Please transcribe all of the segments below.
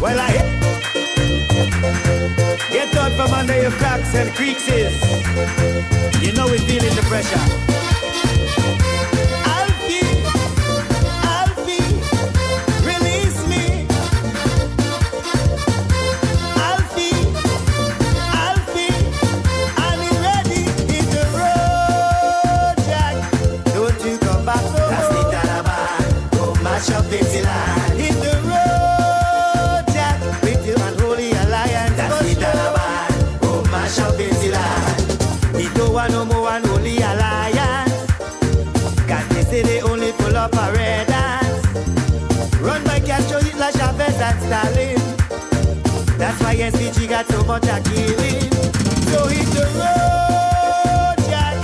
Well, I get out from under your cracks and creaks. You know we're feeling the pressure. Alfie, release me. Alfie, I'm ready. Hit the road, Jack. Don't you come back no more. That's the Taliban. Go mash up this land. Hit the road, Jack. With your unholy alliance. That's the Taliban. Go mash up this land. We don't want no more unholy alliance. Cause they say they only pull up a red hands. Run by Castro, Hitler, Chavez and Stalin. That's why SPG got so much a killing. So hit the road, Jack.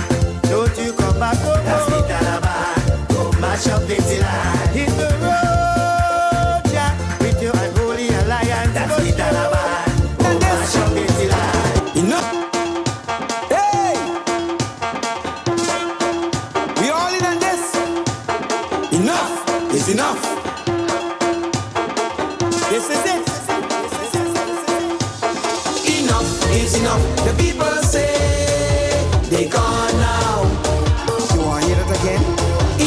Don't you come back no more. That's the Taliban. Go mash up this land. Hit the road, Jack. With your unholy alliance. That's the Taliban. Go mash up this land. Enough. Hey! We all in on this. Enough is enough. This is it. Enough is enough. The people say they gone now. You want to hear that again?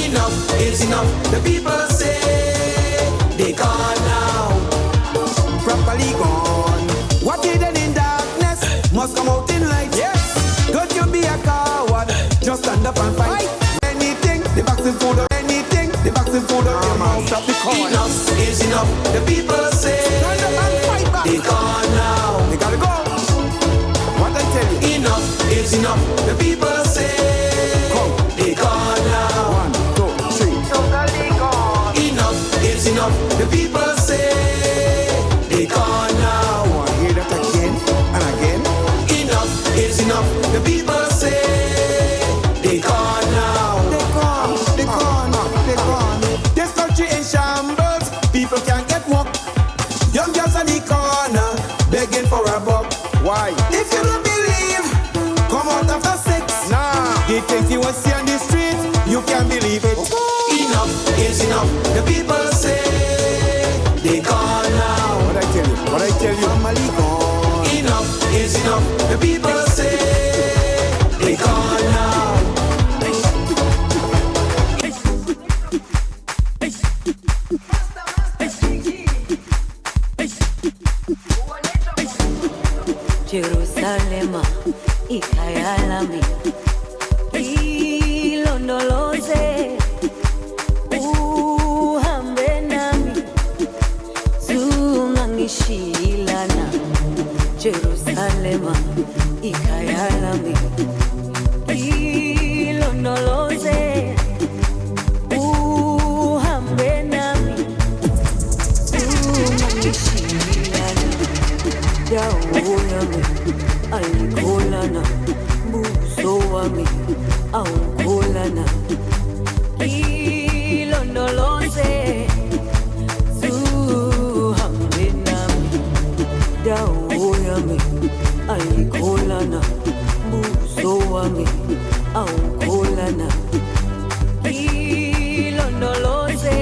Enough is enough. The people say they gone now. Properly gone. What hidden in darkness must come out in light. Yes. Don't you be a coward. Just stand up and fight. Anything, the boxing food or anything, the boxing food or your mouth up the corner. Enough is enough. The people say stand up and fight back. They gone now. They gotta go. What I tell you? Enough is enough. The people say come. They gone now. 1, 2, 3. Totally gone. Enough is enough. The people say they gone now. I want to hear that again and again. Enough is enough. The people say they gone now. They gone. They gone. They gone. This country in shambles. People can't get work. Young girls on the corner begging for a buck. Why? If you don't believe, come out after 6. Nah. The things you will see on the street, you can't believe it. Enough is enough. The people say they gone now. What I tell you? What I tell you? Family gone. Enough is enough. The people say they gone now. Jerusalema ikayalami ilondoloze uhambe nami zungangishilana. Jerusalema ikayalami ilondoloze uhambe nami zungangishilana. Dawo yami ayikolana, buso wami awukolana. Ilondoloze zuhambe nami. Dawo yami ayikolana, buso wami awukolana. Ilondoloze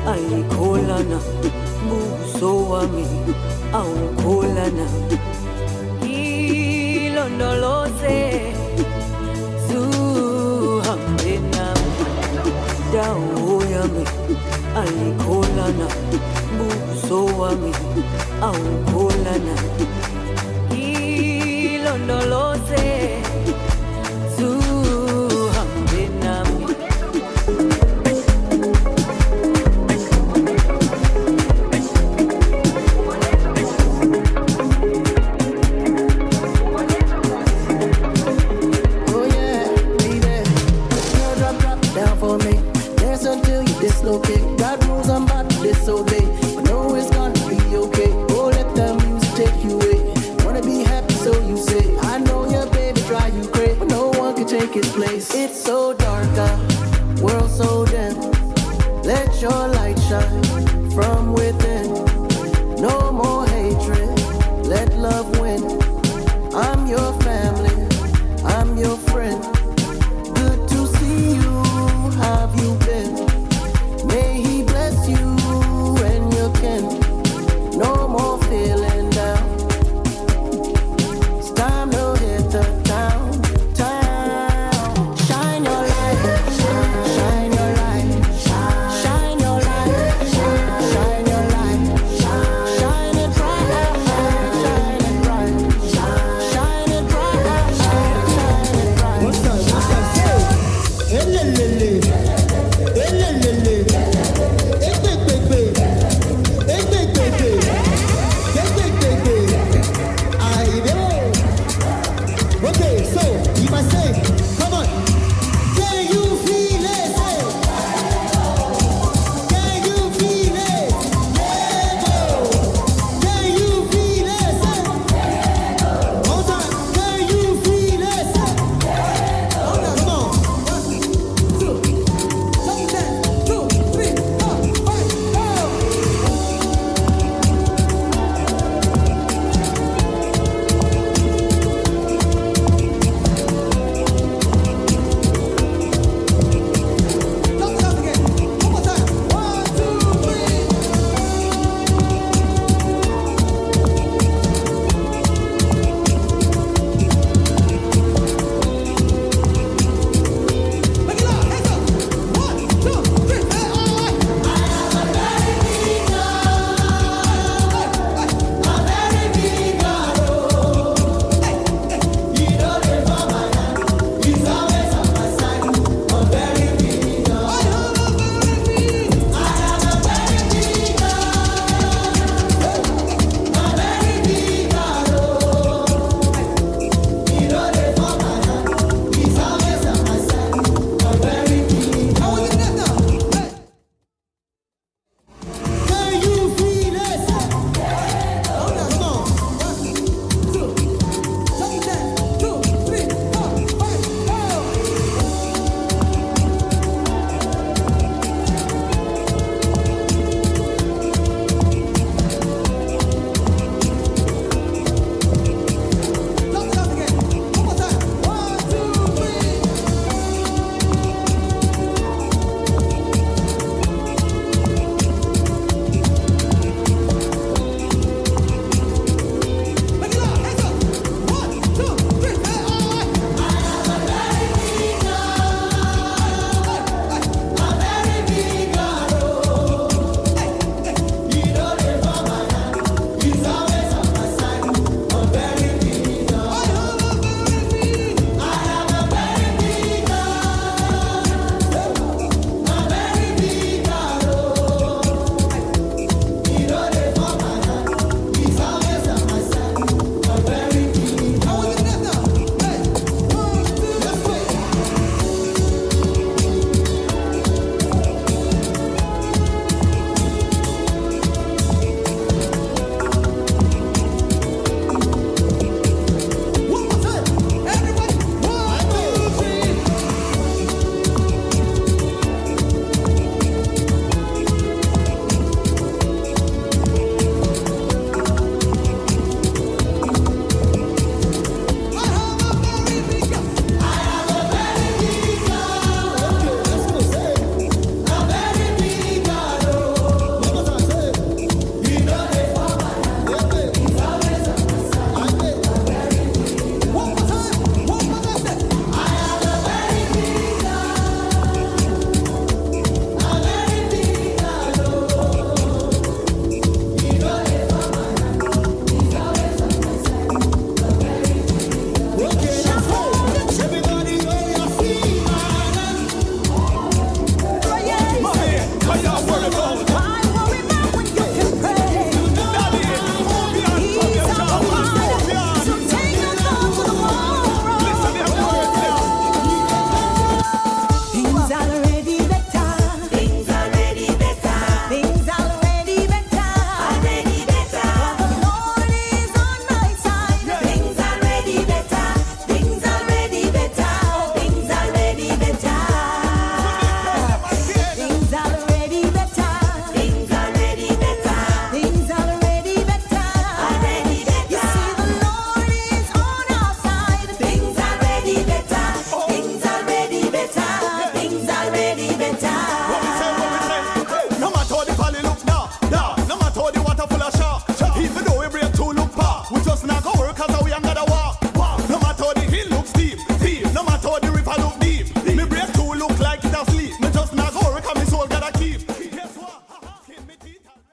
ayikolana, buso wami awukolana. Ilondoloze zuhambe nami. Dawo yami ayikolana, buso wami awukolana. Ilondoloze zuhambe nami. slow kick. God rules I'm about to disobey, but know it's gonna be okay. Oh, let the music take you away. Wanna be happy, so you say. I know your baby drive you crazy, but no one can take his place. It's so dark out, world so dim. Let your light shine from within. No more hatred, let love win. I'm your family, I'm your friend. Good to see you, how have you been? May he bless you and your kin. No more feeling down. It's time to hit the town, town. Shine your light, shine your light, shine your light, shine your light, shine it bright, shine it bright, shine it bright, shine it bright. What's that? Say, elelele, elelele, egbegbe, egbegbe, egbegbe. I know. Okay, so if I say, come on, can you feel it? Say, can you feel it? Level. Can you feel it? Say, one time, can you feel it? Say, come on. 1, 2, 3, 4. better. What we say, hey, no matter how the valley look now, no matter how the water full of shark, even though we break two look far, we just not go work cause we ain't gotta walk. No matter how the hill look steep, no matter how the river look deep, me break two look like it a sleep, me just not go work cause me soul gotta keep. Guess what? Skin me teeth and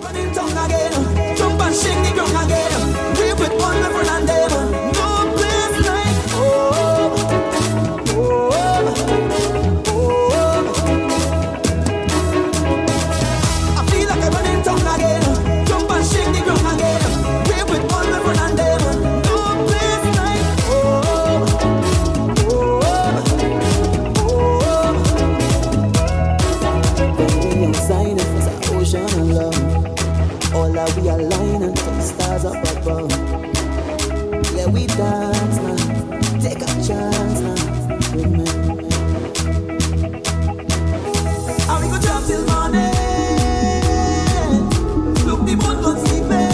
running tongue again, jump and shake the ground again. We with one my friend and them. No place like home, I feel like I'm running tongue again, jump and shake the ground again. We with one my friend and them. No place like home, When we outside, it's an ocean of love. All that we align and the stars up above. Yeah, we dance now. Take a chance now. With me. and we go jump till morning. Look the moon gone sleeping.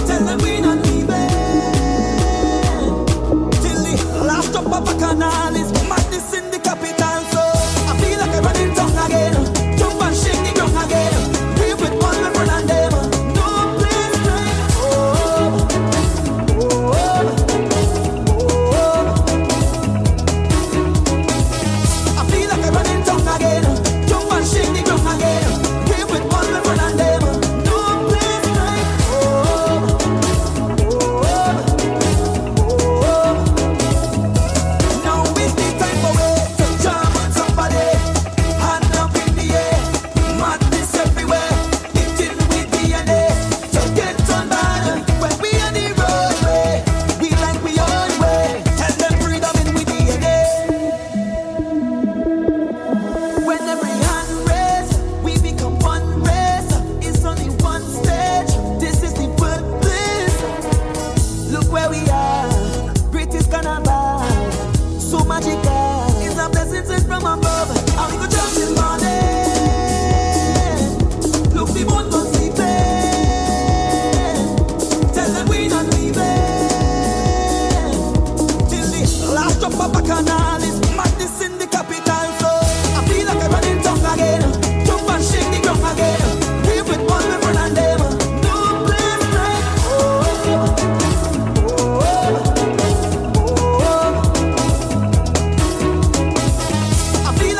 Tell them we not leaving till the last drop of a canal is madness in the capital. So I feel like I'm running tongue again, jump and shake the ground again. We with one my friend and them. No place like home, I feel like I'm running tongue again, jump and shake the ground again. We with one my friend and them. No place like home, now is the time for it to jam on somebody. Hand up in the air, madness everywhere. It's in with DNA, so get on bad. When we on the roadway, we like we own way. Tell them freedom in with DNA. When every hand raised, we become one race. It's only one stage, this is the birthplace. Look where we are, British Carnival, so magical. It's a blessing sent from above, and we go jump till morning. Look the moon gone sleeping. Tell them we not leaving till the last drop of a canal is madness in the capital. So I feel like I'm running tongue again, jump and shake the ground again. We with one my friend and them. No place like home, I feel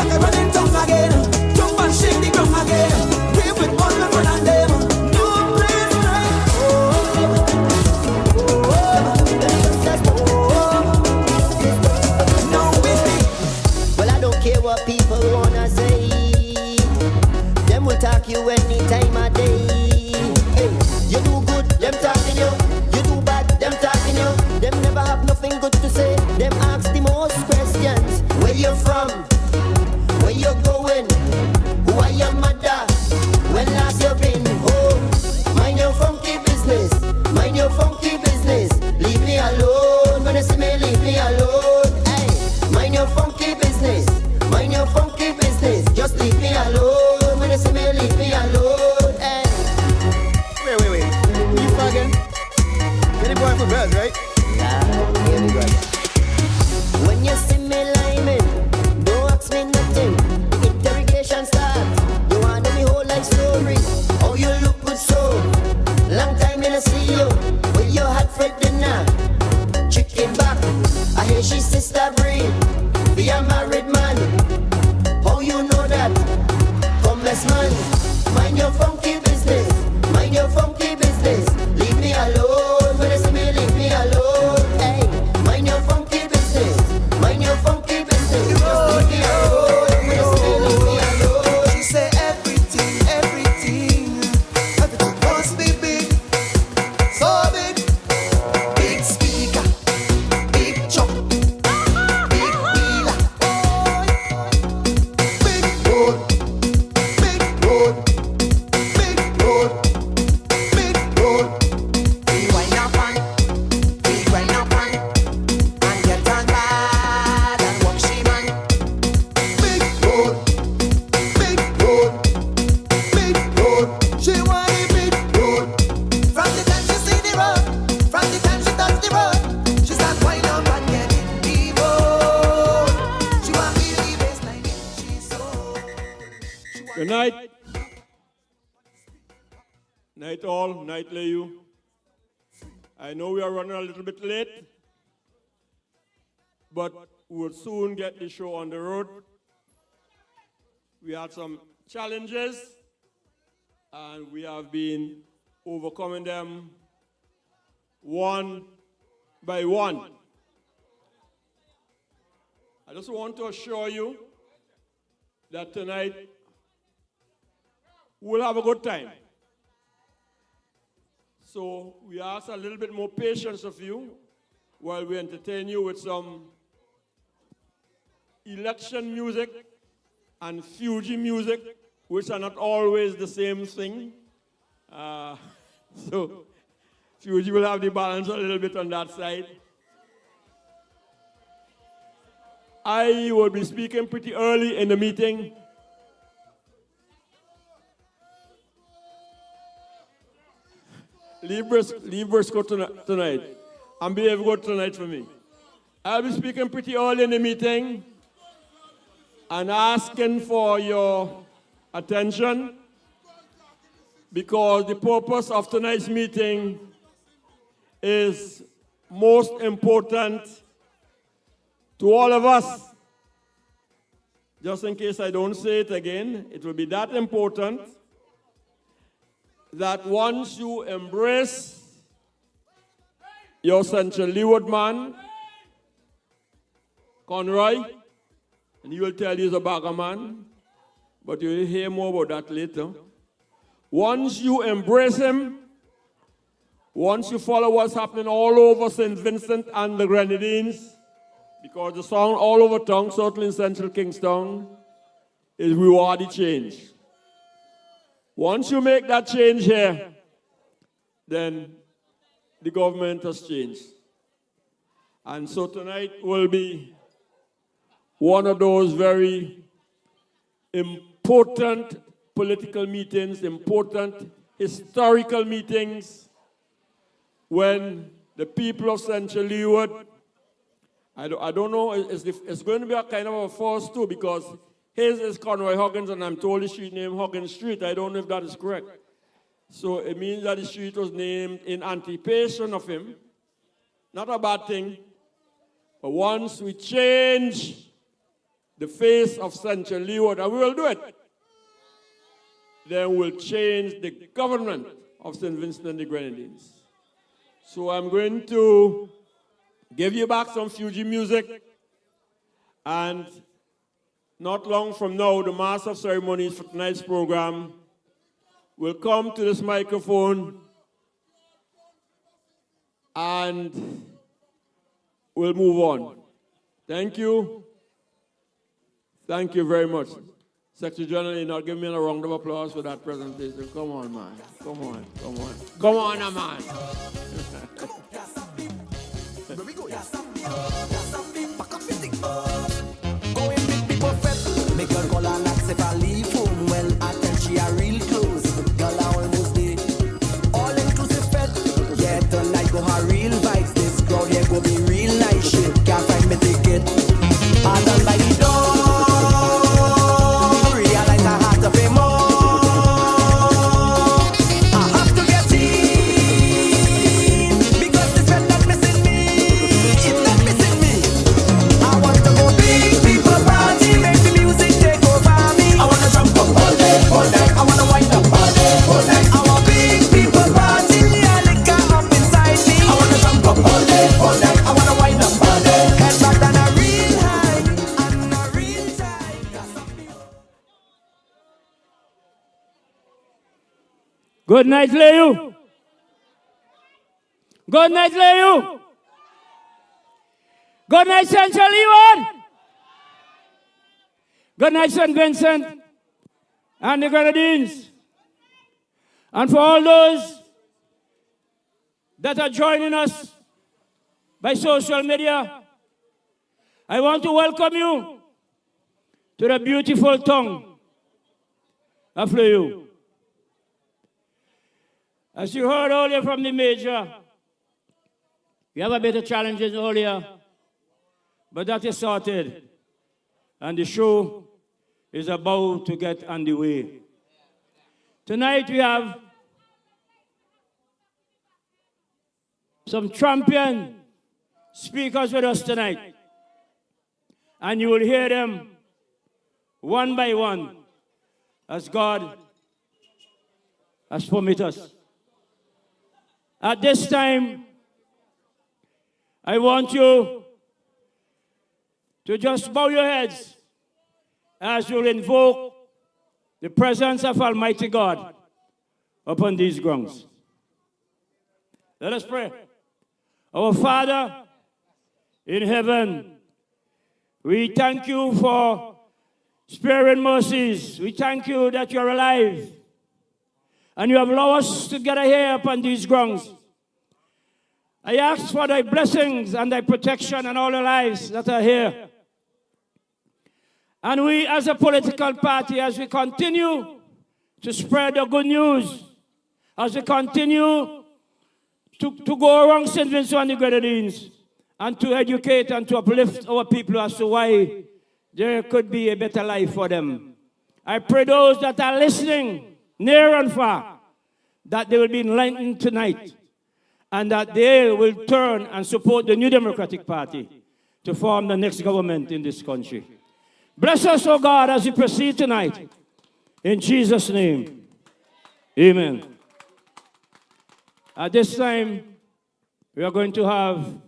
beautiful girls, right? Yeah, here we go. When you see me liming, don't ask me nothing. Interrogation start. You want to know me whole life story. Oh, you look good so. Long time I see you. With your hot for dinner. Chicken back. I hear she's sister breed. Be a married man. How you know that? Come let's man. Mind your funky business. Mind your funky business. Leave me alone. When you see me, leave me alone. Hey, mind your funky business. Mind your funky business. Just leave me alone. When you see me, leave me alone. She say everything, everything must be big, so big. Big speaker, big chop, big wheeler. Big road, big road, big road, big road. We wind up and get on bad and walk she man. Big road, big road, big road. She want a big road. From the time she see the road, from the time she touch the road, she start wind up and get in the road. She want me to the baseline, she's so. Good night. Night all, night Layou. I know we are running a little bit late, but we'll soon get the show on the road. We had some challenges, and we have been overcoming them one by one. I just want to assure you that tonight we'll have a good time. So we ask a little bit more patience of you while we entertain you with some election music and Fuji music, which are not always the same thing. So Fuji will have the balance a little bit on that side. I will be speaking pretty early in the meeting. Leave Briscoe tonight. And behave good tonight for me. I'll be speaking pretty early in the meeting and asking for your attention because the purpose of tonight's meeting is most important to all of us. Just in case I don't say it again, it will be that important that once you embrace your Central Leeward man, Conroy, and he will tell you he's a bagger man, but you will hear more about that later. Once you embrace him, once you follow what's happening all over St. Vincent and the Grenadines, because the song all over town, certainly in Central Kingstown, is we want the change. Once you make that change here, then the government has changed. And so tonight will be one of those very important political meetings, important historical meetings, when the people of Central Leeward, I don't know, it's going to be a kind of a force too, because his is Conroy Huggins, and I'm told the street named Huggins Street. I don't know if that is correct. So it means that the street was named in anticipation of him. Not a bad thing. But once we change the face of Central Leeward, and we will do it, then we'll change the government of St. Vincent and the Grenadines. So I'm going to give you back some Fuji music, and not long from now, the Master of Ceremonies for tonight's program will come to this microphone and we'll move on. Thank you. Thank you very much. Secretary General, you're not giving me a round of applause for that presentation. Come on, man. Come on, come on. Come on, man. Make girl call and ask if I leave home. Well, I tell she are real close. Girl, I almost there. All inclusive fed. Yeah, tonight go her real vibe. Good night, Layou. Good night, Layou. Good night, Central Leeward. Good night, St. Vincent and the Grenadines. And for all those that are joining us by social media, I want to welcome you to the beautiful tongue of Layou. As you heard earlier from the Major, we have a bit of challenges earlier, but that is sorted, and the show is about to get underway. Tonight we have some champion speakers with us tonight, and you will hear them one by one as God has permitted us. At this time, I want you to just bow your heads as you invoke the presence of Almighty God upon these grounds. Let us pray. Our Father in heaven, we thank you for sparing mercies. We thank you that you're alive and you have allowed us to gather here upon these grounds. I ask for thy blessings and thy protection on all the lives that are here. And we as a political party, as we continue to spread the good news, as we continue to go around St. Vincent and the Grenadines and to educate and to uplift our people as to why there could be a better life for them. I pray those that are listening, near and far, that they will be enlightened tonight and that they will turn and support the New Democratic Party to form the next government in this country. Bless us, O God, as we proceed tonight. In Jesus' name, amen. At this time, we are going to have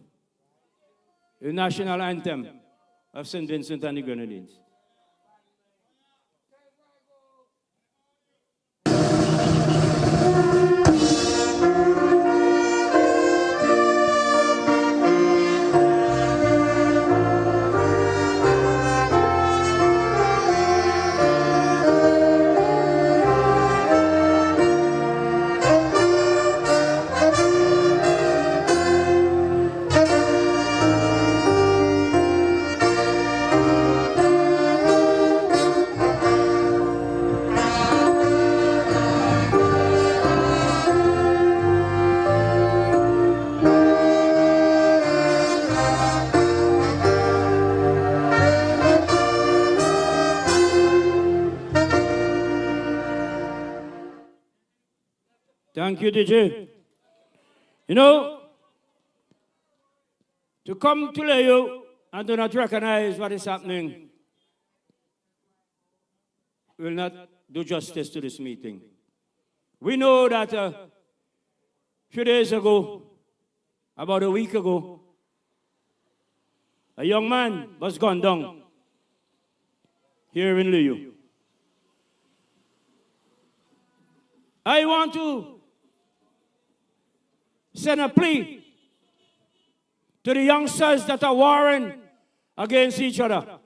the national anthem of St. Vincent and the Grenadines. Thank you, DJ. You know, to come to Layou and do not recognize what is happening will not do justice to this meeting. We know that a few days ago, about a week ago, a young man was gunned down here in Layou. I want to send a plea to the youngsters that are warring against each other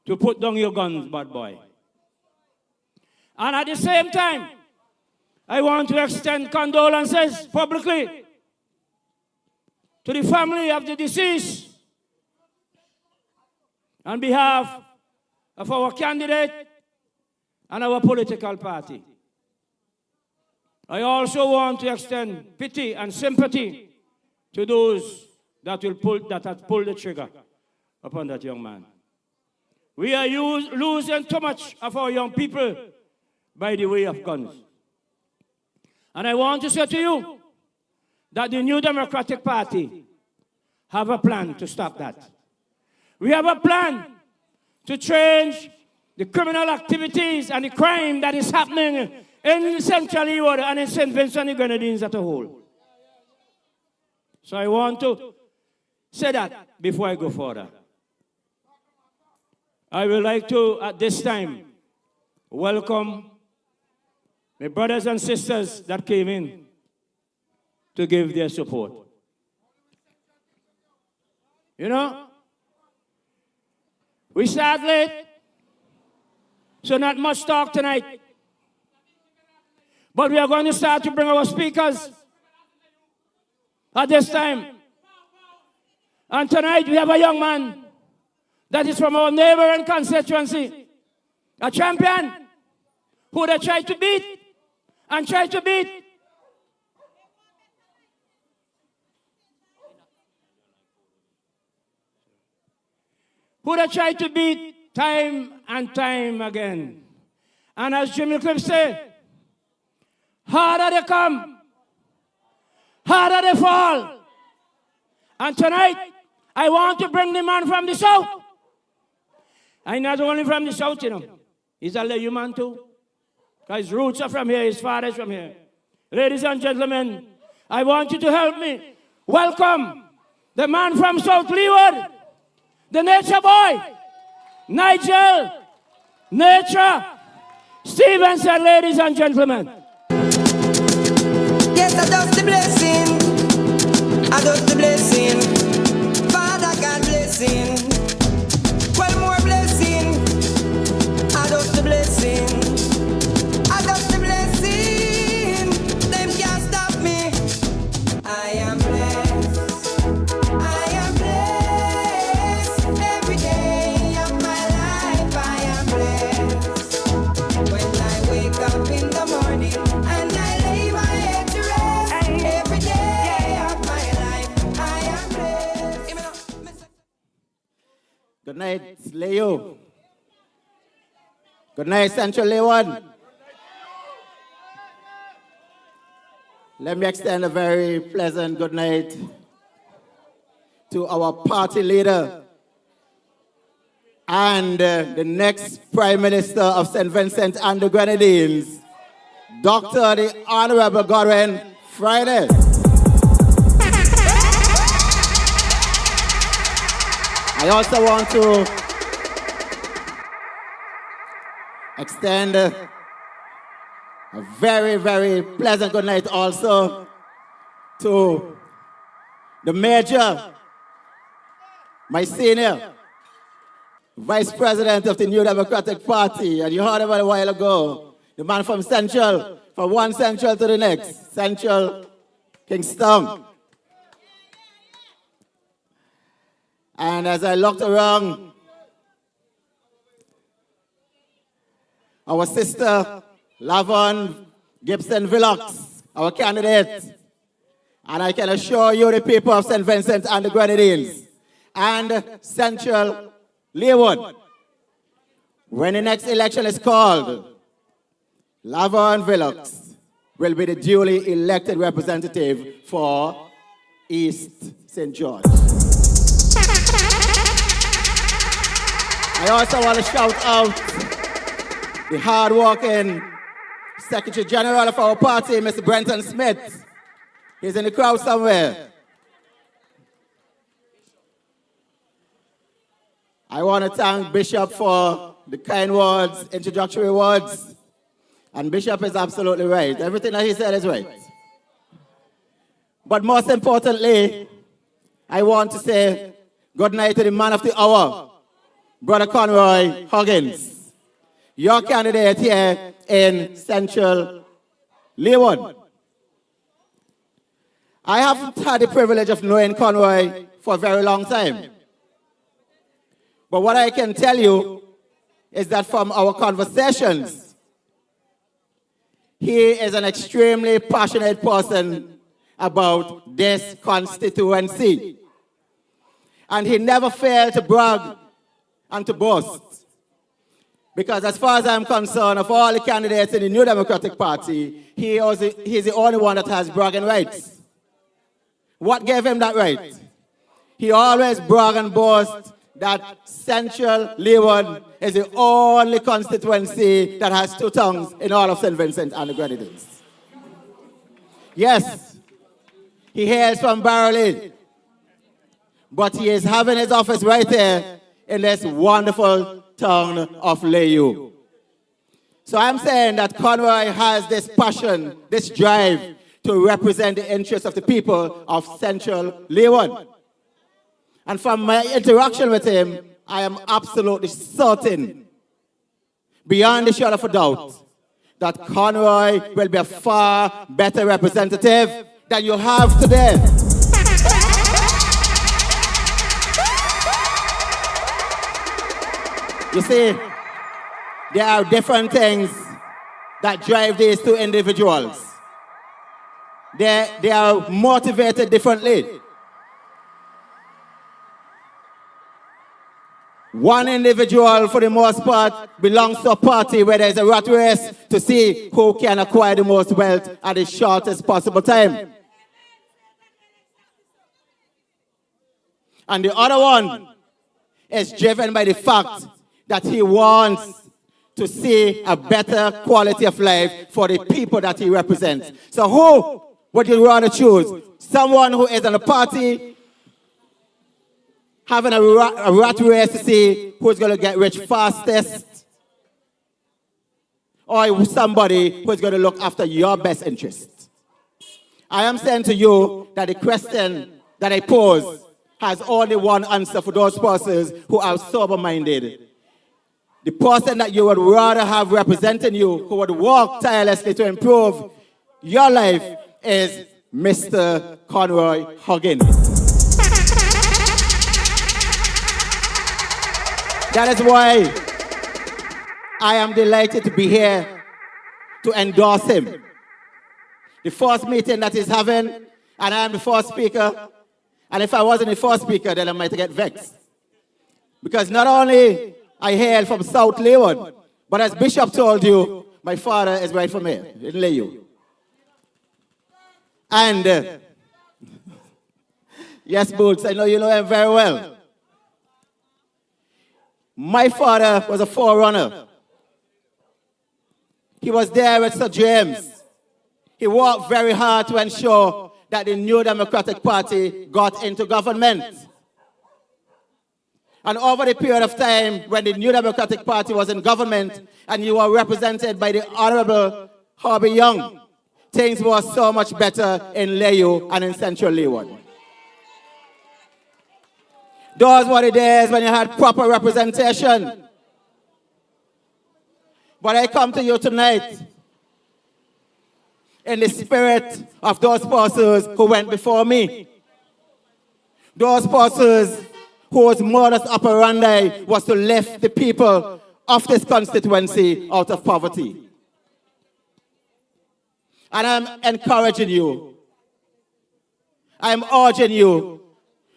to put down your guns, bad boy. And at the same time, I want to extend condolences publicly to the family of the deceased on behalf of our candidate and our political party. I also want to extend pity and sympathy to those that have pulled the trigger upon that young man. We are losing too much of our young people by the way of guns. And I want to say to you that the New Democratic Party have a plan to stop that. We have a plan to change the criminal activities and the crime that is happening in Central Leeward and in St. Vincent and the Grenadines as a whole. So I want to say that before I go further. I would like to, at this time, welcome my brothers and sisters that came in to give their support. You know, we start late, so not much talk tonight. But we are going to start to bring our speakers at this time. And tonight we have a young man that is from our neighboring constituency, a champion who they try to beat and try to beat. Who they try to beat time and time again. And as Jimmy Cliff said, harder they come, harder they fall. And tonight, I want to bring the man from the south. And not only from the south, you know. He's a Layou man too. Because his roots are from here, his father is from here. Ladies and gentlemen, I want you to help me welcome the man from South Leeward, the nature boy, Nigel Nature Stevenson, ladies and gentlemen. Yes, I does the blessing. I does the blessing. Father God blessing. Well, more blessing. I does the blessing. I does the blessing. Them can't stop me. I am blessed. I am blessed. Every day of my life I am blessed. When I wake up in the morning and I lay my head to rest, every day of my life I am blessed. Good night, Layou. Good night, Central Leeward. Let me extend a very pleasant good night to our party leader and the next Prime Minister of St. Vincent and the Grenadines, Dr. the Honorable Godwin Friday. I also want to extend a very, very pleasant good night also to the Major, my senior, Vice President of the New Democratic Party, and you heard about a while ago, the man from Central, from one Central to the next, Central Kingston. And as I looked around, our sister, Lavon Gibson Villocks, our candidate, and I can assure you the people of St. Vincent and the Grenadines and Central Leeward, when the next election is called, Lavon Villocks will be the duly elected representative for East St. George. I also want to shout out the hard-working Secretary General of our party, Mr. Brenton Smith. He's in the crowd somewhere. I want to thank Bishop for the kind words, introductory words. And Bishop is absolutely right. Everything that he said is right. But most importantly, I want to say good night to the man of the hour, Brother Conroy Huggins, your candidate here in Central Leeward. I haven't had the privilege of knowing Conroy for a very long time. But what I can tell you is that from our conversations, he is an extremely passionate person about this constituency. And he never failed to brag and to boast. Because as far as I'm concerned, of all the candidates in the New Democratic Party, he's the only one that has bragging rights. What gave him that right? He always brag and boast that Central Leeward is the only constituency that has two tongues in all of St. Vincent and the Grenadines. Yes, he hails from Barrowley, but he is having his office right here in this wonderful town of Layou. So I'm saying that Conroy has this passion, this drive to represent the interests of the people of Central Leeward. And from my interaction with him, I am absolutely certain, beyond the shadow of a doubt, that Conroy will be a far better representative than you have today. You see, there are different things that drive these two individuals. They are motivated differently. One individual, for the most part, belongs to a party where there's a rat race to see who can acquire the most wealth at the shortest possible time. And the other one is driven by the fact that he wants to see a better quality of life for the people that he represents. So who would you rather choose? Someone who is in a party having a rat race to see who's going to get rich fastest, or somebody who's going to look after your best interests? I am saying to you that the question that I pose has only one answer for those persons who are sober-minded. The person that you would rather have representing you, who would work tirelessly to improve your life, is Mr. Conroy Huggins. That is why I am delighted to be here to endorse him. The first meeting that he's having, and I am the first speaker, and if I wasn't the first speaker, then I might get vexed. Because not only I hail from South Leeward, but as Bishop told you, my father is right from here, in Layou. And, yes, Boots, I know you know him very well. My father was a forerunner. He was there with Sir James. He worked very hard to ensure that the New Democratic Party got into government. And over the period of time when the New Democratic Party was in government and you were represented by the Honorable Harvey Young, things were so much better in Layou and in Central Leeward. Those were the days when you had proper representation. But I come to you tonight in the spirit of those persons who went before me. Those persons whose modus operandi was to lift the people of this constituency out of poverty. And I'm encouraging you, I'm urging you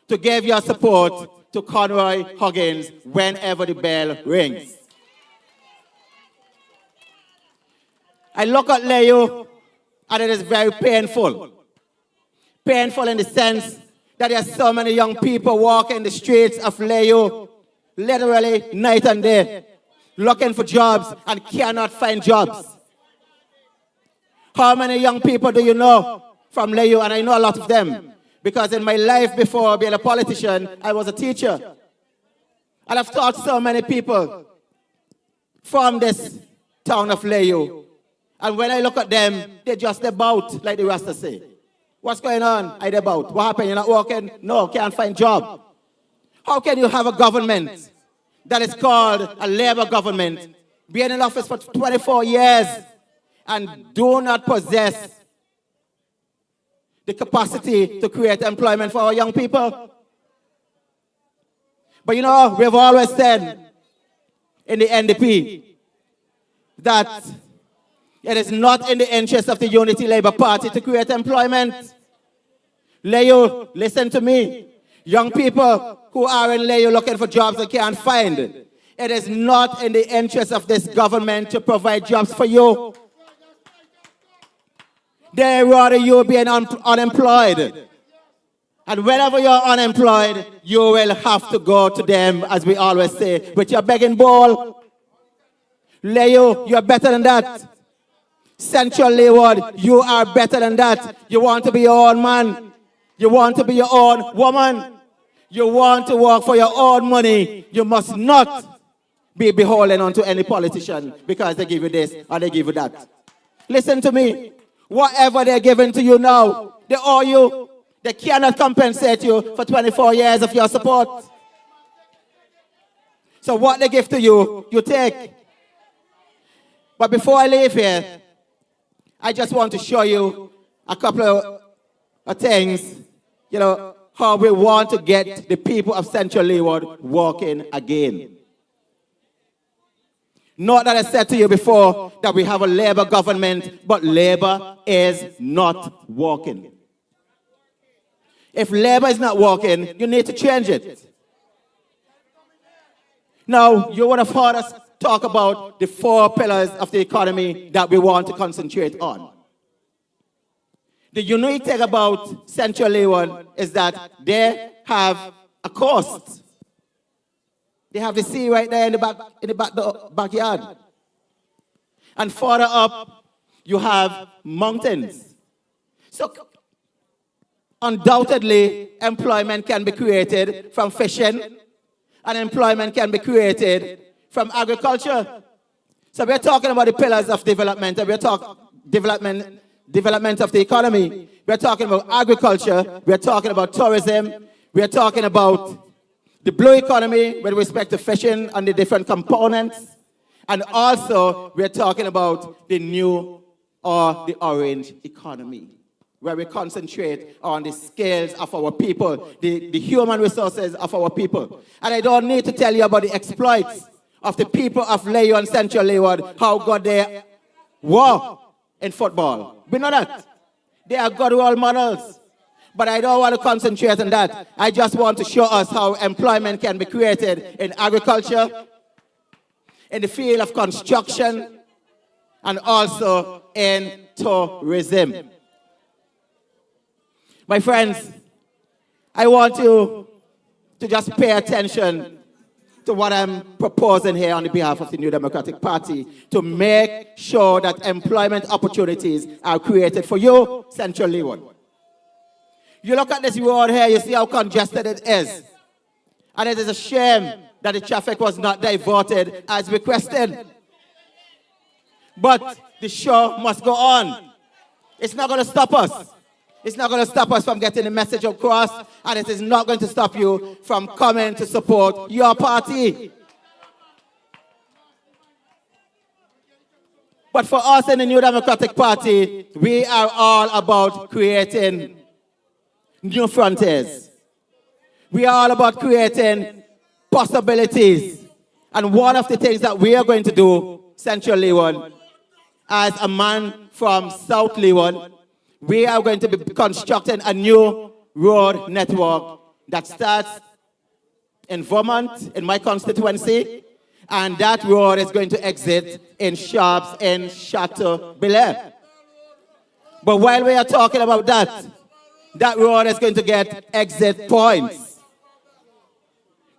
to give your support to Conroy Huggins whenever the bell rings. I look at Layou and it is very painful. Painful in the sense that there are so many young people walking the streets of Layou, literally night and day, looking for jobs and cannot find jobs. How many young people do you know from Layou? And I know a lot of them, because in my life before being a politician, I was a teacher. And I've taught so many people from this town of Layou. And when I look at them, they're just about, like the Rasta say. What's going on? I about. What happened? You're not working? No, can't find job. How can you have a government that is called a Labour government, being in office for 24 years, and do not possess the capacity to create employment for our young people? But you know, we've always said in the NDP that it is not in the interest of the Unity Labour Party to create employment. Layou, listen to me. Young people who are in Layou looking for jobs they can't find. It is not in the interest of this government to provide jobs for you. They rather you being unemployed. And whenever you're unemployed, you will have to go to them, as we always say, with your begging bowl. Layou, you're better than that. Central Leeward, you are better than that. You want to be your own man. You want to be your own woman. You want to work for your own money. You must not be beholden onto any politician because they give you this or they give you that. Listen to me. Whatever they're giving to you now, they owe you. They cannot compensate you for 24 years of your support. So what they give to you, you take. But before I leave here, I just want to show you a couple of things, how we want to get the people of Central Leeward walking again. Not that I said to you before that we have a Labour government, but Labour is not walking. If Labour is not working, you need to change it. Now, you would have heard us talk about the 4 pillars of the economy that we want to concentrate on. The unique thing about Central Leeward is that they have a coast. They have the sea right there in the backyard. And further up, you have mountains. So, undoubtedly, employment can be created from fishing, and employment can be created from agriculture. So we're talking about the pillars of development, and we're talking development of the economy. We're talking about agriculture, we're talking about tourism, we're talking about the blue economy with respect to fishing and the different components, and also we're talking about the new or the orange economy, where we concentrate on the skills of our people, the human resources of our people. And I don't need to tell you about the exploits of the people of Layou and Central Leeward, how good they were in football. We know that. They are good role models. But I don't want to concentrate on that. I just want to show us how employment can be created in agriculture, in the field of construction, and also in tourism. My friends, I want you to just pay attention to what I'm proposing here on behalf of the New Democratic Party to make sure that employment opportunities are created for you, Central Leeward. You look at this road here, you see how congested it is. And it is a shame that the traffic was not diverted as requested. But the show must go on. It's not going to stop us. It's not going to stop us from getting the message across, and it is not going to stop you from coming to support your party. But for us in the New Democratic Party, we are all about creating new frontiers. We are all about creating possibilities. And one of the things that we are going to do, Central Leeward, as a man from South Leeward, we are going to be constructing a new road network that starts in Vermont, in my constituency, and that road is going to exit in Sharps in Chateau-Belair. But while we are talking about that, that road is going to get exit points.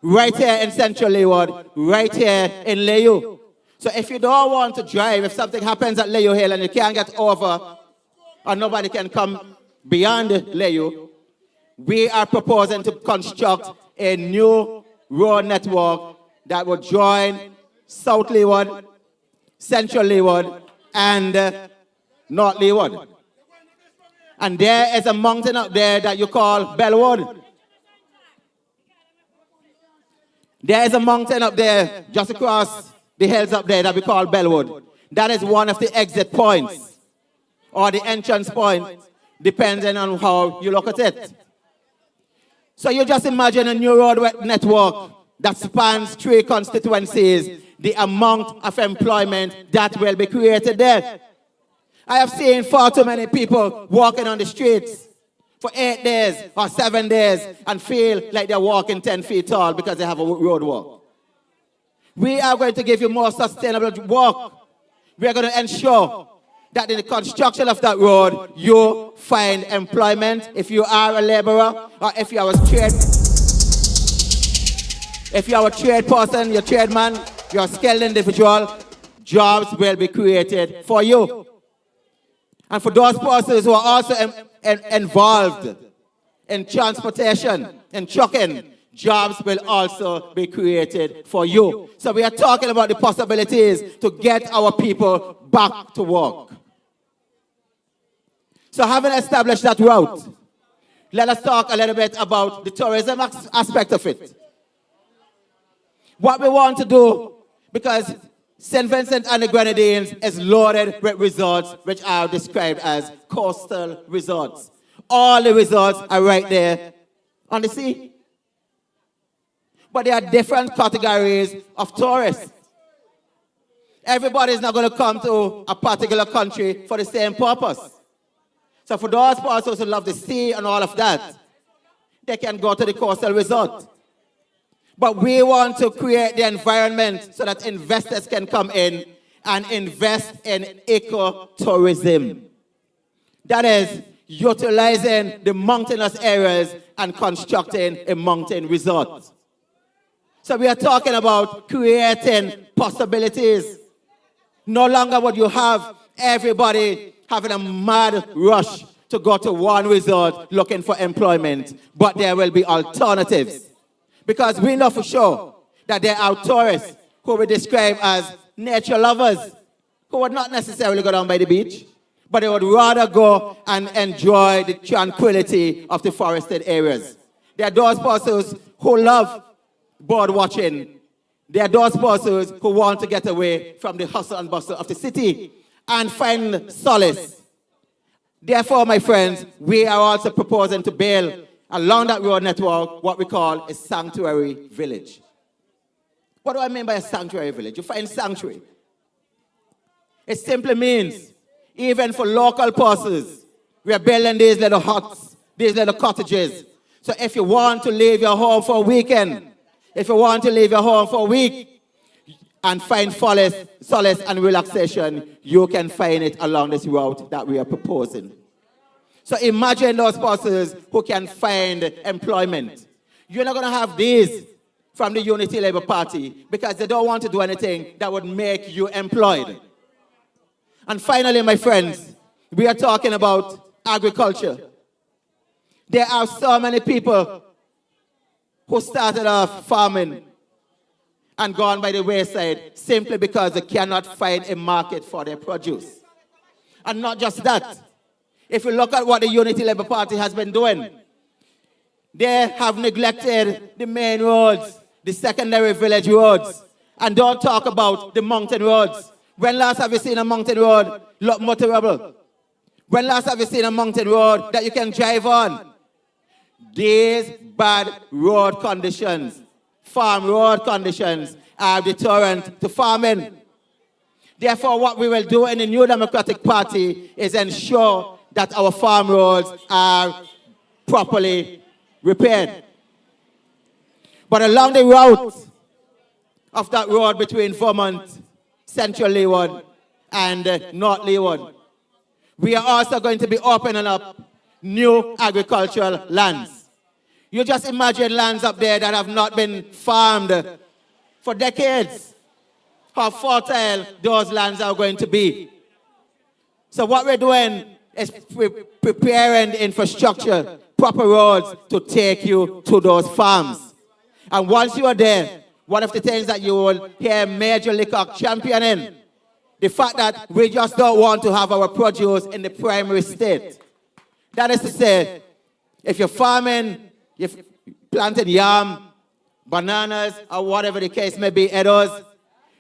Right here in Central Leeward, right here in Layou. So if you don't want to drive, if something happens at Layou Hill and you can't get over, or nobody can come beyond Layou, we are proposing to construct a new road network that will join South Leeward, Central Leeward, and North Leeward. And there is a mountain up there that you call Bellwood. There is a mountain up there just across the hills up there that we call Bellwood. That is one of the exit points or the entrance point, depending on how you look at it. So you just imagine a new road network that spans 3 constituencies, the amount of employment that will be created there. I have seen far too many people walking on the streets for 8 days or 7 days and feel like they're walking 10 feet tall because they have a road walk. We are going to give you more sustainable walk. We are going to ensure that in the construction of that road, you find employment if you are a laborer or if you are a trade person, you're a tradesman, you're a skilled individual, jobs will be created for you. And for those persons who are also involved in transportation, in trucking, jobs will also be created for you. So we are talking about the possibilities to get our people back to work. So having established that route, let us talk a little bit about the tourism aspect of it. What we want to do, because St. Vincent and the Grenadines is loaded with resorts which are described as coastal resorts. All the resorts are right there on the sea. But there are different categories of tourists. Everybody is not going to come to a particular country for the same purpose. So for those persons who love the sea and all of that, they can go to the coastal resort. But we want to create the environment so that investors can come in and invest in ecotourism. That is, utilizing the mountainous areas and constructing a mountain resort. So we are talking about creating possibilities. No longer would you have everybody having a mad rush to go to one resort looking for employment, but there will be alternatives. Because we know for sure that there are tourists who we describe as nature lovers, who would not necessarily go down by the beach, but they would rather go and enjoy the tranquility of the forested areas. There are those persons who love bird watching. There are those persons who want to get away from the hustle and bustle of the city and find solace. Therefore, my friends, we are also proposing to build along that road network what we call a sanctuary village. What do I mean by a sanctuary village? You find sanctuary. It simply means, even for local persons, we are building these little huts, these little cottages. So if you want to leave your home for a weekend, if you want to leave your home for a week and find solace and relaxation, you can find it along this route that we are proposing. So imagine those persons who can find employment. You're not going to have these from the Unity Labour Party because they don't want to do anything that would make you employed. And finally, my friends, we are talking about agriculture. There are so many people who started off farming and gone by the wayside simply because they cannot find a market for their produce. And not just that. If you look at what the Unity Labour Party has been doing, they have neglected the main roads, the secondary village roads, and don't talk about the mountain roads. When last have you seen a mountain road look motorable? When last have you seen a mountain road that you can drive on? These bad road conditions, farm road conditions, are deterrent to farming. Therefore, what we will do in the New Democratic Party is ensure that our farm roads are properly repaired. But along the route of that road between Vermont, Central Leeward, and North Leeward, we are also going to be opening up new agricultural lands. You just imagine lands up there that have not been farmed for decades. How fertile those lands are going to be. So what we're doing is preparing the infrastructure, proper roads to take you to those farms. And once you are there, one of the things that you will hear Major Leacock championing, the fact that we just don't want to have our produce in the primary state. That is to say, if you're farming, if you planted yam, bananas, or whatever the case may be, Edos,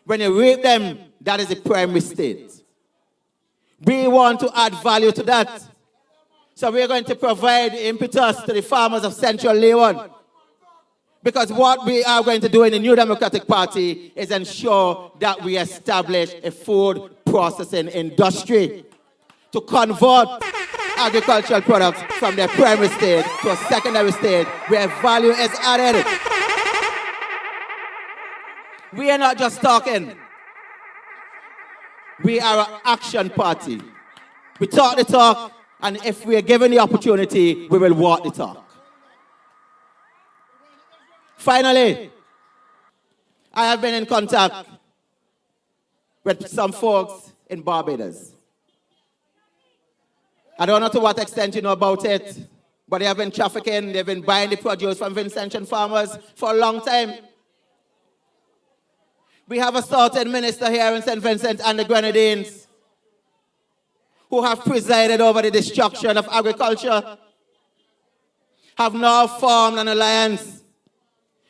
when you reap them, that is the primary state. We want to add value to that. So we're going to provide impetus to the farmers of Central Leeward. Because what we are going to do in the New Democratic Party is ensure that we establish a food processing industry to convert agricultural products from their primary state to a secondary state where value is added. We are not just talking. We are an action party. We talk the talk, and if we are given the opportunity, we will walk the talk. Finally, I have been in contact with some folks in Barbados. I don't know to what extent you know about it, But they have been trafficking, they've been buying the produce from Vincentian farmers for a long time. We have a certain minister here in St. Vincent and the Grenadines who have presided over the destruction of agriculture, have now formed an alliance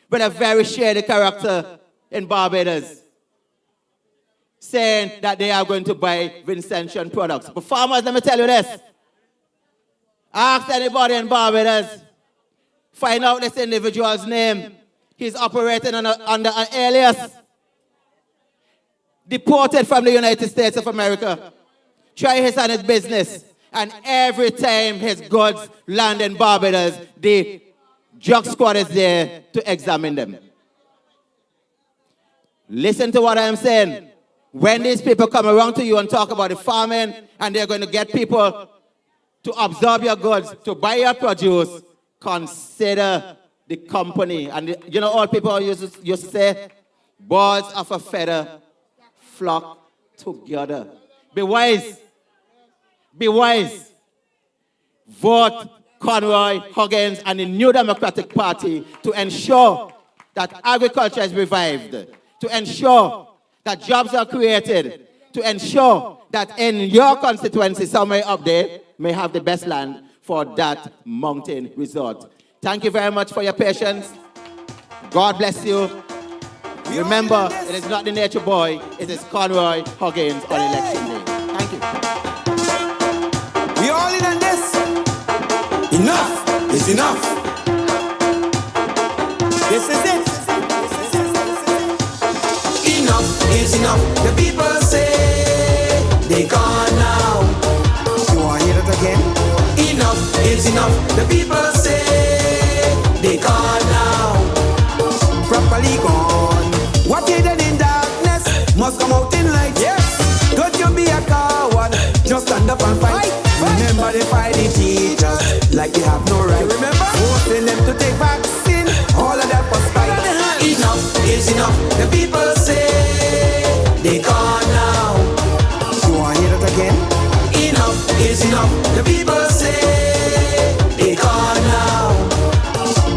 with a very shady character in Barbados, saying that they are going to buy Vincentian products. But farmers, let me tell you this. Ask anybody in Barbados, find out this individual's name. He's operating under an alias. Deported from the United States of America. Try his and his business. And every time his goods land in Barbados, the drug squad is there to examine them. Listen to what I'm saying. When these people come around to you and talk about the farming, and they're going to get people to absorb your goods, to buy your produce, consider the company. And you know, all people used to say, birds of a feather flock together. Be wise. Be wise. Vote Conroy, Huggins, and the New Democratic Party to ensure that agriculture is revived, to ensure that jobs are created, to ensure that in your constituency, somewhere up there, may have the best land for that mountain resort. Thank you very much for your patience. God bless you. Remember, it is not the nature boy, it is Conroy Huggins on election day. Thank you. We all in on this. Enough is enough. This is it. Enough is enough. The people say they gone now. You want to hear it again? Enough is enough. The people say they gone now. Properly gone. What you did in darkness must come out in light. Yes. Don't you be a coward. Just stand up and fight. Remember they fight the teachers like they have no right. Remember? Forcing them to take vaccine. All of that was fight. Enough is enough. The people say they gone now. You want to hear it again? Enough is enough. The people say they gone now.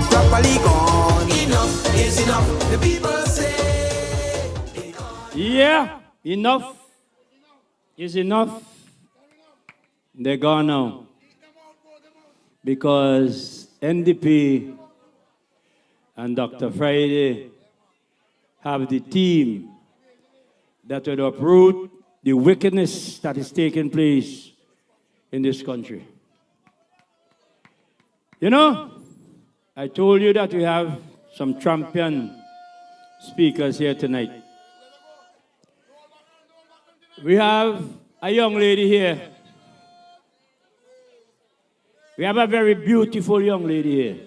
Properly gone. Enough is enough. The people say they gone. Yeah, enough is enough. They're gone now. Because NDP and Dr. Friday have the team that will uproot the wickedness that is taking place in this country. You know, I told you that we have some champion speakers here tonight. We have a young lady here. We have a very beautiful young lady here.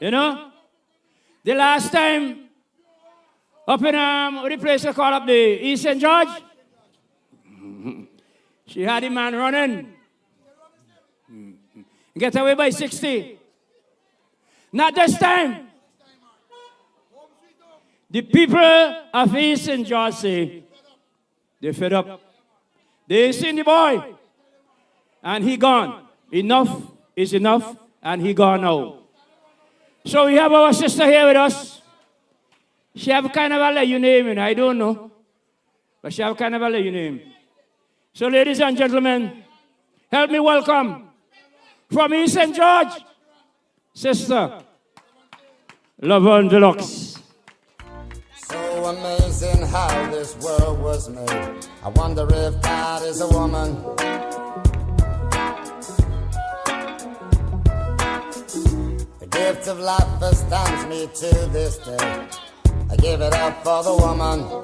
You know, the last time up in what the place they call up the East St. George, she had a man running. Get away by 60. Not this time. The people of East St. George say they're fed up. They ain't seen the boy. And he gone. Enough is enough, and he gone now. So we have our sister here with us. She have kind of a Layou name, and I don't know. But she have kind of a Layou name. So ladies and gentlemen, help me welcome from East St. George, Sister Lavon Deluxe. So amazing how this world was made. I wonder if God is a woman. The gift of life astounds me to this day. I give it up for the woman.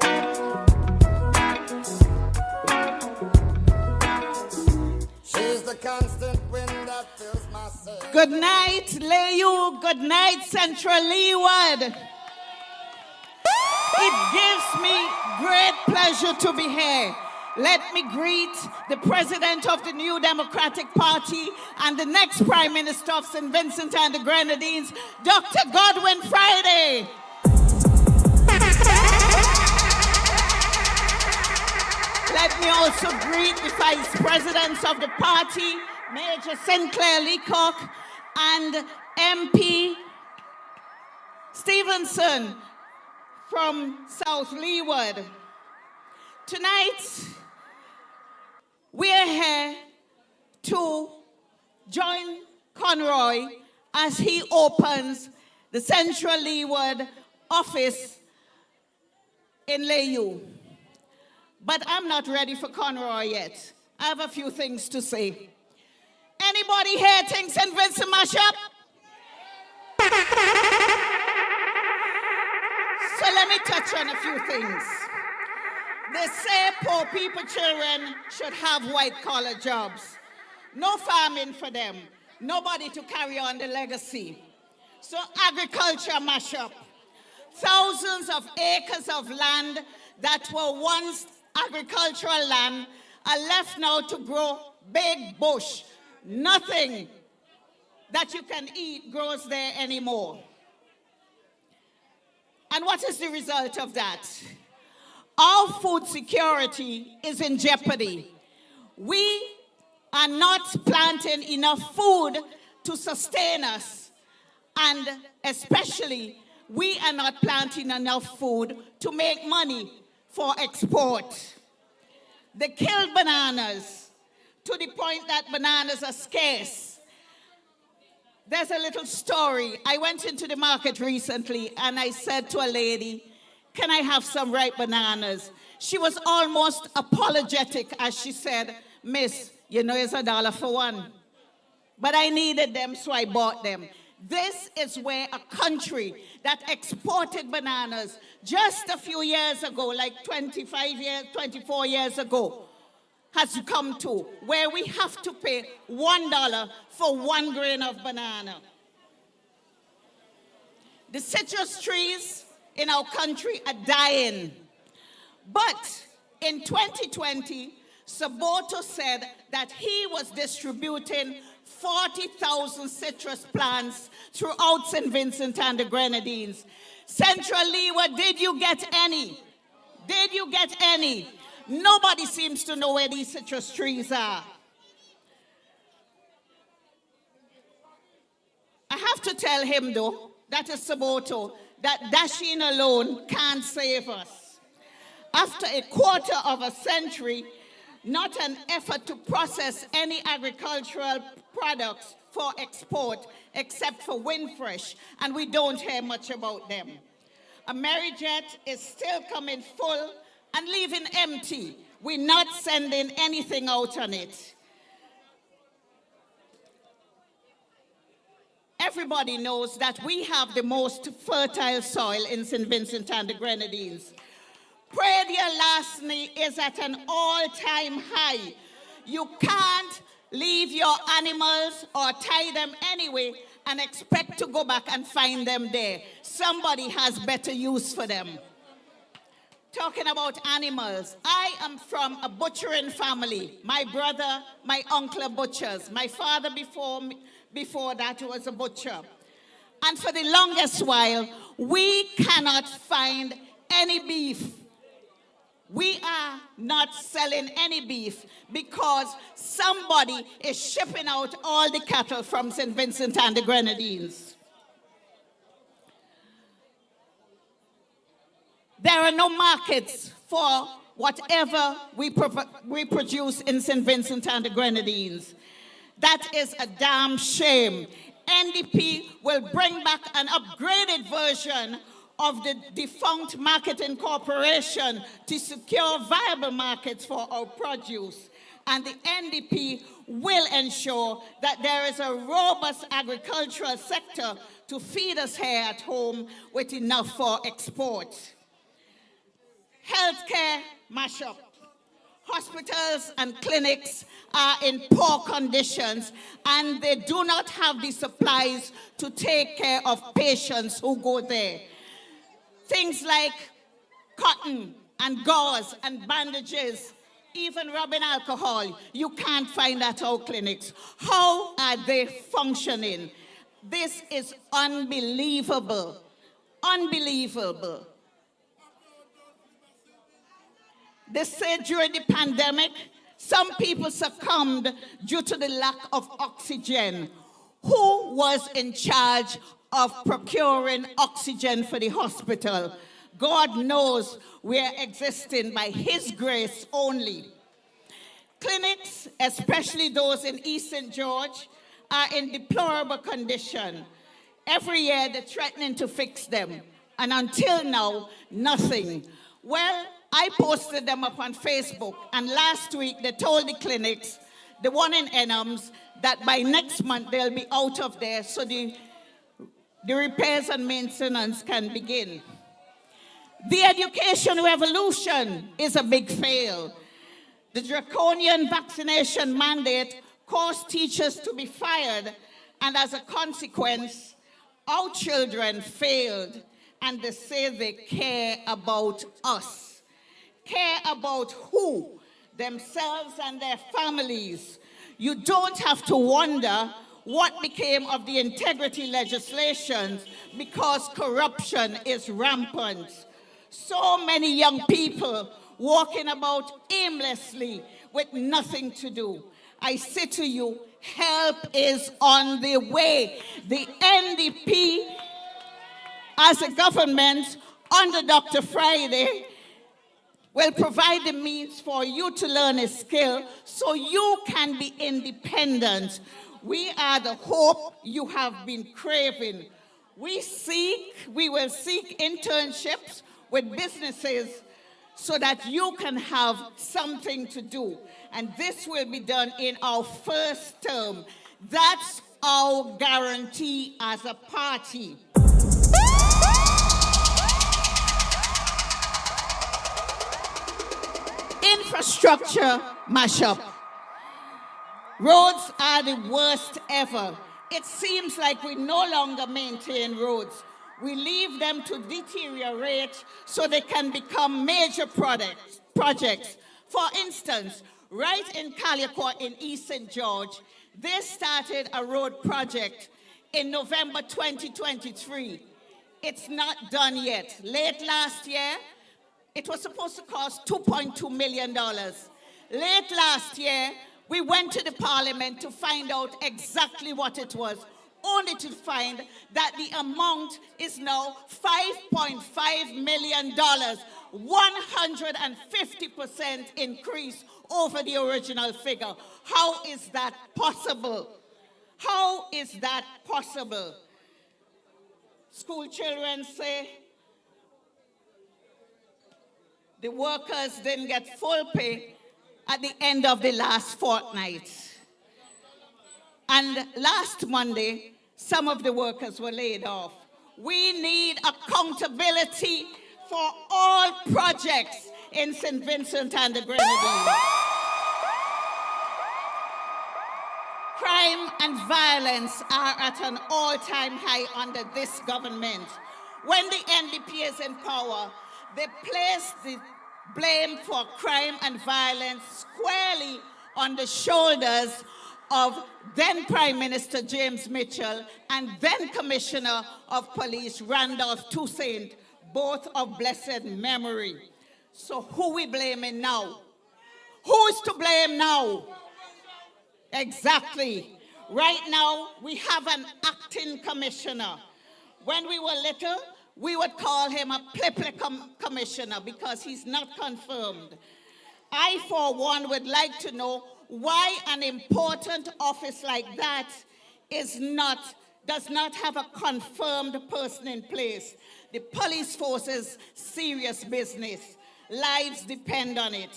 She's the constant wind that fills my sail. Good night, Layou. Good night, Central Leeward. It gives me great pleasure to be here. Let me greet the President of the New Democratic Party and the next Prime Minister of St. Vincent and the Grenadines, Dr. Godwin Friday. Let me also greet the Vice Presidents of the party, Major Sinclair Leacock, and MP Stevenson from South Leeward. Tonight, we're here to join Conroy as he opens the Central Leeward office in Layou. But I'm not ready for Conroy yet. I have a few things to say. Anybody here think St. Vincent mash up? So let me touch on a few things. They say poor people children should have white-collar jobs. No farming for them. Nobody to carry on the legacy. So agriculture mash up. Thousands of acres of land that were once agricultural land are left now to grow big bush. Nothing that you can eat grows there anymore. And what is the result of that? Our food security is in jeopardy. We are not planting enough food to sustain us. And especially, we are not planting enough food to make money for export. They kill bananas to the point that bananas are scarce. There's a little story. I went into the market recently and I said to a lady, "Can I have some ripe bananas?" She was almost apologetic as she said, "Miss, you know it's $1 for one." But I needed them, so I bought them. This is where a country that exported bananas just a few years ago, like 24 years ago, has come to, where we have to pay $1 for 1 grain of banana. The citrus trees in our country are dying. But in 2020, Saboto said that he was distributing 40,000 citrus plants throughout St. Vincent and the Grenadines. Central Leeward, did you get any? Did you get any? Nobody seems to know where these citrus trees are. I have to tell him, though, that is Saboto, that dashing alone can't save us. After a quarter of a century, not an effort to process any agricultural products for export except for Windfresh, and we don't hear much about them. Amerijet is still coming full and leaving empty. We're not sending anything out on it. Everybody knows that we have the most fertile soil in St. Vincent and the Grenadines. Pradia Lasney is at an all-time high. You can't leave your animals or tie them anyway and expect to go back and find them there. Somebody has better use for them. Talking about animals, I am from a butchering family. My brother, my uncle are butchers. My father before that was a butcher. And for the longest while, we cannot find any beef. We are not selling any beef because somebody is shipping out all the cattle from St. Vincent and the Grenadines. There are no markets for whatever we produce in St. Vincent and the Grenadines. That is a damn shame. NDP will bring back an upgraded version of the defunct Marketing Corporation to secure viable markets for our produce. And the NDP will ensure that there is a robust agricultural sector to feed us here at home with enough for export. Healthcare mashup. Hospitals and clinics are in poor conditions and they do not have the supplies to take care of patients who go there. Things like cotton and gauze and bandages, even rubbing alcohol, you can't find at our clinics. How are they functioning? This is unbelievable. Unbelievable. They said during the pandemic, Some people succumbed due to the lack of oxygen. Who was in charge of procuring oxygen for the hospital? God knows we are existing by His grace only. Clinics, especially those in East St. George, are in deplorable condition. Every year they're threatening to fix them, and until now, nothing. Well, I posted them up on Facebook, and last week they told the clinics, the one in Enhams, that by next month they'll be out of there so the repairs and maintenance can begin. The education revolution is a big fail. The draconian vaccination mandate caused teachers to be fired, and as a consequence, our children failed, and they say they care about us. Care about who? Themselves and their families. You don't have to wonder what became of the integrity legislation because corruption is rampant. So many young people walking about aimlessly with nothing to do. I say to you, help is on the way. The NDP, as a government, under Dr. Friday, will provide the means for you to learn a skill so you can be independent. We are the hope you have been craving. We will seek internships with businesses so that you can have something to do. And this will be done in our first term. That's our guarantee as a party. Infrastructure mashup. Roads are the worst ever. It seems like we no longer maintain roads. We leave them to deteriorate so they can become major projects. For instance, right in Calicut in East St. George, they started a road project in November 2023. It's not done yet. Late last year, it was supposed to cost $2.2 million. Late last year, we went to the parliament to find out exactly what it was, only to find that the amount is now $5.5 million, 150% increase over the original figure. How is that possible? How is that possible? School children say the workers didn't get full pay at the end of the last fortnight. And last Monday, some of the workers were laid off. We need accountability for all projects in St. Vincent and the Grenadines. Crime and violence are at an all-time high under this government. When the NDP is in power, they place the blame for crime and violence squarely on the shoulders of then Prime Minister James Mitchell and then Commissioner of Police Randolph Toussaint, both of blessed memory. So who we blaming now? Who is to blame now? Exactly. Right now, we have an acting commissioner. When we were little, we would call him a pliple commissioner because he's not confirmed. I, for one, would like to know why an important office like that does not have a confirmed person in place. The police force is serious business. Lives depend on it.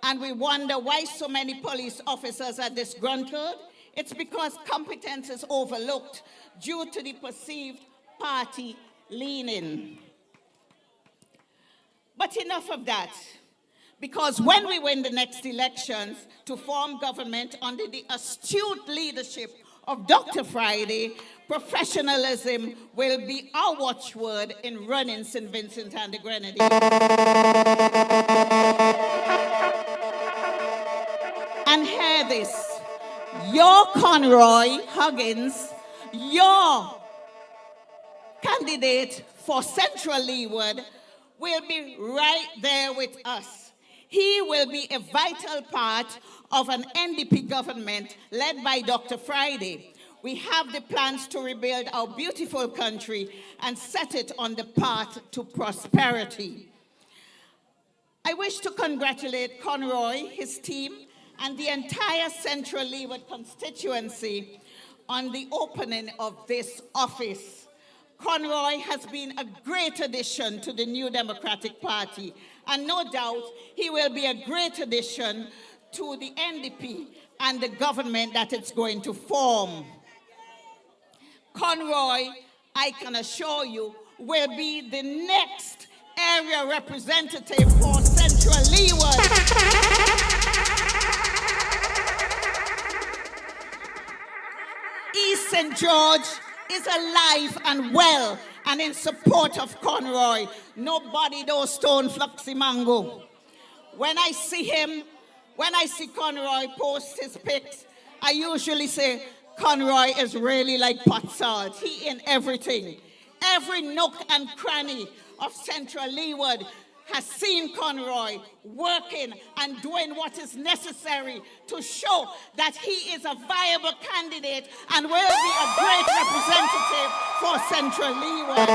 And we wonder why so many police officers are disgruntled. It's because competence is overlooked due to the perceived party leaning. But enough of that. Because when we win the next elections to form government under the astute leadership of Dr. Friday, professionalism will be our watchword in running St. Vincent and the Grenadines. And hear this, your Conroy Huggins, your candidate for Central Leeward will be right there with us. He will be a vital part of an NDP government led by Dr. Friday. We have the plans to rebuild our beautiful country and set it on the path to prosperity. I wish to congratulate Conroy, his team, and the entire Central Leeward constituency on the opening of this office. Conroy has been a great addition to the New Democratic Party, and no doubt he will be a great addition to the NDP and the government that it's going to form. Conroy, I can assure you, will be the next area representative for Central Leeward. East St. George is alive and well and in support of Conroy. Nobody those stone fluxy mango. When I see Conroy post his pics, I usually say, Conroy is really like pot salt. He in everything. Every nook and cranny of Central Leeward has seen Conroy working and doing what is necessary to show that he is a viable candidate and will be a great representative for Central Leeward.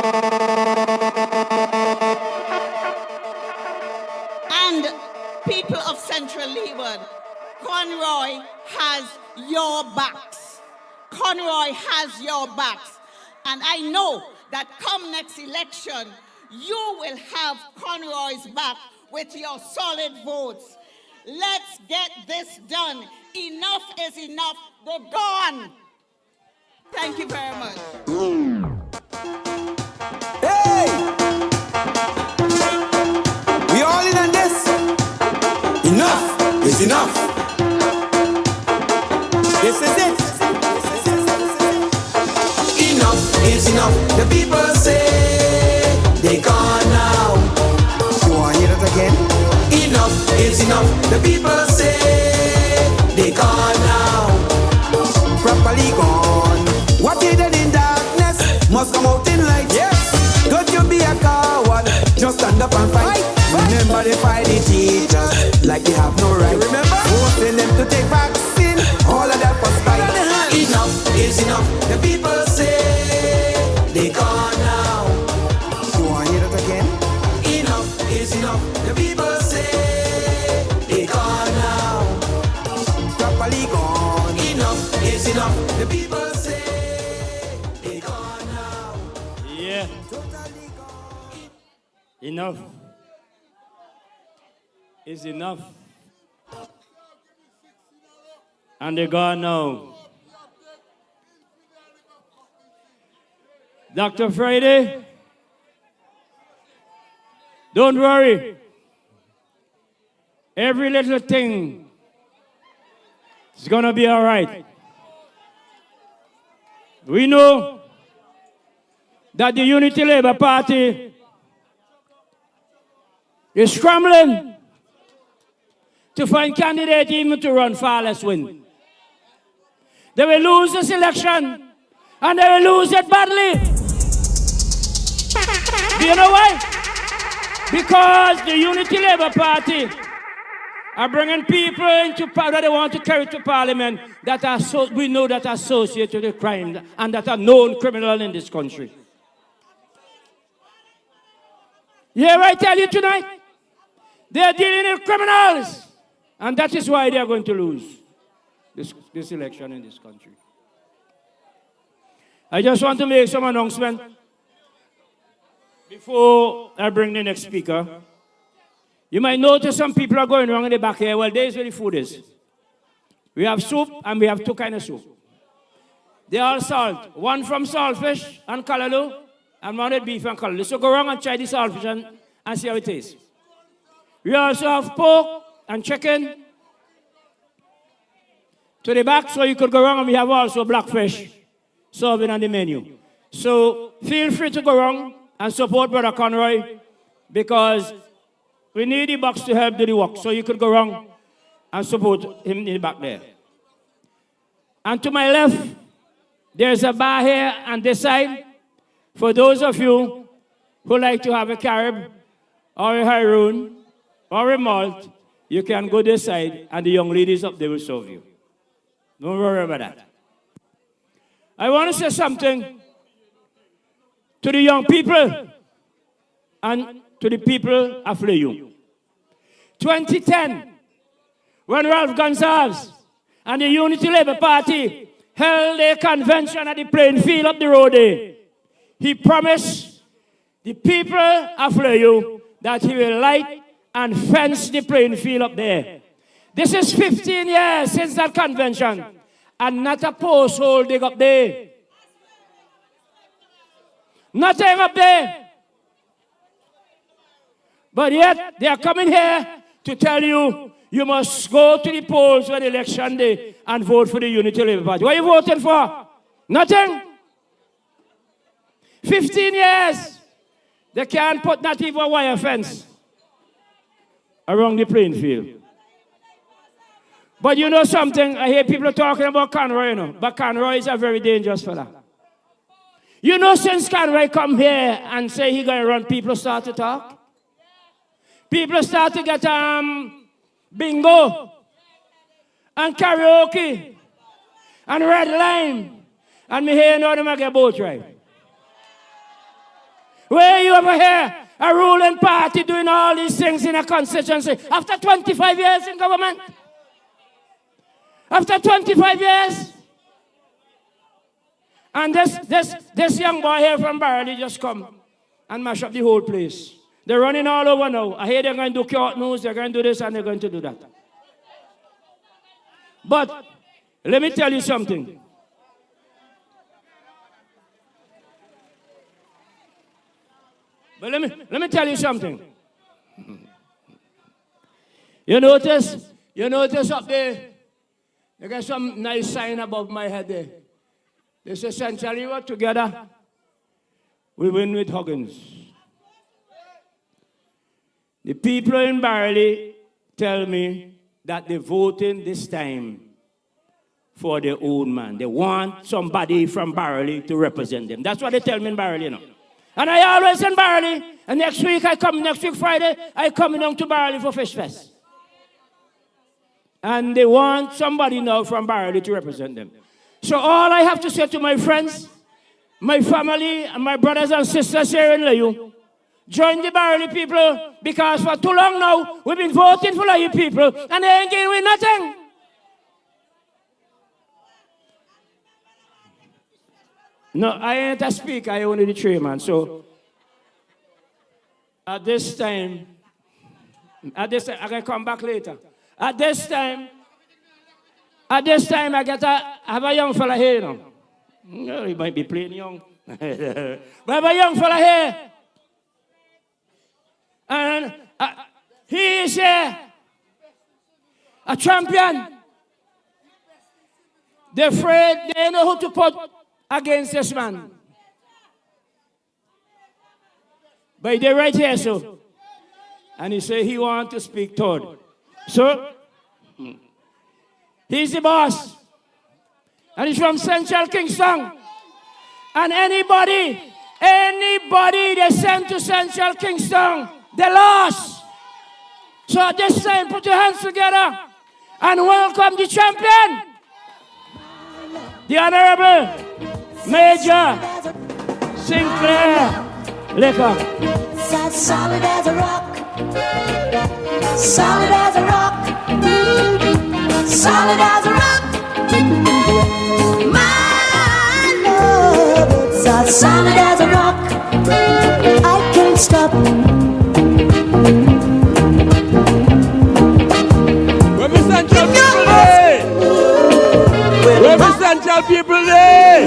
And people of Central Leeward, Conroy has your backs. Conroy has your backs. And I know that come next election, you will have Conroy's back with your solid votes. Let's get this done. Enough is enough. They're gone. Thank you very much. Hey! We all in on this. Enough is enough. This is it. Enough is enough. The people say they gone now. You want to hear it again? Enough is enough. The people say they gone now. Properly gone. What you did in darkness must come out in light. Yes. Don't you be a coward. Just stand up and fight. Remember they fight the teachers like they have no right. Remember? Forcing them to take vaccine. All of that for spite. Enough is enough. The people say they gone now. You want to hear it again? Enough is enough. The people say they gone now. Properly gone. Enough is enough. The people say they gone now. Yeah. Totally gone. Enough is enough. And they're gone now. Dr. Friday, don't worry. Every little thing is going to be all right. We know that the Unity Labour Party is scrambling to find candidates even to run far less win. They will lose this election, and they will lose it badly. Do you know why? Because the Unity Labour Party are bringing people into power that they want to carry to Parliament that are we know that are associated with crime and that are known criminals in this country. Yeah, I tell you tonight, they are dealing with criminals, and that is why they are going to lose this election in this country. I just want to make some announcement before I bring the next speaker. You might notice some people are going wrong in the back here. Well, there's where the food is. We have soup, and we have two kinds of soup. They are salt. One from saltfish and callaloo, and one with beef and callaloo. So go around and try the saltfish and see how it tastes. We also have pork and chicken to the back, so you could go around, and we have also blackfish serving on the menu. So feel free to go around and support Brother Conroy, because we need the box to help do the work. So you could go around and support him in the back there. And to my left, there's a bar here on this side for those of you who like to have a Carib or a Haroon or a malt you can go this side and the young ladies up there will serve you. Don't worry about that. I want to say something to the young people and to the people of Layou. 2010, when Ralph Gonsalves and the Unity Labour Party held a convention at the playing field up the road there, he promised the people of Layou that he will light and fence the playing field up there. This is 15 years since that convention, and not a post hole dig up there. Nothing up there. But yet, they are coming here to tell you, you must go to the polls on election day and vote for the Unity Labour Party. What are you voting for? Nothing. 15 years. They can't put not even a wire fence around the playing field. But you know something? I hear people talking about Conroy, you know. But Conroy is a very dangerous fella. You know, since Conroy come here and say he going to run, people start to talk. People start to get bingo and karaoke and red lime. And me here now them get boat ride. Where you ever hear a ruling party doing all these things in a constituency after 25 years in government? After 25 years? And this young boy here from Barley just come and mash up the whole place. They're running all over now. I hear they're going to do court news, they're going to do this, and they're going to do that. But let me tell you something. But let me tell you something. You notice up there, they got some nice sign above my head there. They say, essentially, we're together. We win with Huggins. The people in Barley tell me that they're voting this time for their own man. They want somebody from Barley to represent them. That's what they tell me in Barley, you know. And I always in Barley. And next week Friday, I come down to Barley for Fish Fest. And they want somebody now from Barley to represent them. So all I have to say to my friends, my family, and my brothers and sisters here in Layou, join the Barley people, because for too long now, we've been voting for Layou people, and they ain't giving nothing. No, I ain't a speaker, I only the chairman. So, at this time, I can come back later. At this time, I have a young fella here, you know. No, he might be playing young. But I have a young fella here. And he is a champion. They're afraid, they know who to put against this man. But they're right here, so. And he said he wants to speak third. So, he's the boss. And he's from Central Kingston. And anybody they send to Central Kingston, they lost. So at this time, put your hands together and welcome the champion, the Honorable Major Sinclair Liquor. Solid as a rock. Solid as a rock. Solid as a rock. My love, it's as solid as a rock. I can't stop. Where my Central people there? Where my Central people there?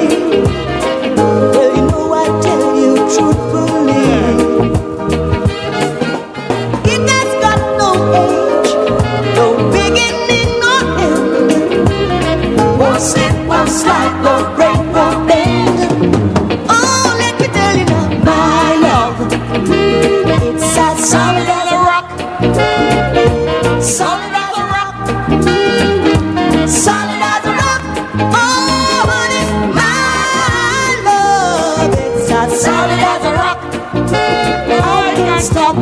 Well, you know I tell you truthfully, it has got no age, no beginning nor end. Won't slip, won't slide, won't break, won't bend. Oh, let me tell you now, my love, it's as solid as a rock. Solid as a rock. Solid as a rock. Oh, honey, my love, it's as solid as a rock. I can't stop.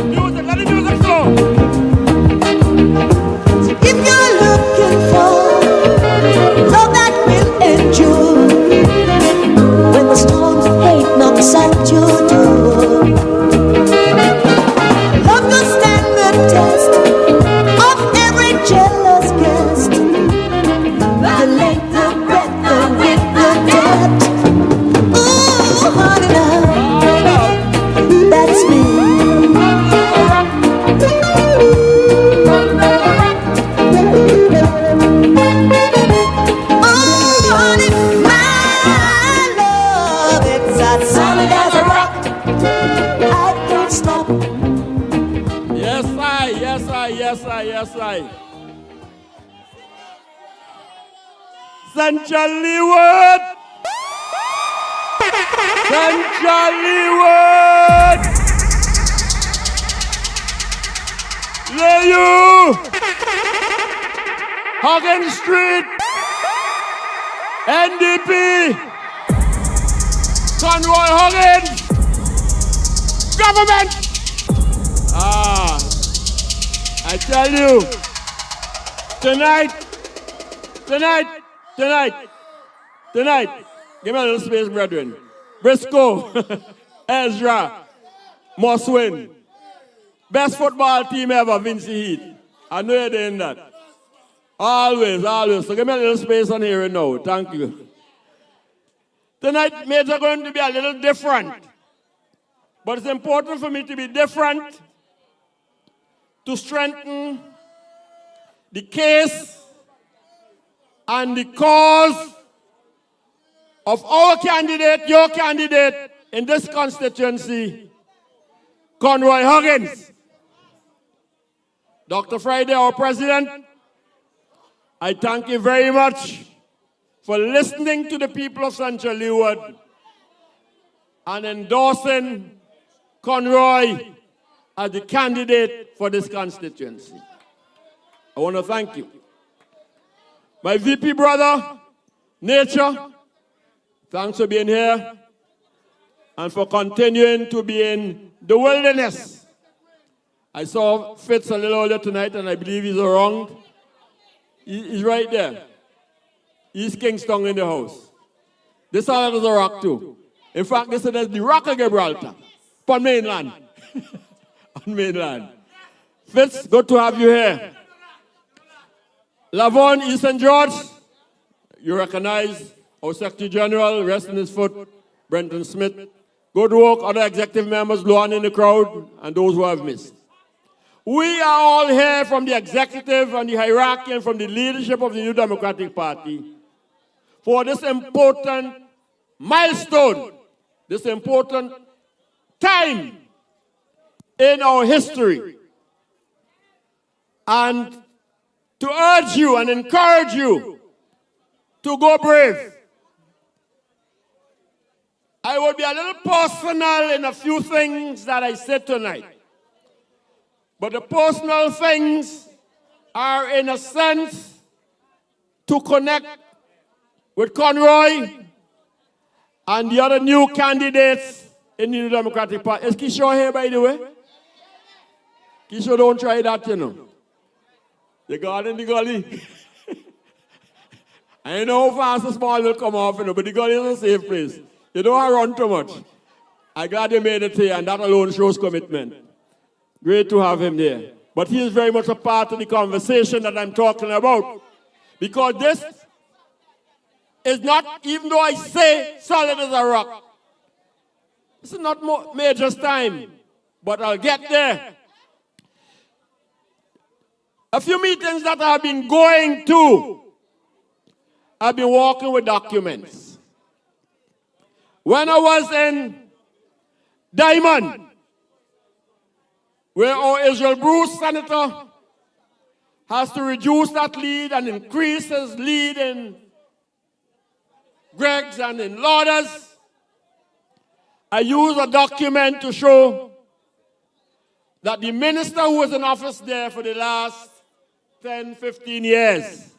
Music, let the music flow. yes, I, yes, I. Central Leeward! Central Leeward! Layou! Hogan Street! NDP! Conroy Hogan! Government! I tell you, tonight, give me a little space, brethren. Briscoe, Ezra, Moswin, best football team ever, Vincy Heat. I know you're doing that. Always. So give me a little space on here now. Thank you. Tonight, mates are going to be a little different. But it's important for me to be different to strengthen the case and the cause of our candidate, your candidate in this constituency, Conroy Huggins. Dr. Friday, our president, I thank you very much for listening to the people of Central Leeward and endorsing Conroy as the candidate for this constituency. I want to thank you. My VP brother, Nature, thanks for being here and for continuing to be in the wilderness. I saw Fitz a little earlier tonight and I believe he's around. He's right there. East Kingston in the house. This island is a rock too. In fact, this is the Rock of Gibraltar. On mainland. On mainland. Fitz, good to have you here. Lavon, Eastern George, you recognize our Secretary General, rest in his foot, Brenton Smith. Good work, other executive members, Luan in the crowd, and those who have missed. We are all here from the executive and the hierarchy and from the leadership of the New Democratic Party for this important milestone, this important time in our history, and to urge you and encourage you to go brave. I will be a little personal in a few things that I said tonight. But the personal things are, in a sense, to connect with Conroy and the other new candidates in the New Democratic Party. Is Kishore here, by the way? Kishore, don't try that, you know. The guard in the gully. I know how fast the small will come off, you know, but the gully is a safe place. You don't have to run too much. I'm glad you made it here, and that alone shows commitment. Great to have him there. But he is very much a part of the conversation that I'm talking about. Because this is not, even though I say solid as a rock, this is not Major's time, but I'll get there. A few meetings that I've been going to, I've been walking with documents. When I was in Diamond, where our Israel Bruce senator has to reduce that lead and increase his lead in Greg's and in Lauders, I use a document to show that the minister who was in office there for the last 10, 15 years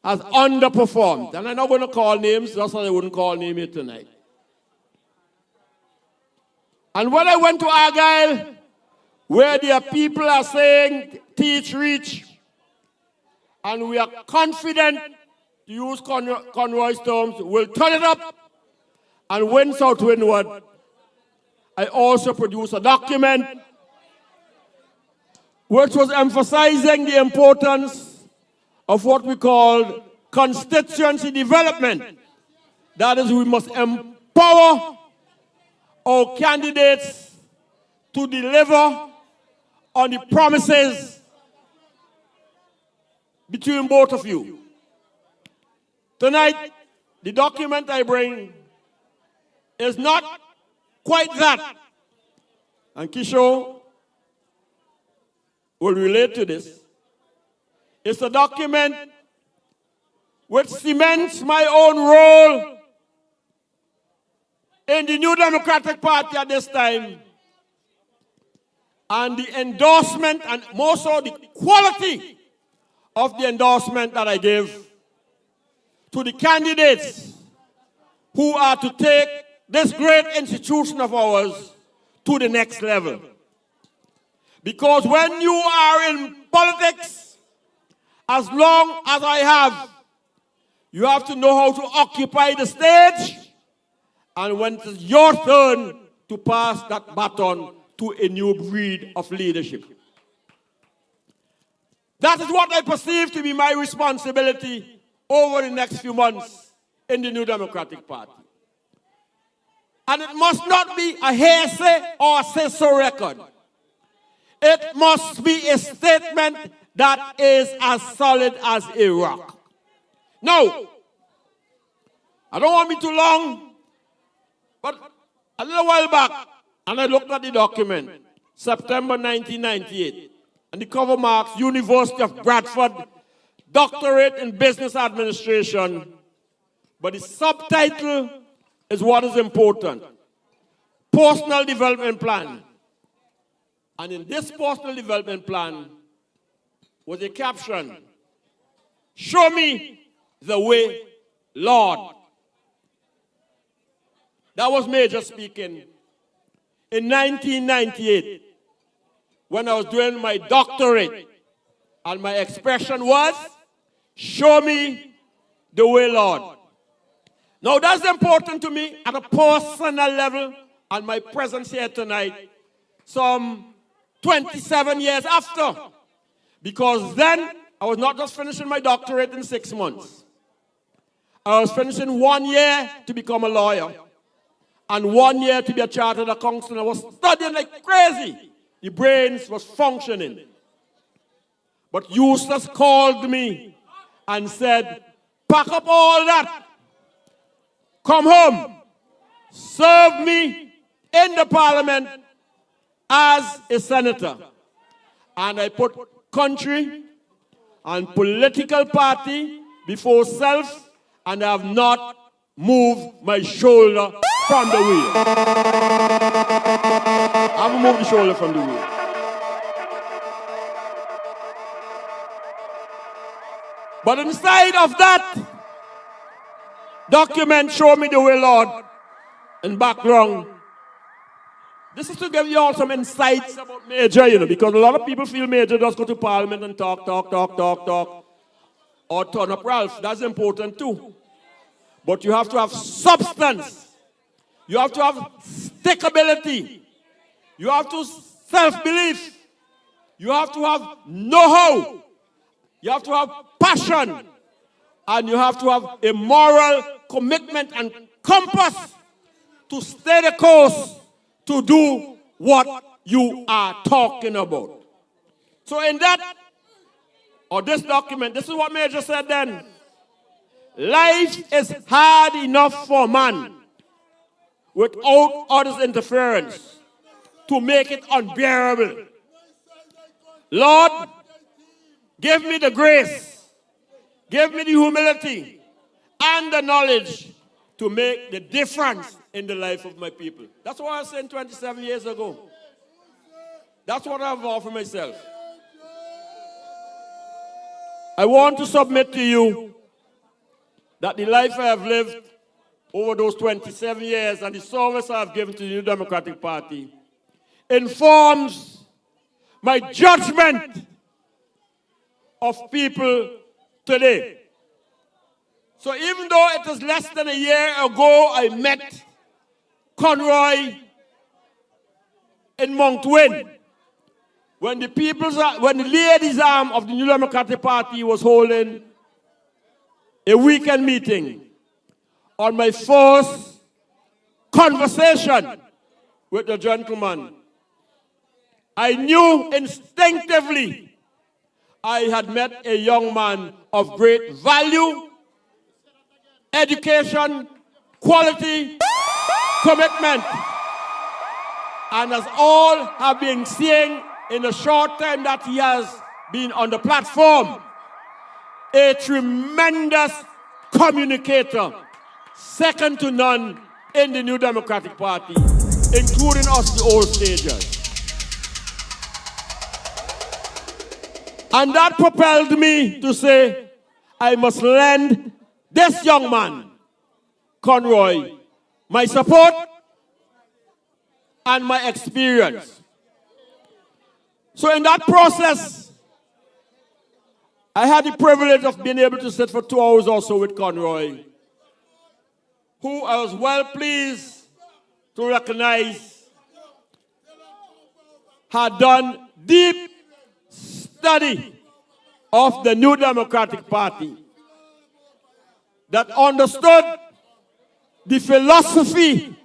has underperformed. And I'm not going to call names, that's why I wouldn't call names here tonight. And when I went to Argyle, where their people are saying, teach, reach, and we are confident, to use Conroy's terms, we'll turn it up and win South Windward. I also produced a document which was emphasizing the importance of what we call constituency development. That is, we must empower our candidates to deliver on the promises between both of you. Tonight, the document I bring is not quite that. And Kishore will relate to this. It's a document which cements my own role in the New Democratic Party at this time, and the endorsement, and more so the quality of the endorsement that I give to the candidates who are to take this great institution of ours to the next level. Because when you are in politics, as long as I have, you have to know how to occupy the stage, and when it's your turn to pass that baton to a new breed of leadership. That is what I perceive to be my responsibility over the next few months in the New Democratic Party. And it must not be a hearsay or a say-so record. It must be a statement that is as solid as a rock. Now, I don't want to be too long, but a little while back, and I looked at the document, September 1998, and the cover marks University of Bradford, Doctorate in Business Administration, but the subtitle is what is important. Personal Development Plan. And in this personal development plan was a caption, "Show me the way, Lord." That was Major speaking in 1998 when I was doing my doctorate. And my expression was, "Show me the way, Lord." Now that's important to me at a personal level, and my presence here tonight, some 27 years after. Because then, I was not just finishing my doctorate in 6 months. I was finishing 1 year to become a lawyer, and 1 year to be a chartered accountant. I was studying like crazy. The brains was functioning. But Eustace called me and said, "Pack up all that. Come home. Serve me in the parliament as a senator." And I put country and political party before self, and I have not moved my shoulder from the wheel. I haven't moved the shoulder from the wheel. But inside of that document, "Show me the way, Lord," in background, this is to give you all some insights about Major, because a lot of people feel Major just go to Parliament and talk, or turn up Ralph. That's important too. But you have to have substance. You have to have stickability. You have to self-belief. You have to have know-how. You have to have passion. And you have to have a moral commitment and compass to stay the course to do what you are talking about. So in that, or this document, this is what Major said then. "Life is hard enough for man without others' interference to make it unbearable. Lord, give me the grace, give me the humility and the knowledge to make the difference in the life of my people." That's what I was saying 27 years ago. That's what I've vowed for myself. I want to submit to you that the life I have lived over those 27 years and the service I have given to the New Democratic Party informs my judgment of people today. So even though it is less than a year ago I met Conroy in Mount Wayne, when the ladies' arm of the New Democratic Party was holding a weekend meeting, on my first conversation with the gentleman, I knew instinctively I had met a young man of great value, education, quality, commitment. And as all have been seeing in the short time that he has been on the platform, a tremendous communicator, second to none in the New Democratic Party, including us, the old stagers. And that propelled me to say, I must lend this young man, Conroy, my support and my experience. So in that process, I had the privilege of being able to sit for 2 hours or so with Conroy, who I was well pleased to recognize had done deep study of the New Democratic Party, that understood the philosophy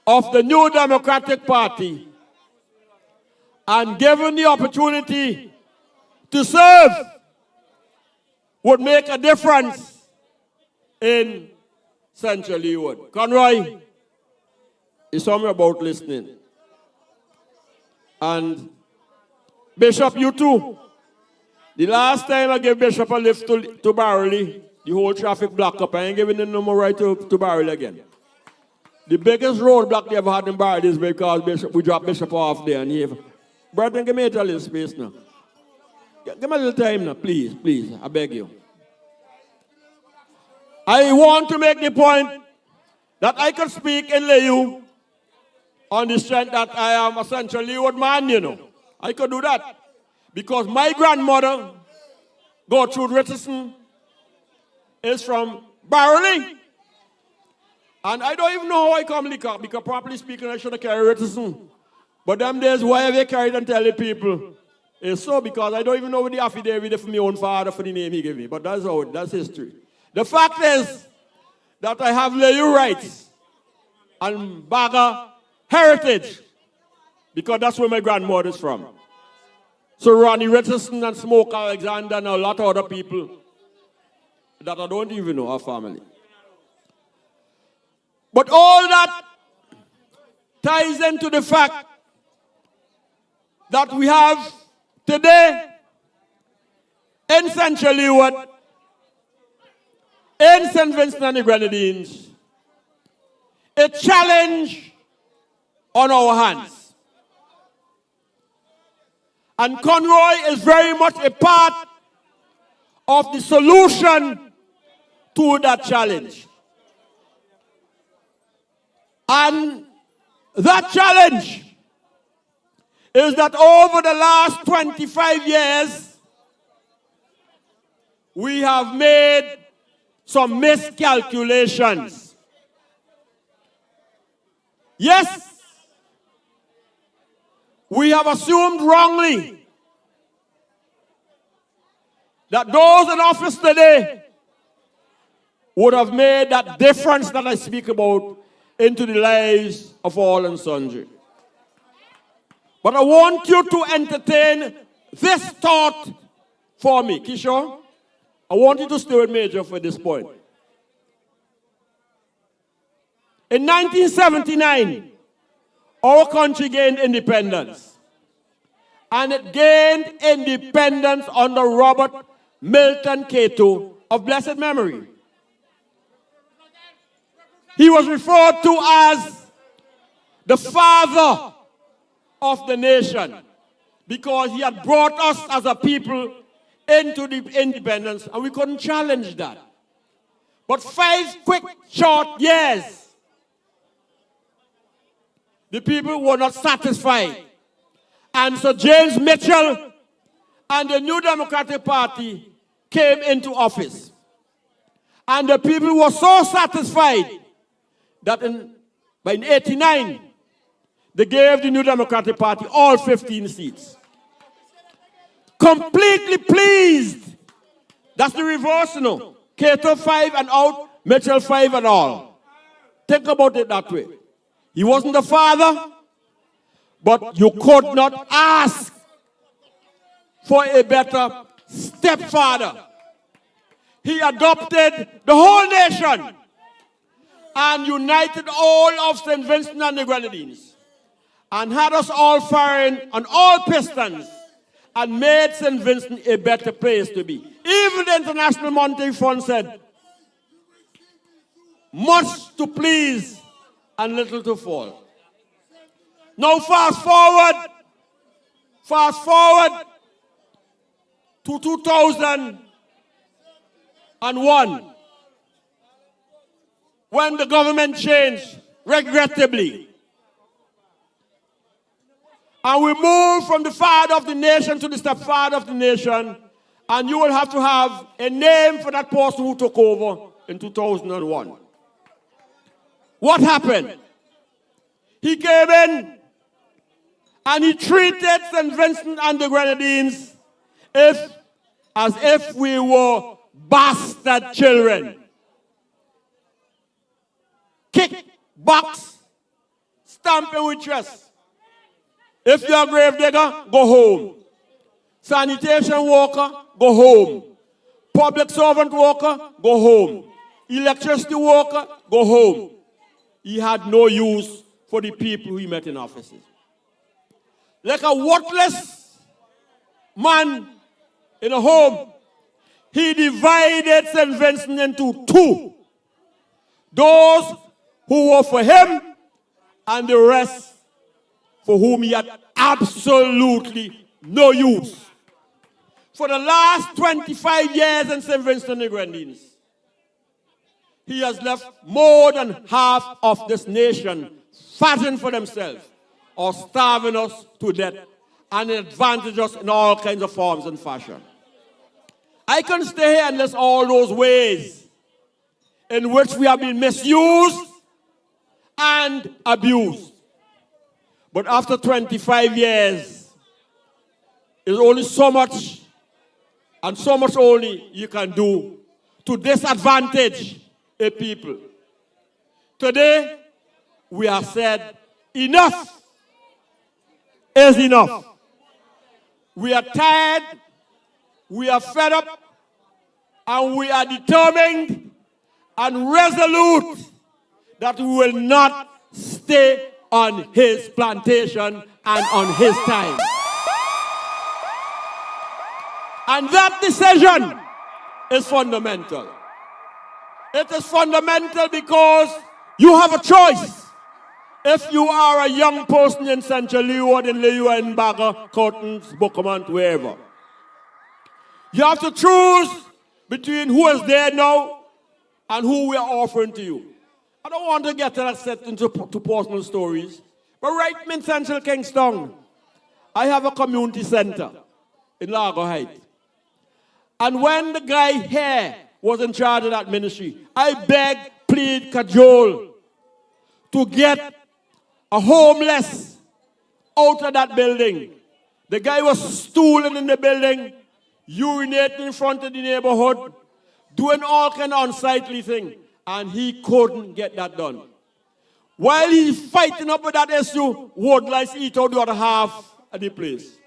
of the New Democratic Party, and given the opportunity to serve, would make a difference in Central Leeward. Conroy is somewhere about listening. And Bishop, you too. The last time I gave Bishop a lift to Barley, the whole traffic blocked up. I ain't giving him no more right to Barley again. The biggest roadblock they ever had in Barley is because we dropped Bishop off there. And he have, brethren, give me a little space now. Give me a little time now, please, please, I beg you. I want to make the point that I could speak in Layou on the strength that I am a Central Leeward man, you know. I could do that. Because my grandmother, Gertrude Richardson, is from Barley. And I don't even know how I come liquor, because properly speaking, I should have carried Richardson. But them days, why have they carried and tell the people? It's so because I don't even know what the affidavit is for my own father for the name he gave me. But that's how, that's history. The fact is that I have Layou rights and Baga heritage, because that's where my grandmother is from. So Ronnie Richardson and Smoke Alexander and a lot of other people that I don't even know our family. But all that ties into the fact that we have today in Central Leeward, in St. Vincent and the Grenadines, a challenge on our hands. And Conroy is very much a part of the solution to that challenge. And that challenge is that over the last 25 years, we have made some miscalculations. Yes, we have assumed wrongly that those in office today would have made that difference that I speak about into the lives of all and sundry. But I want you to entertain this thought for me. Kishore, I want you to stay with Major for this point. In 1979, our country gained independence. And it gained independence under Robert Milton Cato of blessed memory. He was referred to as the father of the nation because he had brought us as a people into the independence, and we couldn't challenge that. But 5 quick, short years, the people were not satisfied. And so James Mitchell and the New Democratic Party came into office. And the people were so satisfied that by 1989, they gave the New Democratic Party all 15 seats. Completely pleased. That's the reverse, you know. Cato 5 and out, Mitchell 5 and all. Think about it that way. He wasn't the father, but you could not ask for a better stepfather. He adopted the whole nation and united all of St. Vincent and the Grenadines and had us all firing on all pistons and made St. Vincent a better place to be. Even the International Monetary Fund said, much to please and little to fall. Now fast forward to 2001, when the government changed, regrettably. And we moved from the father of the nation to the stepfather of the nation, and you will have to have a name for that person who took over in 2001. What happened? He came in and he treated St. Vincent and the Grenadines as if we were bastard children. Kick, box, stamping with chest. If you're a grave digger, go home. Sanitation worker, go home. Public servant worker, go home. Electricity worker, go home. He had no use for the people he met in offices. Like a worthless man in a home, he divided St. Vincent into two. Those who were for him and the rest for whom he had absolutely no use. For the last 25 years in St. Vincent and the Grenadines, he has left more than half of this nation fighting for themselves or starving us to death and advantage us in all kinds of forms and fashion. I can stay here and list all those ways in which we have been misused and abused. But after 25 years, there's only so much and so much only you can do to disadvantage a people. Today, we have said enough is enough. We are tired, we are fed up, and we are determined and resolute that we will not stay on his plantation and on his time. And that decision is fundamental. It is fundamental because you have a choice. If you are a young person in Central Leeward, in Layou, in Bagger, Cottons, Buckermont, wherever, you have to choose between who is there now and who we are offering to you. I don't want to get that set into personal stories, but right in Central Kingston, I have a community center in Lago Heights. And when the guy here was in charge of that ministry, I begged, plead, cajole to get a homeless out of that building. The guy was stooling in the building, urinating in front of the neighborhood, doing all kind of unsightly things, and he couldn't get that done. While he's fighting up with that issue, woodlice eat out the other half of the place.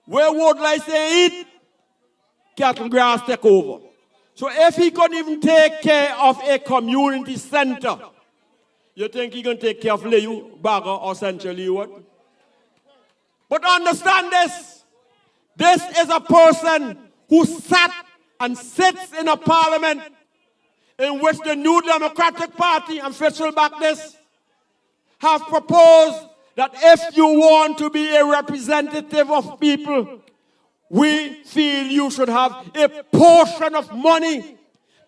Where woodlice they eat, cattle grass take over. So if he couldn't even take care of a community center, you think he can take care of Layou, Bagger, or Central Leeward? But understand this. This is a person who sat and sits in a parliament in which the New Democratic Party, and Fitz will back this, have proposed that if you want to be a representative of people, we feel you should have a portion of money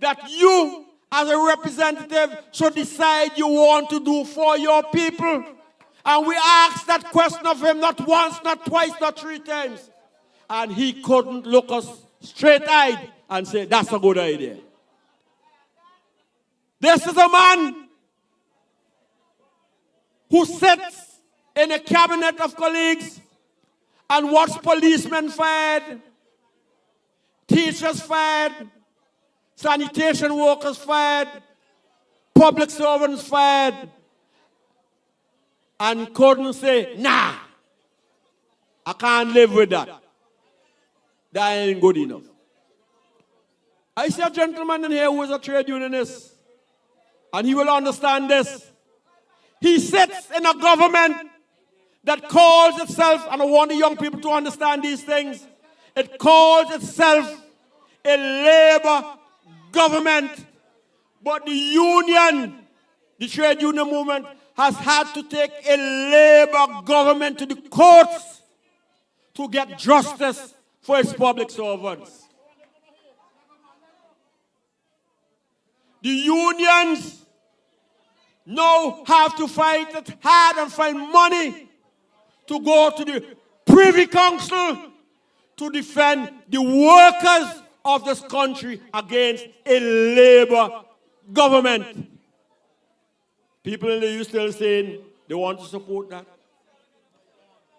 that you, as a representative, should decide you want to do for your people. And we asked that question of him not once, not twice, not three times. And he couldn't look us straight-eyed and say, that's a good idea. This is a man who sits in a cabinet of colleagues and watch policemen fired, teachers fired, sanitation workers fired, public servants fired, and couldn't say, nah, I can't live with that. That ain't good enough. I see a gentleman in here who is a trade unionist, and he will understand this. He sits in a government that calls itself, and I want the young people to understand these things, it calls itself a Labour government. But the union, the trade union movement, has had to take a Labour government to the courts to get justice for its public servants. The unions now have to fight it hard and find money to go to the Privy Council to defend the workers of this country against a Labour government. People in the youth still saying they want to support that.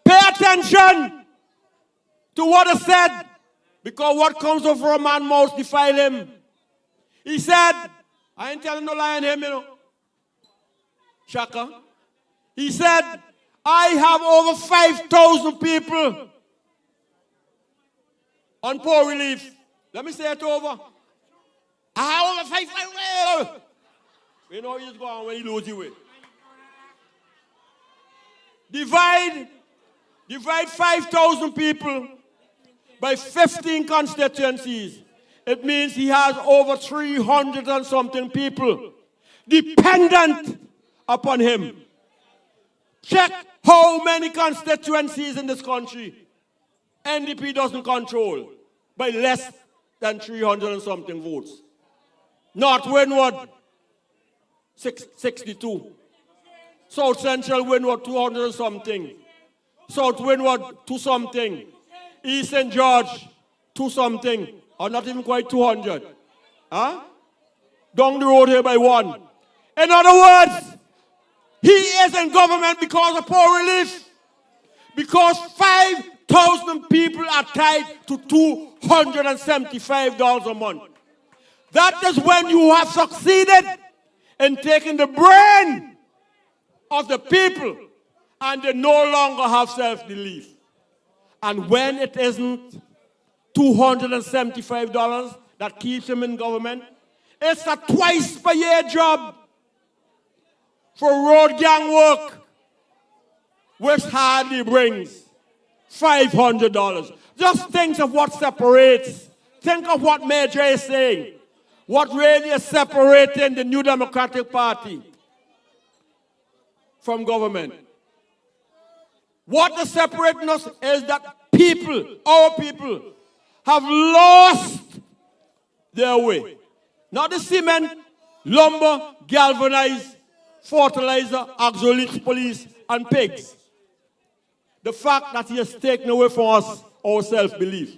Pay attention to what is said, because what comes over a man's mouth defile him. He said, I ain't telling no lie on him, you know. Shaka. He said, I have over 5,000 people on poor relief. Let me say it over. I have over 5,000. You know he's going when he loses the way. Divide 5,000 people by 15 constituencies. It means he has over 300 and something people dependent upon him. Check how many constituencies in this country NDP doesn't control by less than 300 and something votes. North Windward, 62. South Central Windward, 200 and something. South Windward, 2 something. East St. George, 2 something. Or not even quite 200. Huh? Down the road here by 1. In other words, he is in government because of poor relief. Because 5,000 people are tied to $275 a month. That is when you have succeeded in taking the brain of the people and they no longer have self-belief. And when it isn't $275 that keeps him in government, it's a twice per year job for road gang work, which hardly brings $500. Just think of what separates. Think of what Major is saying. What really is separating the New Democratic Party from government. What is separating us is that people, our people, have lost their way. Not the cement, lumber, galvanized, fertilizer, auxiliary police, and pigs. The fact that he has taken away from us our self-belief.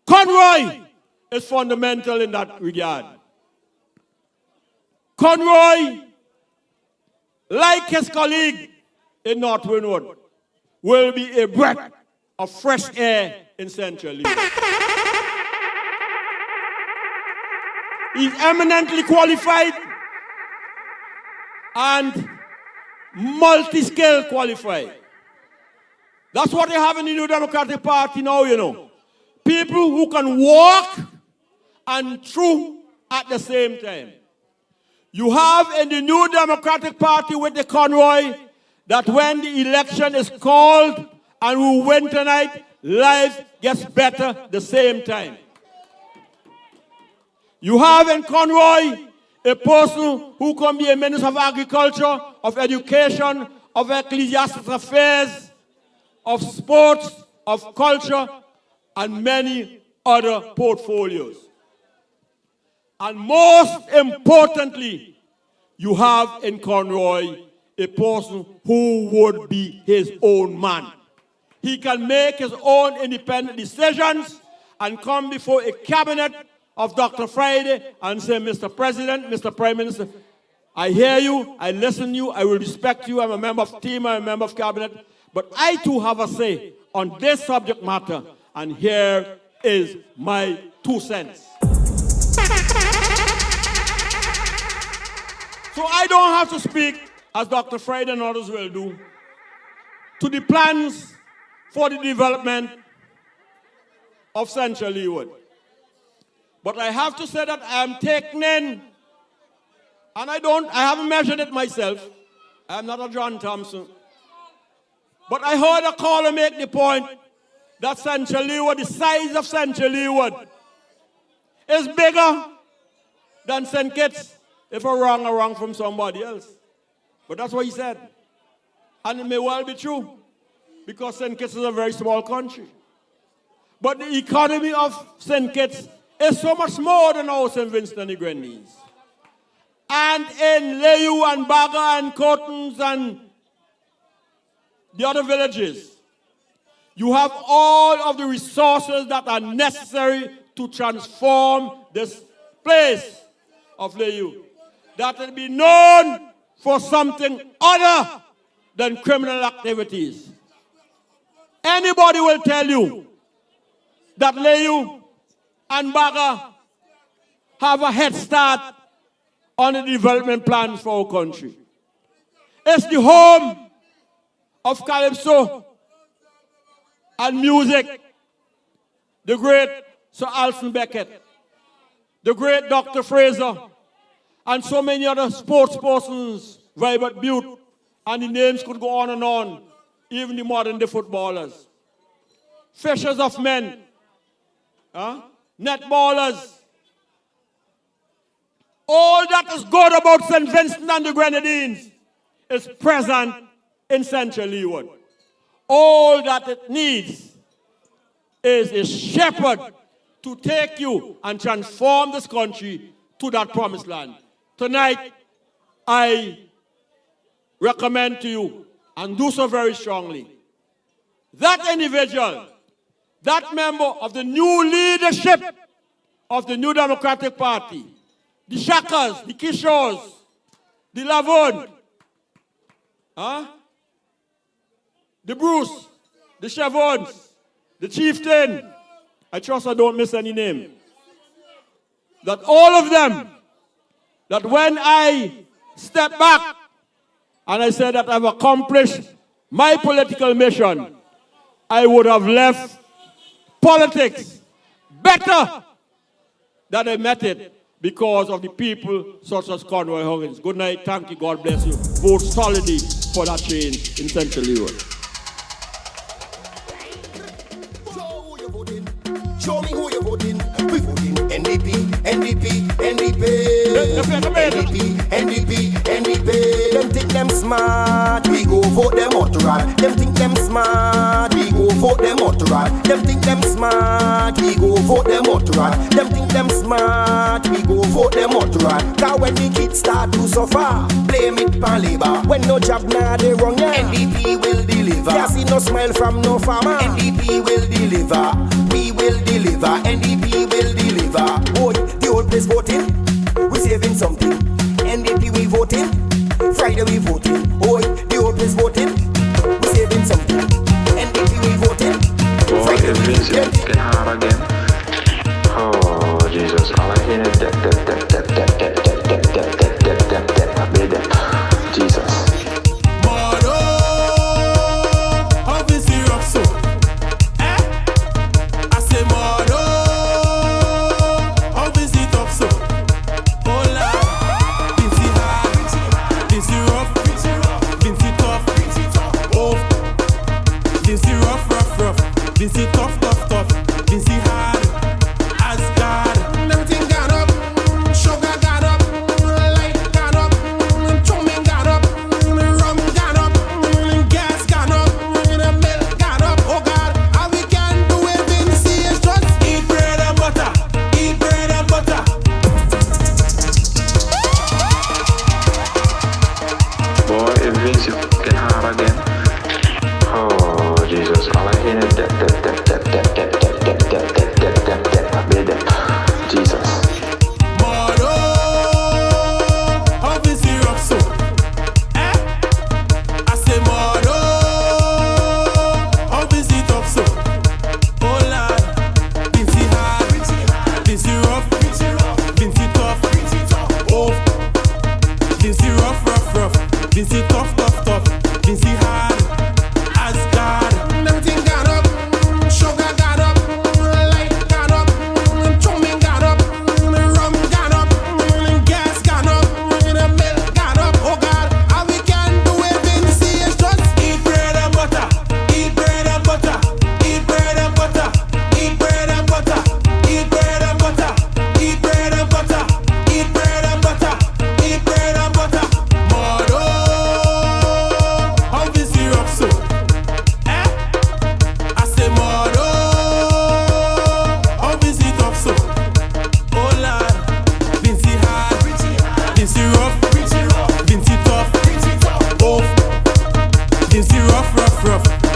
Conroy is fundamental in that regard. Conroy, like his colleague in North Windward, will be a breath of fresh air in Central Leeward. He's eminently qualified and multi-skill qualified. That's what they have in the New Democratic Party now, you know. People who can walk and chew at the same time. You have in the New Democratic Party with the Conroy that when the election is called and we win tonight, life gets better the same time. You have in Conroy a person who can be a Minister of Agriculture, of Education, of Ecclesiastical Affairs, of Sports, of Culture, and many other portfolios. And most importantly, you have in Conroy a person who would be his own man. He can make his own independent decisions and come before a cabinet of Dr. Friday and say, Mr. President, Mr. Prime Minister, I hear you, I listen to you, I will respect you, I'm a member of team, I'm a member of cabinet, but I too have a say on this subject matter, and here is my 2 cents. So I don't have to speak, as Dr. Friday and others will do, to the plans for the development of Central Leeward. But I have to say that I am taking in, and I haven't measured it myself. I'm not a John Thompson. But I heard a caller make the point that Central Leeward, the size of Central Leeward, is bigger than St. Kitts. If I'm wrong from somebody else. But that's what he said. And it may well be true, because St. Kitts is a very small country. But the economy of St. Kitts is so much more than our St. Vincent and the Grenadines. And in Layou and Baga and Cottons and the other villages, you have all of the resources that are necessary to transform this place of Layou. That will be known for something other than criminal activities. Anybody will tell you that Layou and Baga have a head start on the development plans for our country. It's the home of calypso and music. The great Sir Alson Beckett, the great Dr. Fraser, and so many other sports persons, Vibert Butte, and the names could go on and on, even the modern day footballers. Fishers of men, netballers. All that is good about St. Vincent and the Grenadines is present in Central Leeward. All that it needs is a shepherd to take you and transform this country to that promised land. Tonight, I recommend to you, and do so very strongly, that individual, that member of the new leadership of the New Democratic Party, the Shakas, the Kishores, the Lavon, the Bruce, the Chavons, the Chieftain, I trust I don't miss any name, that all of them, that when I step back and I said that I've accomplished my political mission, I would have left politics better than I met it because of the people such as Conroy Huggins. Good night, thank you, God bless you. Vote solidly for that change in Central Leeward. Show me who you're voting. We voting NDP, NDP, NDP. NDP, NDP. Them think them smart, we go vote them outright. Them think them smart, we go vote them outright. Them think them smart, we go vote them outright. Them think them smart, we go vote them outright. Cause when the kids start to suffer, blame it pan labor. When no job now they wrong, yeah. NDP will deliver. Yeah, see no smile from no farmer. NDP will deliver. We will deliver. NDP will deliver. Boy, the old place voting, we saving something. NDP we voting, Friday we voting. Boy, the old place voting, we saving something. NDP we voting, Friday we voting. Getting hard again. Oh Jesus, all I hear is that. Jesus.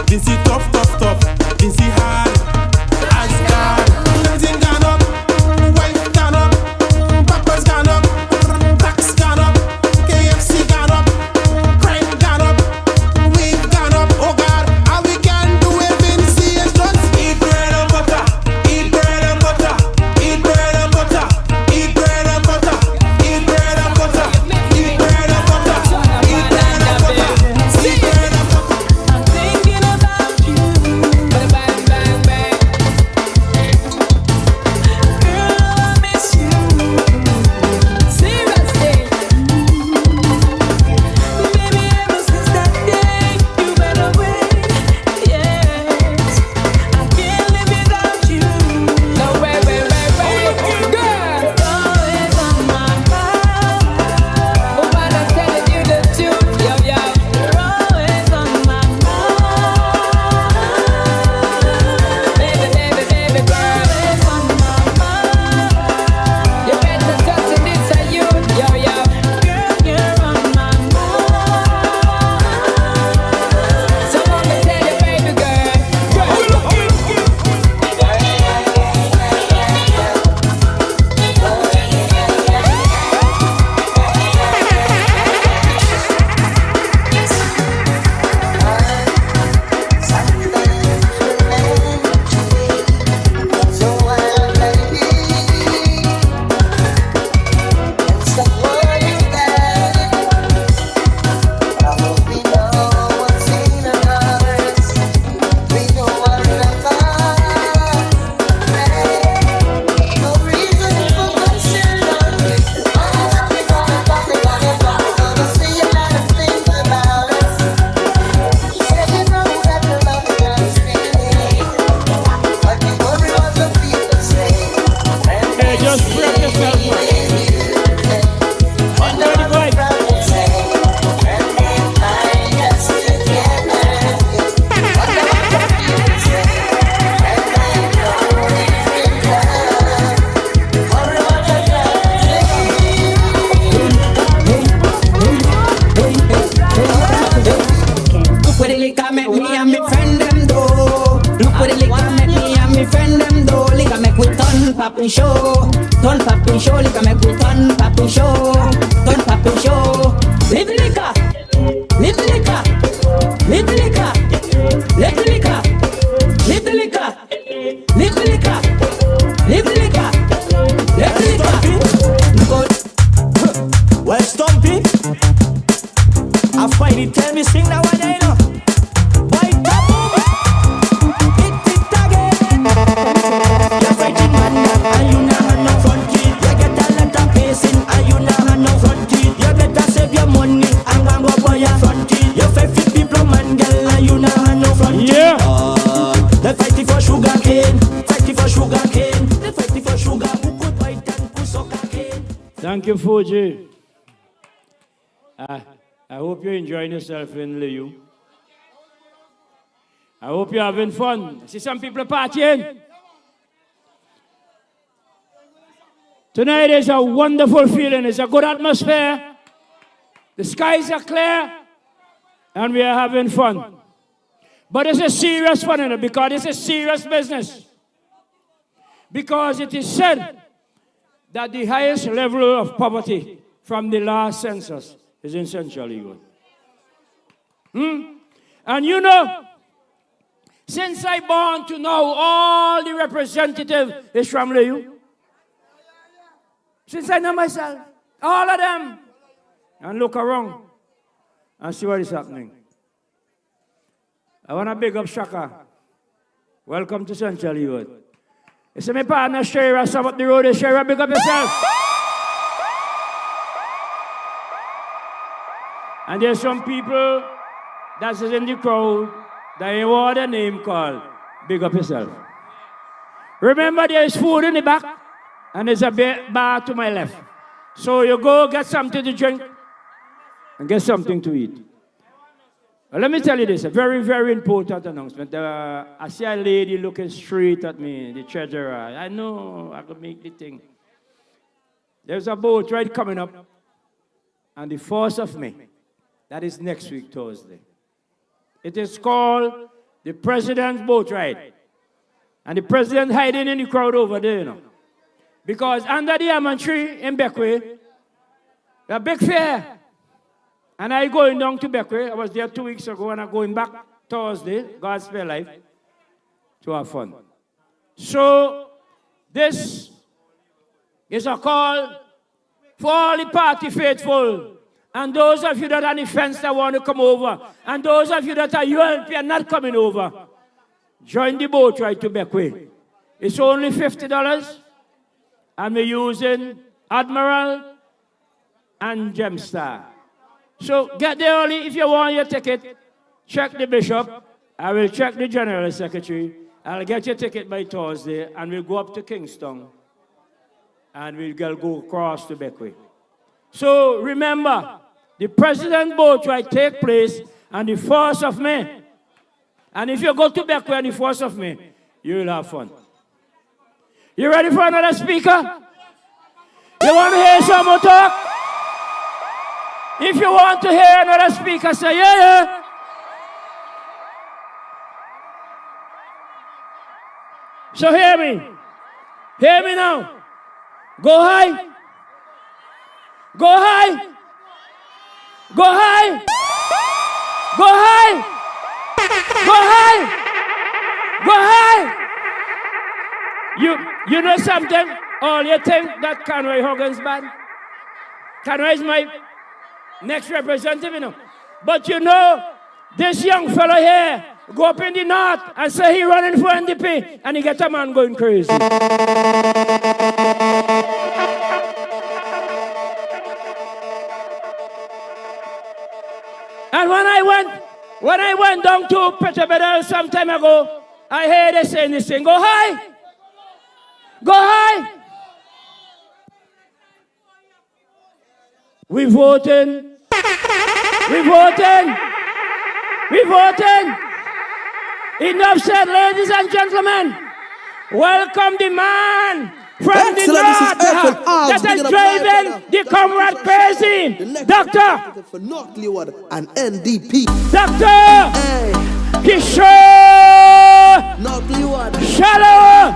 Been see tough, tough, tough. Been see hard. As God. Everything gone up. Wife gone up. Papa's gone up. Tax gone up. KFC gone up. Crime gone up. We've gone up. Oh God, all we can do is just eat bread and butter. Eat bread and butter. Eat bread and butter. Eat bread and butter. Eat bread and butter. Eat bread and butter. Eat bread and butter. Eat bread and butter. I'm thinking about you. Bang, bang, bang. Girl, I miss you. Seriously. Baby, ever since that day, you went away. Yes. I can't live without you. No way, way, way, way. Girl, you're always on my mind. Oh, man, I'm telling you the truth. Yo, yo. You're always on my mind. Baby, baby, baby, girl, always on my mind. You better trust in this, are you? Yo, yo. Girl, you're on my mind. So let me tell you, baby girl. Hey, just prep yourself. Ready, boy? Look what the liquor make me and me friend them do. Look what the liquor make me and me friend them do. Liquor make we turn poppin' show. Turn poppin' show. Liquor make we turn poppin' show. Turn poppin' show. Live the liquor. Live the liquor. Live the liquor. Live the liquor. Live the liquor. Live the liquor. Live the liquor. Live the liquor. Good. Well, Stumpy, I find it, tell me sing that one, you know. Boy, top over. Hit it again. You're fighting man, and you not have no front teeth. You get a lot of pacing, and you not have no front teeth. You better save your money, and go for your front teeth. You fight for people, man, girl, and you not have no front teeth. Yeah. They fighting for sugar cane, fighting for sugar cane. They fighting for sugar, who could bite and who suck a cane. Thank you, Fuji. I hope you're enjoying yourself in Layou. I hope you're having fun. I see some people partying. Tonight is a wonderful feeling. It's a good atmosphere. The skies are clear. And we are having fun. But it's a serious fun, you know, because it's a serious business. Because it is said that the highest level of poverty from the last census is in Central Leeward. And you know, since I born to now, all the representative is from Layou. Since I know myself, all of them. And look around and see what is happening. I want to big up Shaka. Welcome to Central Leeward. You see my partner Shara, some up the road. Shara, big up yourself. And there's some people that's in the crowd that ain't want a name called. Big up yourself. Remember, there's food in the back, and there's a bar to my left. So you go get something to drink and get something to eat. Well, let me tell you this, a very, very important announcement. I see a lady looking straight at me, the treasurer. I know I could make the thing. There's a boat ride coming up on the 4th of May. That is next week, Thursday. It is called the president's boat ride. And the president hiding in the crowd over there, you know. Because under the almond tree in Beckway, a big fair. And I going down to Beckway. I was there 2 weeks ago, and I'm going back Thursday, God's spare life, to have fun. So, this is a call for all the party faithful, and those of you that are on the fence that want to come over, and those of you that are ULP and not coming over, join the boat ride to Beckway. It's only $50, and we're using Admiral and Gemstar. So get there early if you want your ticket. Check the bishop. I will check the general secretary. I'll get your ticket by Thursday, and we'll go up to Kingston, and we'll go across to Beckway. So remember, the president boat ride take place on the 1st of May. And if you go to Beckway on the 1st of May, you will have fun. You ready for another speaker? You want to hear some more talk? If you want to hear another speaker, say yeah, yeah. So hear me. Hear me now. Go high. Go high. Go high. Go high. Go high. Go high. You know something? Oh, you think that Conway Hogan's bad? Conway is my next representative, you know. But you know, this young fellow here go up in the north and say he running for NDP, and he get a man going crazy. And when I went down to Peterbedel some time ago, I heard they saying this thing, go high. Go high. We voting. We voting. We voting. Enough said, ladies and gentlemen. Welcome the man from the north that is driving the comrade crazy. Doctor. For North Leeward and NDP. Doctor. Hey. Kishore. North Leeward. Shallow.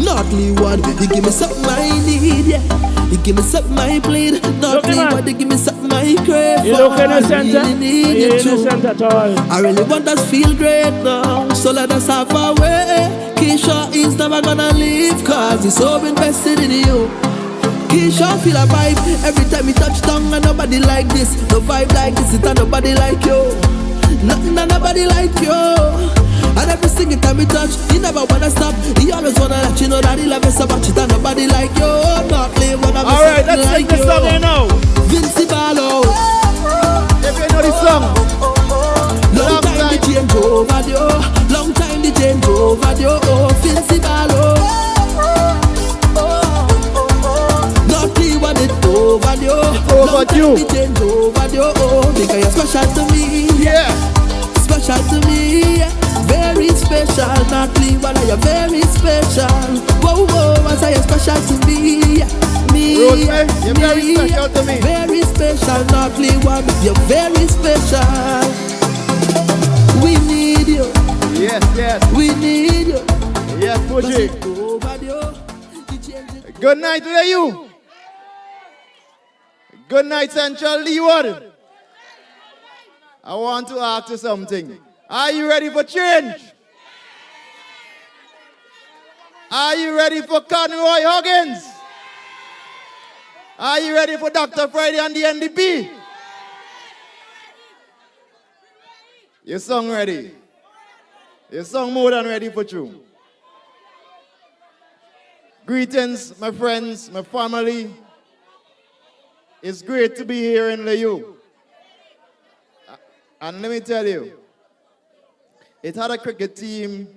North Leeward. You give me something I need, yeah. You give me something I bleed. North Leeward. You give me something I crave. You look innocent. I really need you you too. Innocent at all. I really want us feel great now. So let us have our way. Keisha is never gonna leave, cause he's so invested in you. Keisha feel a vibe every time he touch down, and nobody like this. No vibe like this, it's nobody like you. Nothing and nobody like you. And every single time he touch, he never wanna stop. He always wanna let you know that he loves so much. It's nobody like you. Not live when I'm alright, let's sing this song here now. Vinci Barlow. If you know this song. Long time the change over you. Long time the change over you. Oh, Vinci Barlow. Not even it over you. Over you. The change over you. Oh, because you're special to me. Yeah. Special to me. Very special. Not even you're very special. Whoa, whoa, I say you're special to me. Me. Rosemary, you're very special to me. Very special. Not one. You're very special. We need you. Yes, yes. We need you. Yes, Fuji. Good night, Layou. Good night, Central Leeward. I want to ask you something. Are you ready for change? Are you ready for Conroy Huggins? Are you ready for Dr. Friday and the NDP? Your song ready? Your song more than ready for you. Greetings, my friends, my family. It's great to be here in Layou. And let me tell you, it had a cricket team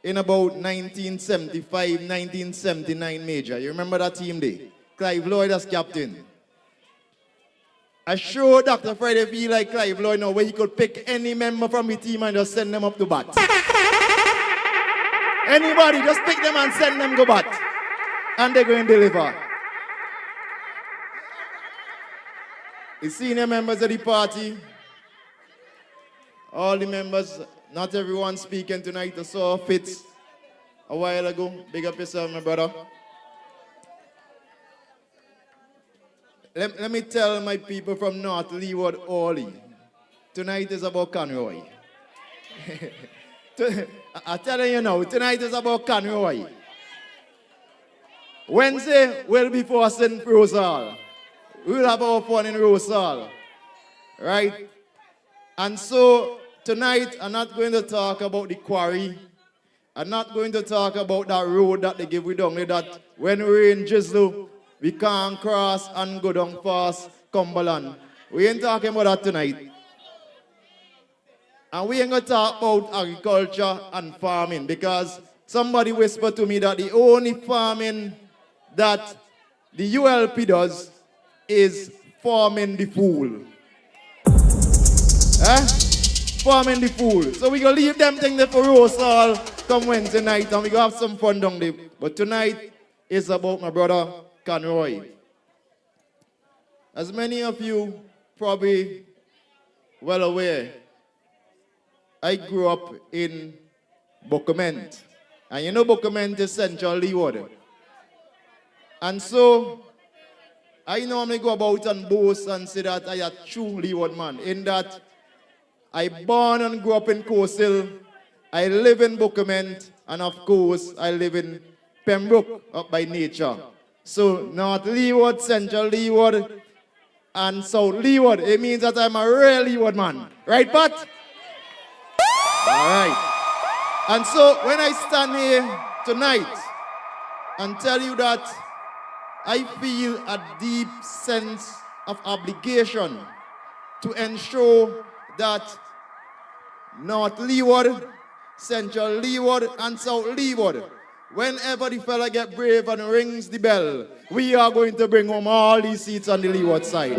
in about 1975, 1979 major. You remember that team there? Clive Lloyd as captain. I sure Dr. Friday feel like Clive Lloyd now where he could pick any member from the team and just send them up to bat. Anybody, just pick them and send them go bat. And they're going to deliver. The senior members of the party, all the members, Not everyone speaking tonight. I saw Fitz a while ago. Big up yourself, my brother. Let me tell my people from North Leeward, Orly. Tonight is about Conroy. I'm telling you now, tonight is about Conroy. Wednesday, we'll be forcing Rose Hall. We'll have our fun in Rose Hall. Right? And so, tonight, I'm not going to talk about the quarry. I'm not going to talk about that road that they give we down there, that when we're in Jizzle, we can't cross and go down past Cumberland. We ain't talking about that tonight. And we ain't going to talk about agriculture and farming, because somebody whispered to me that the only farming that the ULP does is farming the fool. Farming the fool. So we're going to leave them things there for Rose Hall come Wednesday night, and we're going to have some fun down there. But tonight is about my brother Conroy. As many of you probably well aware, I grew up in Bookament. And you know Bookament is central Leeward. And so, I normally go about and boast and say that I am a true Leeward man, in that I born and grew up in Coastal, I live in Bookament, and of course, I live in Pembroke, up by nature. So, North Leeward, Central Leeward, and South Leeward. It means that I'm a real Leeward man. Right, Pat? All right. And so, when I stand here tonight and tell you that I feel a deep sense of obligation to ensure that North Leeward, Central Leeward, and South Leeward, whenever the fella get brave and rings the bell, we are going to bring home all these seats on the Leeward side.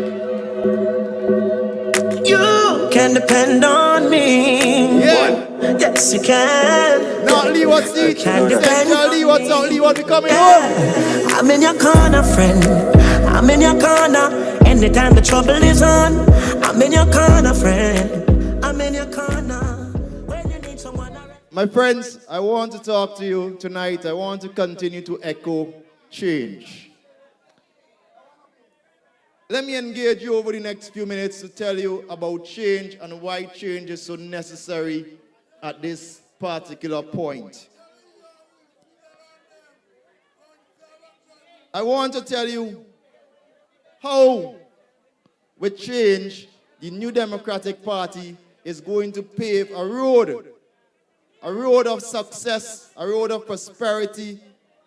You can depend on me. Yeah. Yes, you can. North Leeward seat, Central Leeward, South Leeward, we coming home. I'm in your corner, friend. I'm in your corner. Anytime the trouble is on, I'm in your corner, friend. I'm in your corner. When you need someone. My friends, I want to talk to you tonight. I want to continue to echo change. Let me engage you over the next few minutes to tell you about change and why change is so necessary at this particular point. I want to tell you how, with change, the New Democratic Party is going to pave a road of success, a road of prosperity,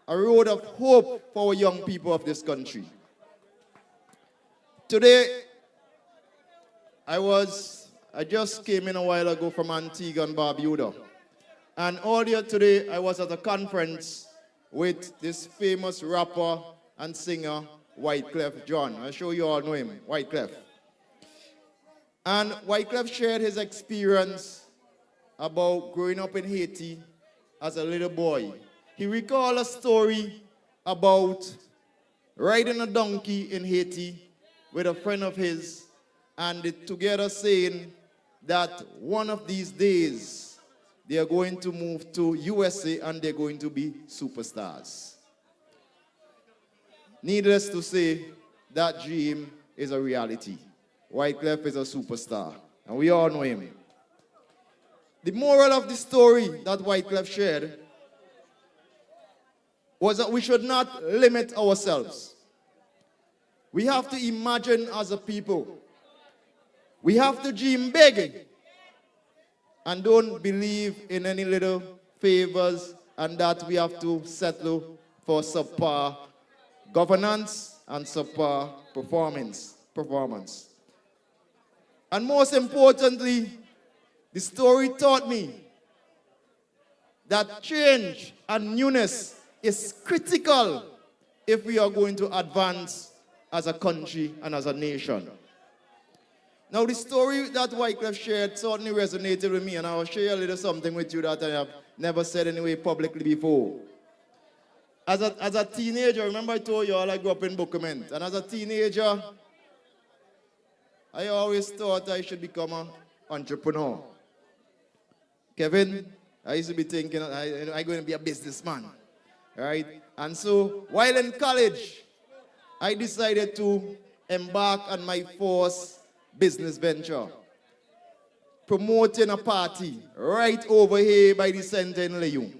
a road of hope for our young people of this country. Today, I just came in a while ago from Antigua and Barbuda. And earlier today, I was at a conference with this famous rapper and singer, Wyclef John. I'm sure you all know him, Wyclef. And Wyclef shared his experience about growing up in Haiti as a little boy. He recalled a story about riding a donkey in Haiti with a friend of his, and together saying that one of these days they are going to move to USA and they're going to be superstars. Needless to say, that dream is a reality. Wyclef is a superstar, and we all know him. The moral of the story that Wyclef shared was that we should not limit ourselves. We have to imagine as a people. We have to dream big and don't believe in any little favors and that we have to settle for subpar governance and subpar performance. And most importantly, the story taught me that change and newness is critical if we are going to advance as a country and as a nation. Now, the story that Wyclef shared certainly resonated with me, and I will share a little something with you that I have never said anyway publicly before. As a teenager, remember I told you all I grew up in Bookament, and as a teenager, I always thought I should become an entrepreneur. Kevin, I used to be thinking I'm going to be a businessman, right? And so while in college, I decided to embark on my first business venture, promoting a party right over here by the center in Layou,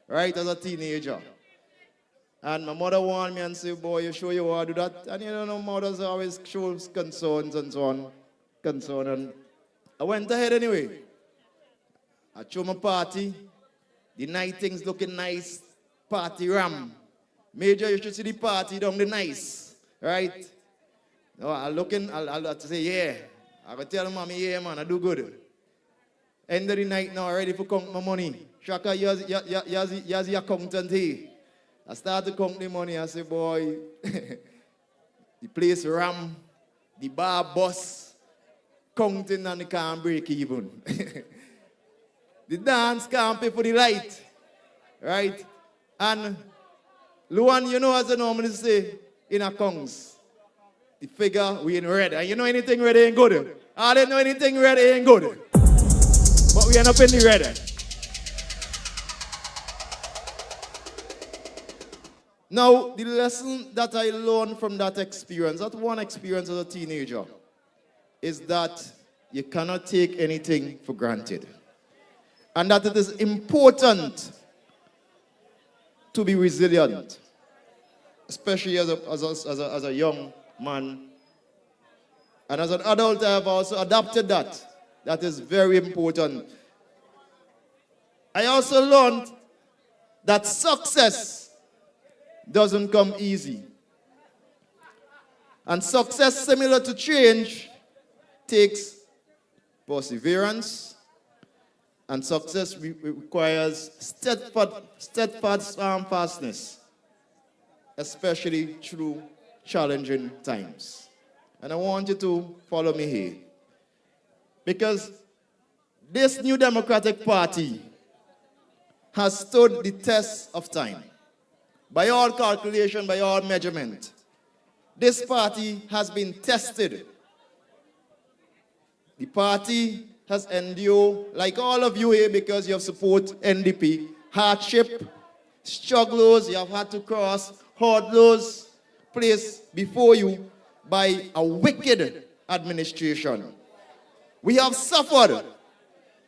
right, as a teenager. And my mother warned me and said, boy, you sure you want to do that? And you know, mothers always show concerns and so on. And I went ahead anyway. I threw my party. The night things looking nice. Party ram. Major, you should see the party down the nice. Right? No, I'll say, yeah. I will tell mommy, yeah, man, I do good. End of the night now, ready for count my money. Shaka, here's the accountant here. I start to count the money. I say, boy, the place ram, the bar bus, counting and it can't break even. The dance can't pay for the light. Right? And Luan, you know, as I normally say in accounts, the figure we in red. And you know anything red ain't good. I don't know anything red ain't good. But we end up in the red. Now, the lesson that I learned from that experience, that one experience as a teenager, is that you cannot take anything for granted. And that it is important to be resilient, especially as a young man. And as an adult, I have also adopted that. That is very important. I also learned that success doesn't come easy. And success, similar to change, takes perseverance. And success requires steadfastness, especially through challenging times. And I want you to follow me here. Because this new Democratic Party has stood the test of time. By all calculation, by all measurement, this party has been tested. The party has endured, like all of you here, because you have supported NDP, hardship, struggles, you have had to cross hurdles placed before you by a wicked administration. We have suffered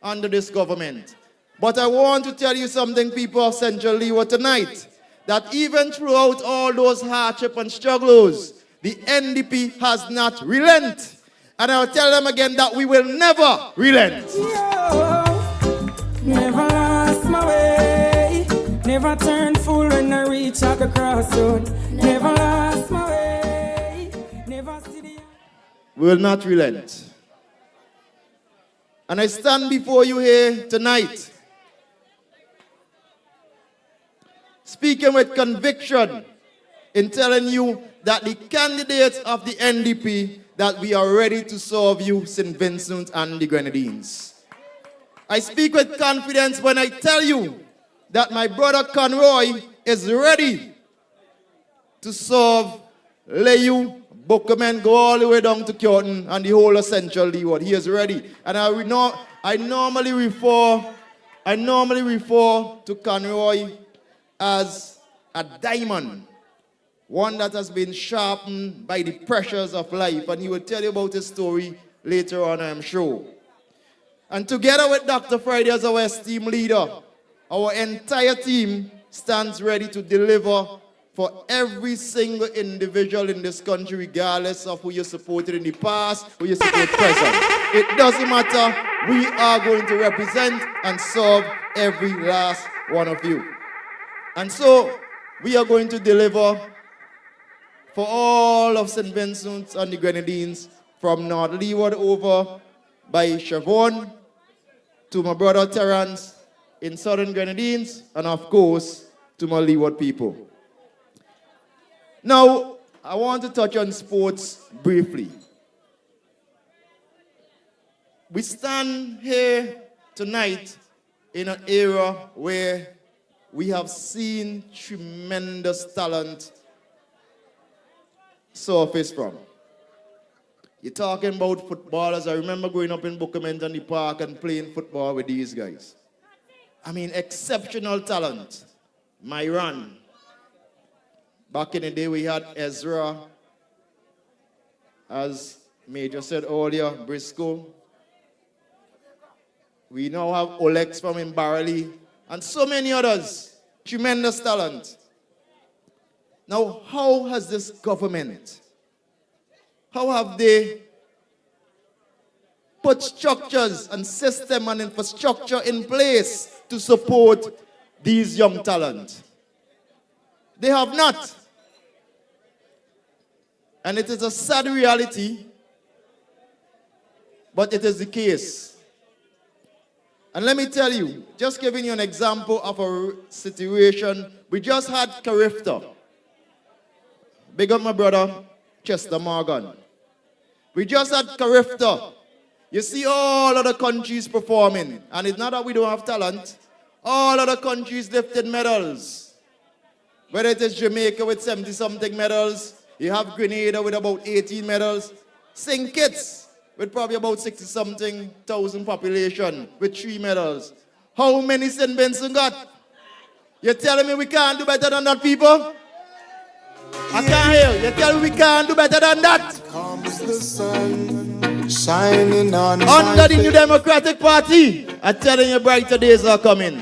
under this government. But I want to tell you something, people of Central Leeward, tonight, that even throughout all those hardship and struggles, the NDP has not relented. And I'll tell them again that we will never relent. Never lost my way. Never turned fool when I reach at the crossroad. Never lost my way. Never see the... We will not relent. And I stand before you here tonight, speaking with conviction in telling you that the candidates of the NDP, that we are ready to serve you, St. Vincent and the Grenadines. I speak with confidence when I tell you that my brother Conroy is ready to serve Layou, Bookman, go all the way down to Curtin and the whole of Central Leeward. He is ready. And I normally refer to Conroy as a diamond, one that has been sharpened by the pressures of life. And he will tell you about his story later on, I am sure. And together with Dr. Friday as our esteemed leader, our entire team stands ready to deliver for every single individual in this country, regardless of who you supported in the past, who you support present. It doesn't matter. We are going to represent and serve every last one of you. And so, we are going to deliver for all of St. Vincent and the Grenadines, from North Leeward over by Siobhan to my brother Terrence in Southern Grenadines, and of course, to my Leeward people. Now, I want to touch on sports briefly. We stand here tonight in an era where we have seen tremendous talent surface from. You're talking about footballers. I remember growing up in Bookman and the park and playing football with these guys. exceptional talent. Myron. Back in the day, we had Ezra, as Major said earlier, Briscoe. We now have Olex from Imbarali, and so many others. Tremendous talent. Now, how has this government, how have they put structures and system and infrastructure in place to support these young talent? They have not. And it is a sad reality, but it is the case. And let me tell you, just giving you an example of a situation, we just had Carifta. Big up my brother, Chester Morgan. We just had Carifta. You see all other countries performing, and it's not that we don't have talent. All other countries lifted medals. Whether it is Jamaica with 70-something medals, you have Grenada with about 18 medals, St. Kitts with probably about 60-something thousand population with 3 medals. How many St. Vincent got? You're telling me we can't do better than that, people? I can't hear you. You're telling me we can't do better than that? Comes the sun shining on under the New Democratic Party, I'm telling you, brighter days are coming.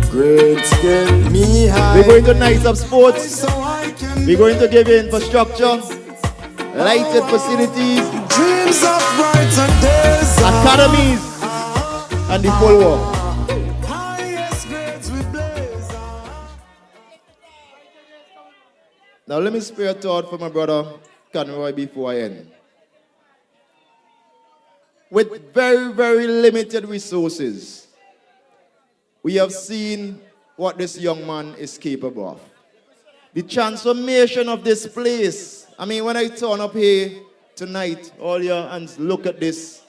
Grades get me high. We're going to nice up sports. We're going to give you infrastructure, lighted facilities, dreams of brighter days, academies, and the full war. Now let me spare a thought for my brother Conroy before I end. With very, very limited resources, we have seen what this young man is capable of. The transformation of this place. I mean, when I turn up here tonight, all you and look at this,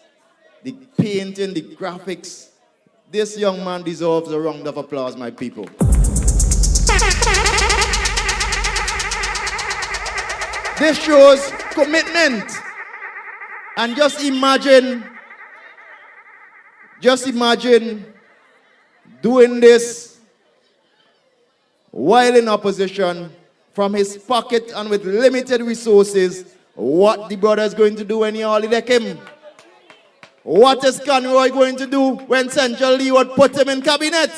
the painting, the graphics, this young man deserves a round of applause, my people. This shows commitment. And just imagine doing this while in opposition, from his pocket and with limited resources. What the brother is going to do when you all elect him? What is Conroy going to do when Central Leeward put him in cabinet?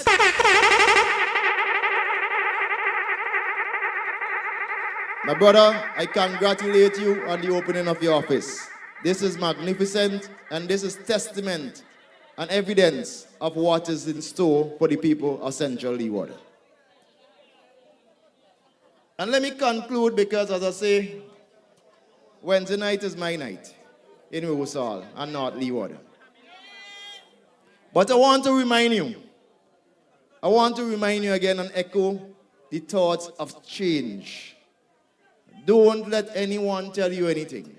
My brother, I congratulate you on the opening of your office. This is magnificent, and this is testament and evidence of what is in store for the people of Central Leeward. And let me conclude, because as I say, Wednesday night is my night in Rosal and not Leeward. But I want to remind you again and echo the thoughts of change. Don't let anyone tell you anything.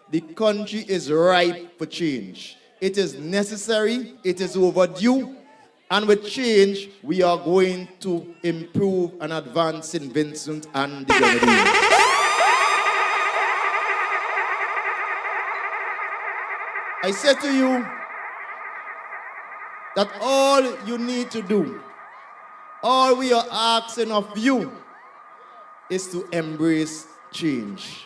The country is ripe for change. It is necessary, it is overdue, and with change, we are going to improve and advance St. Vincent and the Grenadines. I said to you that all you need to do, all we are asking of you, is to embrace change.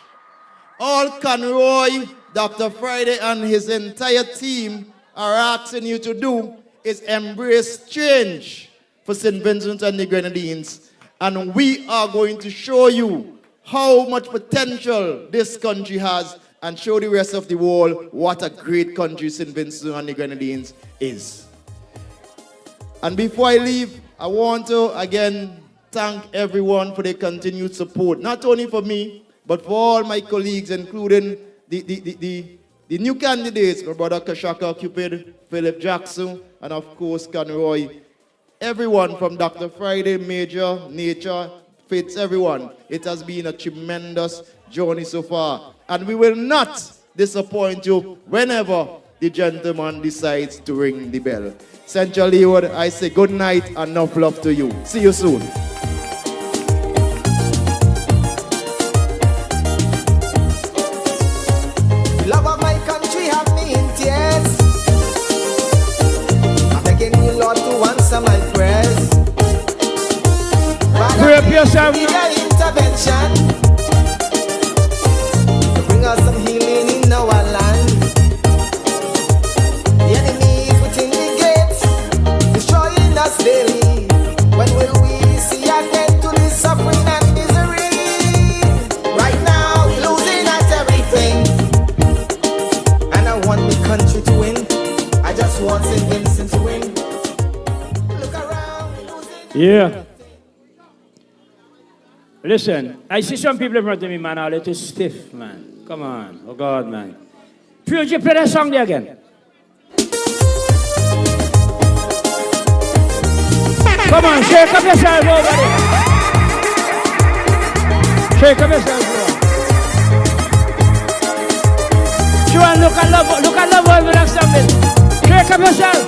All Conroy, Dr. Friday, and his entire team are asking you to do is embrace change for St. Vincent and the Grenadines. And we are going to show you how much potential this country has and show the rest of the world what a great country St. Vincent and the Grenadines is. And before I leave, I want to again thank everyone for their continued support, not only for me, but for all my colleagues, including the new candidates, my brother Kashaka Cupid, Philip Jackson, and of course Conroy. Everyone from Dr. Friday, Major, Nature, Fitz, everyone. It has been a tremendous journey so far. And we will not disappoint you whenever the gentleman decides to ring the bell. Central Leeward, I say good night and enough love to you. See you soon. Love of my country have me in tears. want St. Vincent to win. Look around, we're losing. Yeah. Listen, I see some people in front of me, man, are a little stiff, man. Come on. Oh, God, man. Future, play that song there again. Come on, shake up yourself over there. Shake up yourself over. Joanne, look at love over that something. Shake up yourself.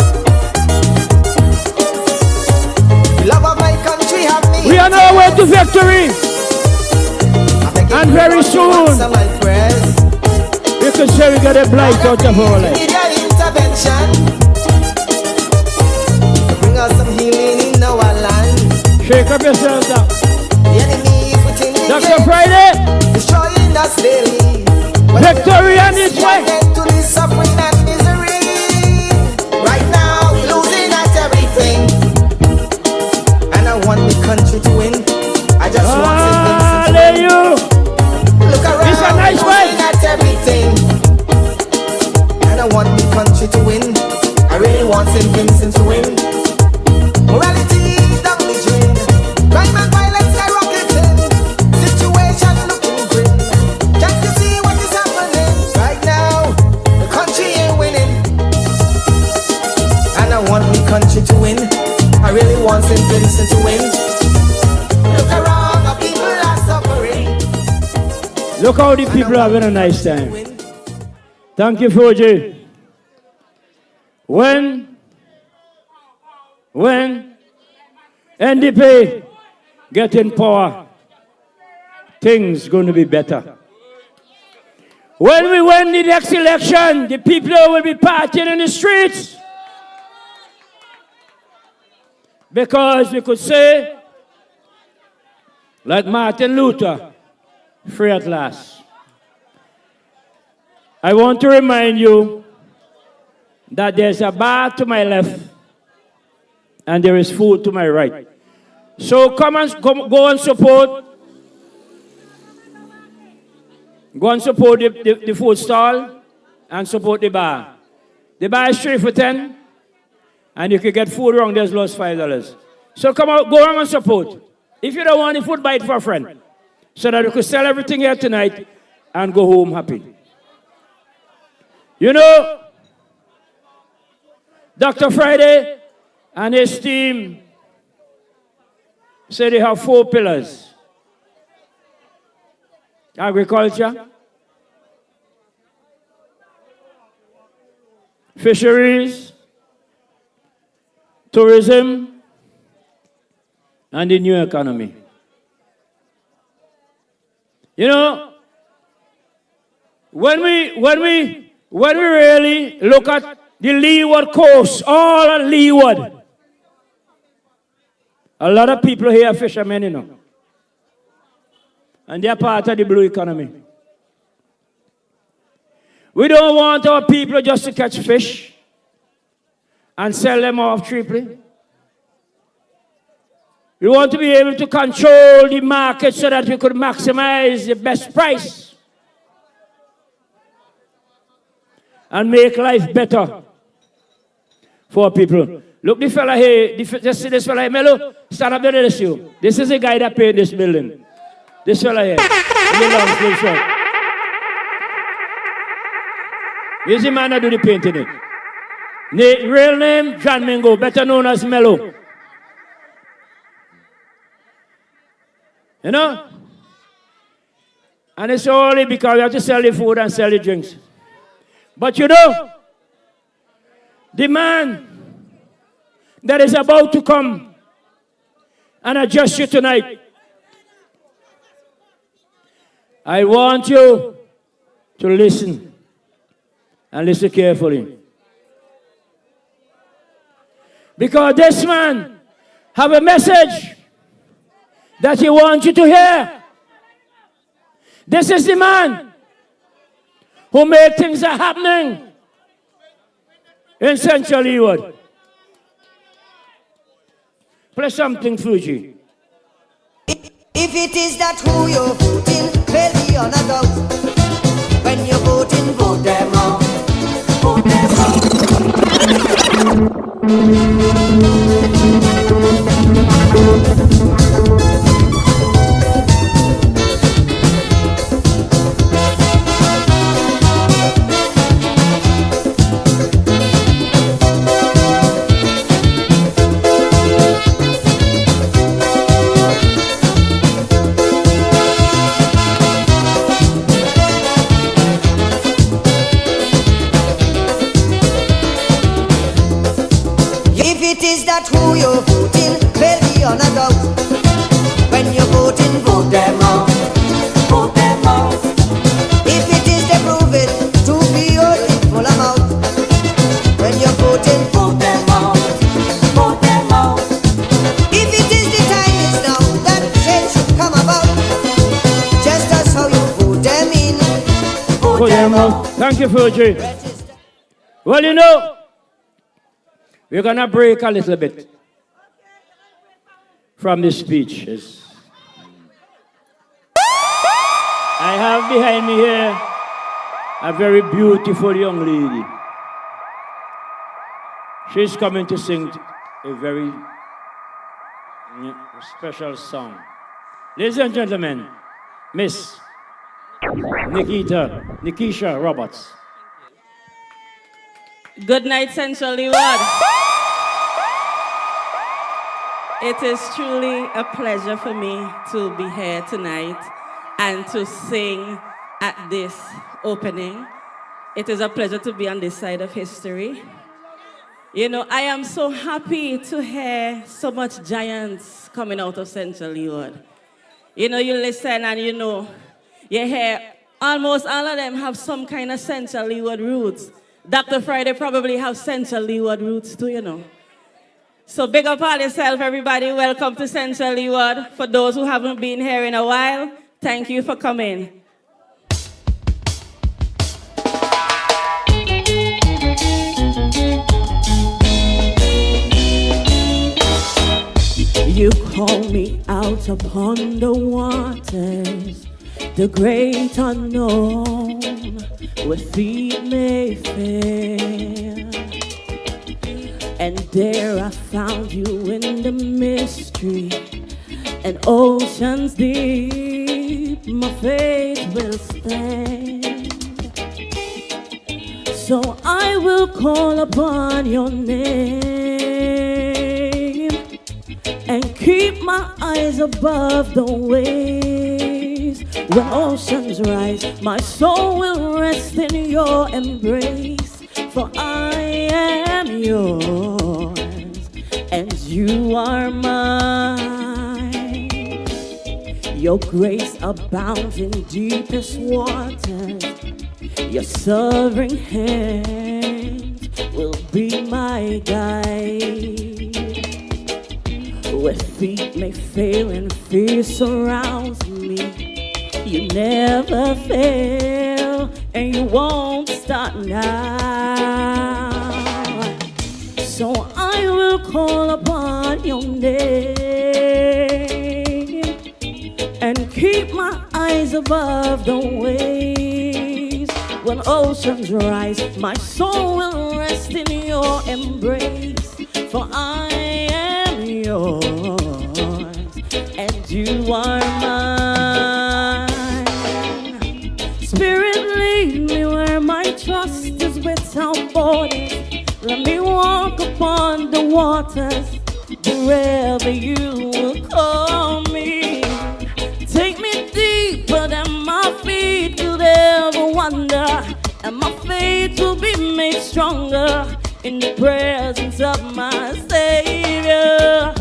Love of my country have me. We are on our way to victory. And very soon, you can say we got a blight out of our life. Need your intervention to bring us some healing in our land. Shake up yourself, Doc. The enemy is within the Dr. Friday, destroying us daily. Victory on its way. To this suffering and misery. Right now, we're losing at everything. And I want the country to win. I just want St. Vincent to win. Layou. Look around, It's a nice we're losing at everything. And I want the country to win. I really want St. Vincent to win. Morality down the drain. Crime and violence skyrocketing. Situation looking grim. Can't you see what is happening? Right now, the country ain't winning. And I want the country to win. I really want St. Vincent to win. Look around, the people are suffering. Look how the people are having a nice time. Thank you, Fuji. When NDP get in power, things going to be better. When we win the next election, the people will be partying in the streets. Because we could say, like Martin Luther, free at last. I want to remind you that there's a bar to my left and there is food to my right. So go and support. Go and support the food stall and support the bar. The bar is 3 for 10 and you can get food wrong, there's lost $5. So come out, go on and support. If you don't want the food, buy it for a friend. So that you can sell everything here tonight and go home happy. You know, Dr. Friday and his team say they have 4 pillars. Agriculture, fisheries, tourism, and the new economy. You know, when we really look at the Leeward coast, all of Leeward, a lot of people here are fishermen, you know. And they're part of the blue economy. We don't want our people just to catch fish and sell them off cheaply. We want to be able to control the market so that we could maximize the best price and make life better for people. Look, the fella here, just see this fella here, Melo, stand up there, this you. This is the guy that paid this building. This fella here, the long sleeve shirt. He's the man that do the painting. Real name, John Mingo, better known as Melo. You know? And it's only because we have to sell the food and sell the drinks. But you know, the man that is about to come and address you tonight, I want you to listen and listen carefully. Because this man have a message that he wants you to hear. This is the man who made things are happening in Central Leeward. Play something, Fuji. If it is that who you're voting, clearly on a doubt. When you're voting, vote them out. Vote them out. it is that who you're voting, will be on a doubt. When you're voting, vote them out. Vote them out. If it is they prove it to be only full amount. When you're voting, vote them out. Vote them out. If it is the time is now that change should come about. Just as how you vote them in, vote them out. Thank you, Fuji. Well, you know, we're going to break a little bit from this speech. I have behind me here a very beautiful young lady. She's coming to sing a very special song. Ladies and gentlemen, Miss Nikisha Roberts. Good night, Central Leeward. It is truly a pleasure for me to be here tonight and to sing at this opening. It is a pleasure to be on this side of history. You know, I am so happy to hear so much giants coming out of Central Leeward. You know, you listen and you know, you hear almost all of them have some kind of Central Leeward roots. Dr. Friday probably have Central Leeward roots too, you know. So big up all yourself, everybody. Welcome to Central Leeward. For those who haven't been here in a while, thank you for coming. You call me out upon the waters, the great unknown, where feet may fail. And there I found you in the mystery, and oceans deep, my faith will stand. So I will call upon your name, and keep my eyes above the waves. When oceans rise, my soul will rest in your embrace. For I am yours, and you are mine. Your grace abounds in deepest waters. Your sovereign hand will be my guide. Where feet may fail and fear surrounds me, you never fail, and you won't stop now. So I will call upon your name, and keep my eyes above the waves. When oceans rise, my soul will rest in your embrace. For I am yours, and you are mine. Spirit, lead me where my trust is without borders. Let me walk upon the waters, wherever you will call me. Take me deeper than my feet could ever wander, and my faith will be made stronger in the presence of my Savior.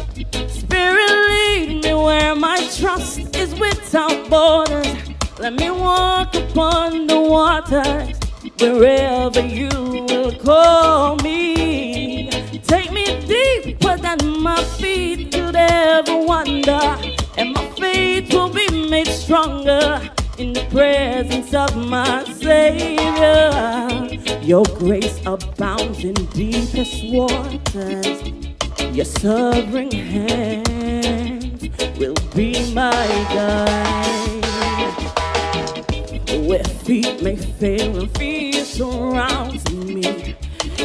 Spirit, lead me where my trust is without borders. Let me walk upon the waters, wherever you will call me. Take me deeper than my feet could ever wander, and my faith will be made stronger in the presence of my Savior. Your grace abounds in deepest waters. Your sovereign hand will be my guide. Where feet may fail and fear surrounds me,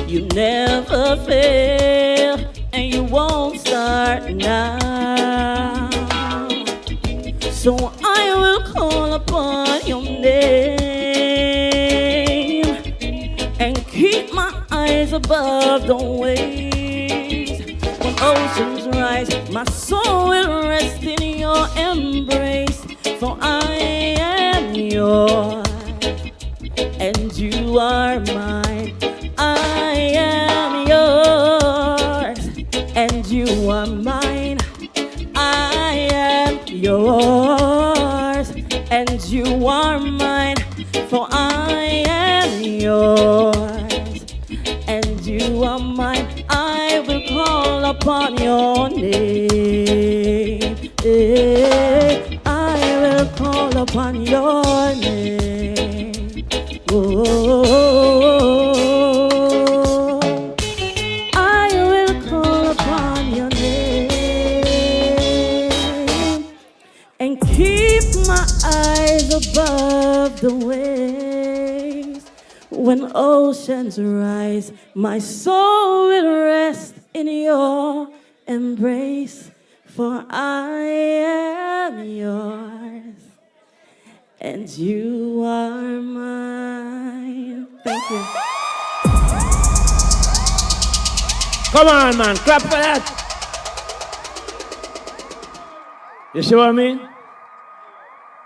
you never fail, and you won't start now. So I will call upon your name, and keep my eyes above the waves. When oceans rise, my soul will rest in your embrace. For I am yours, and you are mine. I am yours, you are mine, I am yours, and you are mine, for I am yours, and you are mine. I will call upon your name. I will call upon your name. Oh, I will call upon your name and keep my eyes above the waves. When oceans rise, my soul will rest in your embrace, for I am yours and you are mine. Thank you. Come on, man, clap for that. You see what I mean?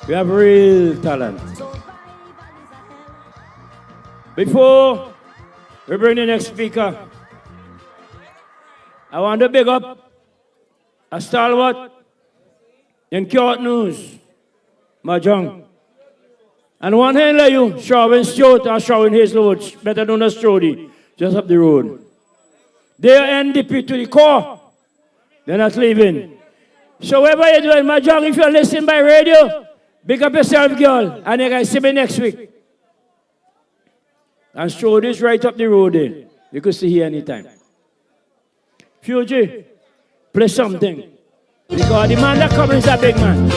We have real talent. Before we bring the next speaker, I want to big up a stalwart in court news, Mahjong. And one hand Layou, showing Stewart or showing Hazelwood, better known as Jody, just up the road. They are NDP to the core. They're not leaving. So whatever you're doing, Mahjong, if you're listening by radio, big up yourself, girl, and you guys see me next week. And Stewart is right up the road there. You could see here anytime. Fuji, play something. Because the man that comes is a big man.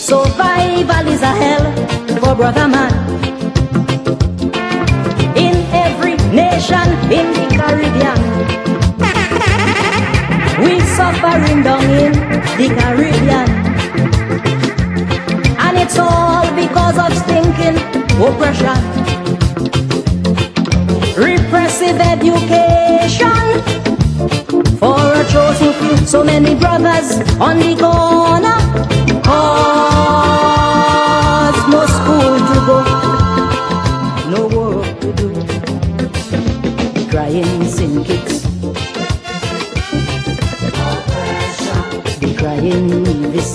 Survival is a hell for brother man. In every nation in the Caribbean, we suffering down in the Caribbean. And it's all because of stinking oppression, repressive education for a chosen few. So many brothers on the corner, cause no school to go, no work to do, crying sin kids, they crying this.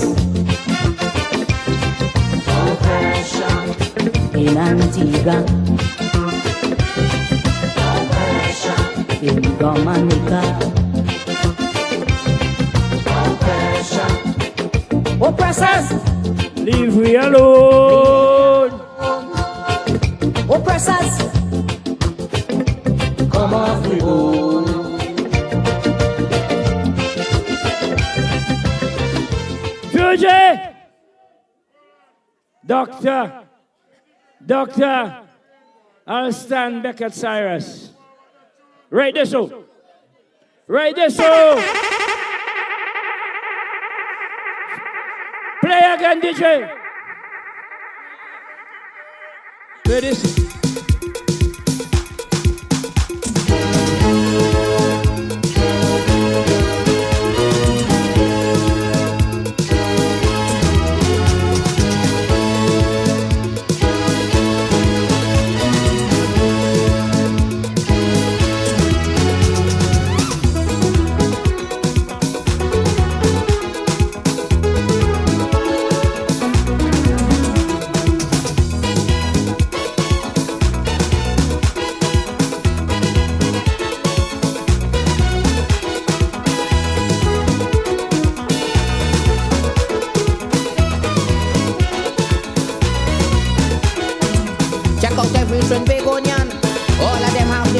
In Antigua, in Dominica, oppressors, leave me alone. Oppressors, come off the boat. Fuji! Doctor, I'll stand back at Cyrus. Right this out. Right this out. Play again, DJ. Play this.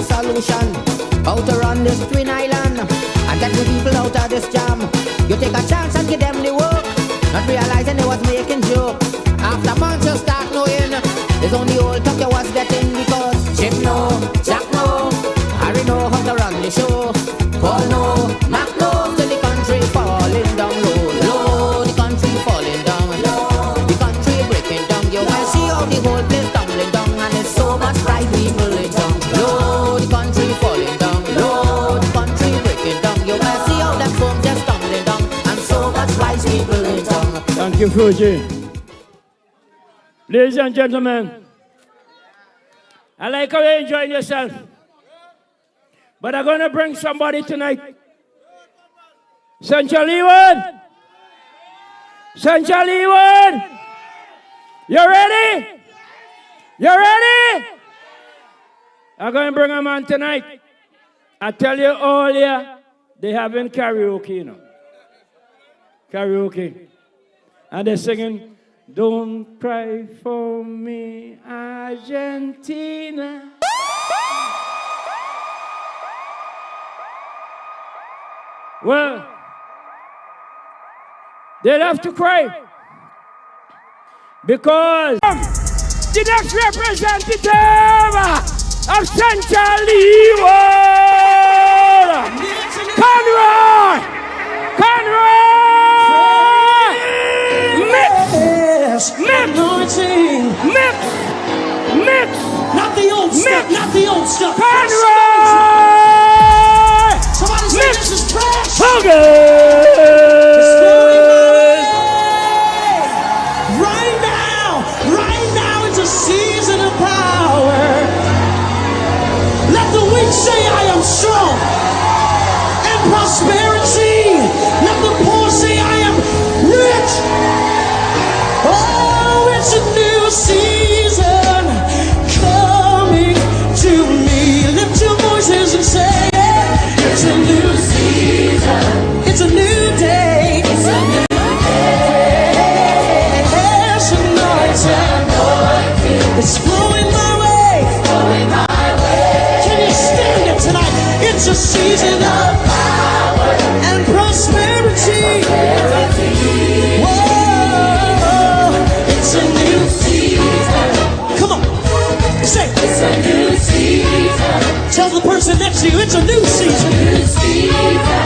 Solution, how to run this twin island and get the people out of this jam. You take a chance and give them the work, not realizing they was making joke. After months you start knowing it's only old talk you was getting, because Chip no, Jack no, Harry know how to run the show. Paul no, Mac no, till the country falling down low, low, the country falling down low, the country breaking down. You will see how the whole place tumbling down, and it's so much pride we pulling down. Low, the country falling down, low, the country breaking down. You will see how them folks just tumbling down, and so much pride we pulling down. Thank you, Fuji. Ladies and gentlemen, I like how you're enjoying yourself. But I'm going to bring somebody tonight. Central Leeward. Central Leeward. You ready? You ready? I'm going to bring a man tonight. I tell you all here, they having karaoke, you know. Karaoke. And they're singing, "Don't cry for me, Argentina." Well, they'll have to cry. Because the next representative of Central Leeward, Conroy! Mix! Not the old stuff, not the old stuff. Conroy! Somebody say this is trash. Right now it's a season of power. Let the weak say I am strong. And prosperity. Let the poor say I am rich. Oh, it's a new season coming to me. Lift your voices and say it. It's a new season. It's a new day. It's a new day. It's anointing. It's flowing my way. Can you stand it tonight? It's a season of power and prosperity. Whoa, it's a new season. Come on, say it's a new season. Tell the person next to you it's a new season.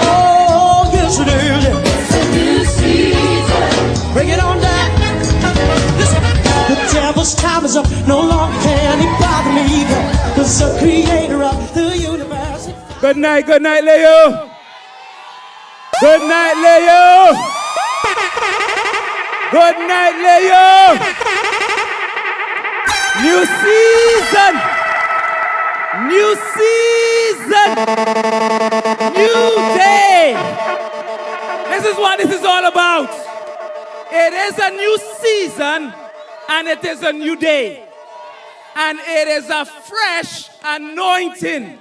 Oh, yes it is. It's a new season. Bring it on down. Listen. The devil's time is up. No longer can he bother me. Cause the creator of the universe. Good night, Layou. Good night, Layou. Good night, Layou. New season. New season. New day. This is what this is all about. It is a new season and it is a new day. And it is a fresh anointing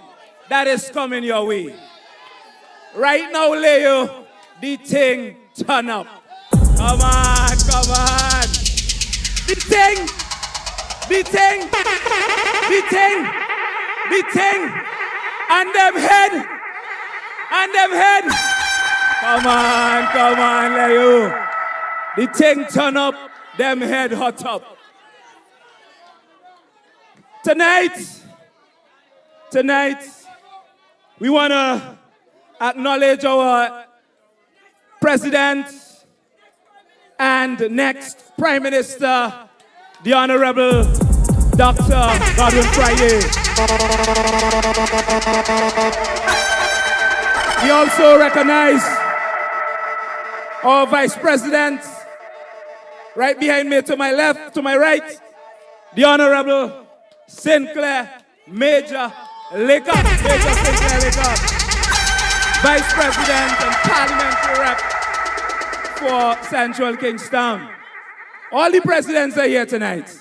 that is coming your way. Right now, Layou, the thing turn up. Come on. The thing. And them head. Come on, Layou. The thing turn up, them head hot up. Tonight, we want to acknowledge our President and next Prime Minister, the Honorable Dr. Godwin Friday. We also recognize our Vice President, right behind me, to my left, to my right, the Honorable Sinclair Major Layou, Vice President and Parliamentary Rep for Central Kingston. All the presidents are here tonight.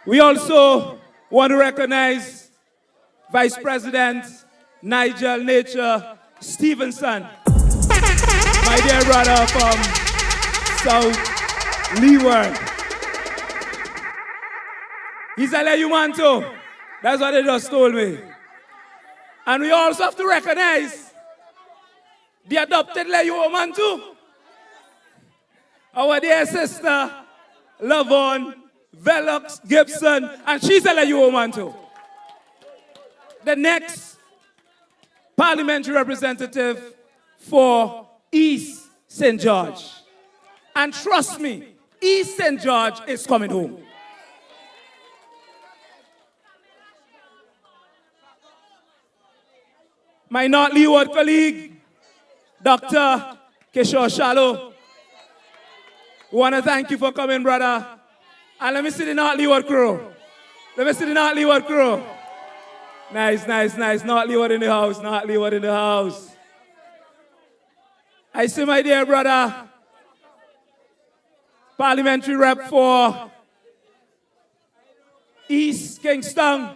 We also want to recognize Vice President Nigel Nature Stevenson, my dear brother from South Leeward. He's a Layou man too. That's what they just told me. And we also have to recognize the adopted Layou woman too. Our dear sister, Lavon Velox Gibson, and she's a Layou woman too. The next parliamentary representative for East St. George. And trust me, East St. George is coming home. My North Leeward colleague, Dr. Kishore Shallow. We want to thank you for coming, brother. And let me see the North Leeward crew. Let me see the North Leeward crew. Nice. North Leeward in the house. I see my dear brother, parliamentary rep for East Kingston,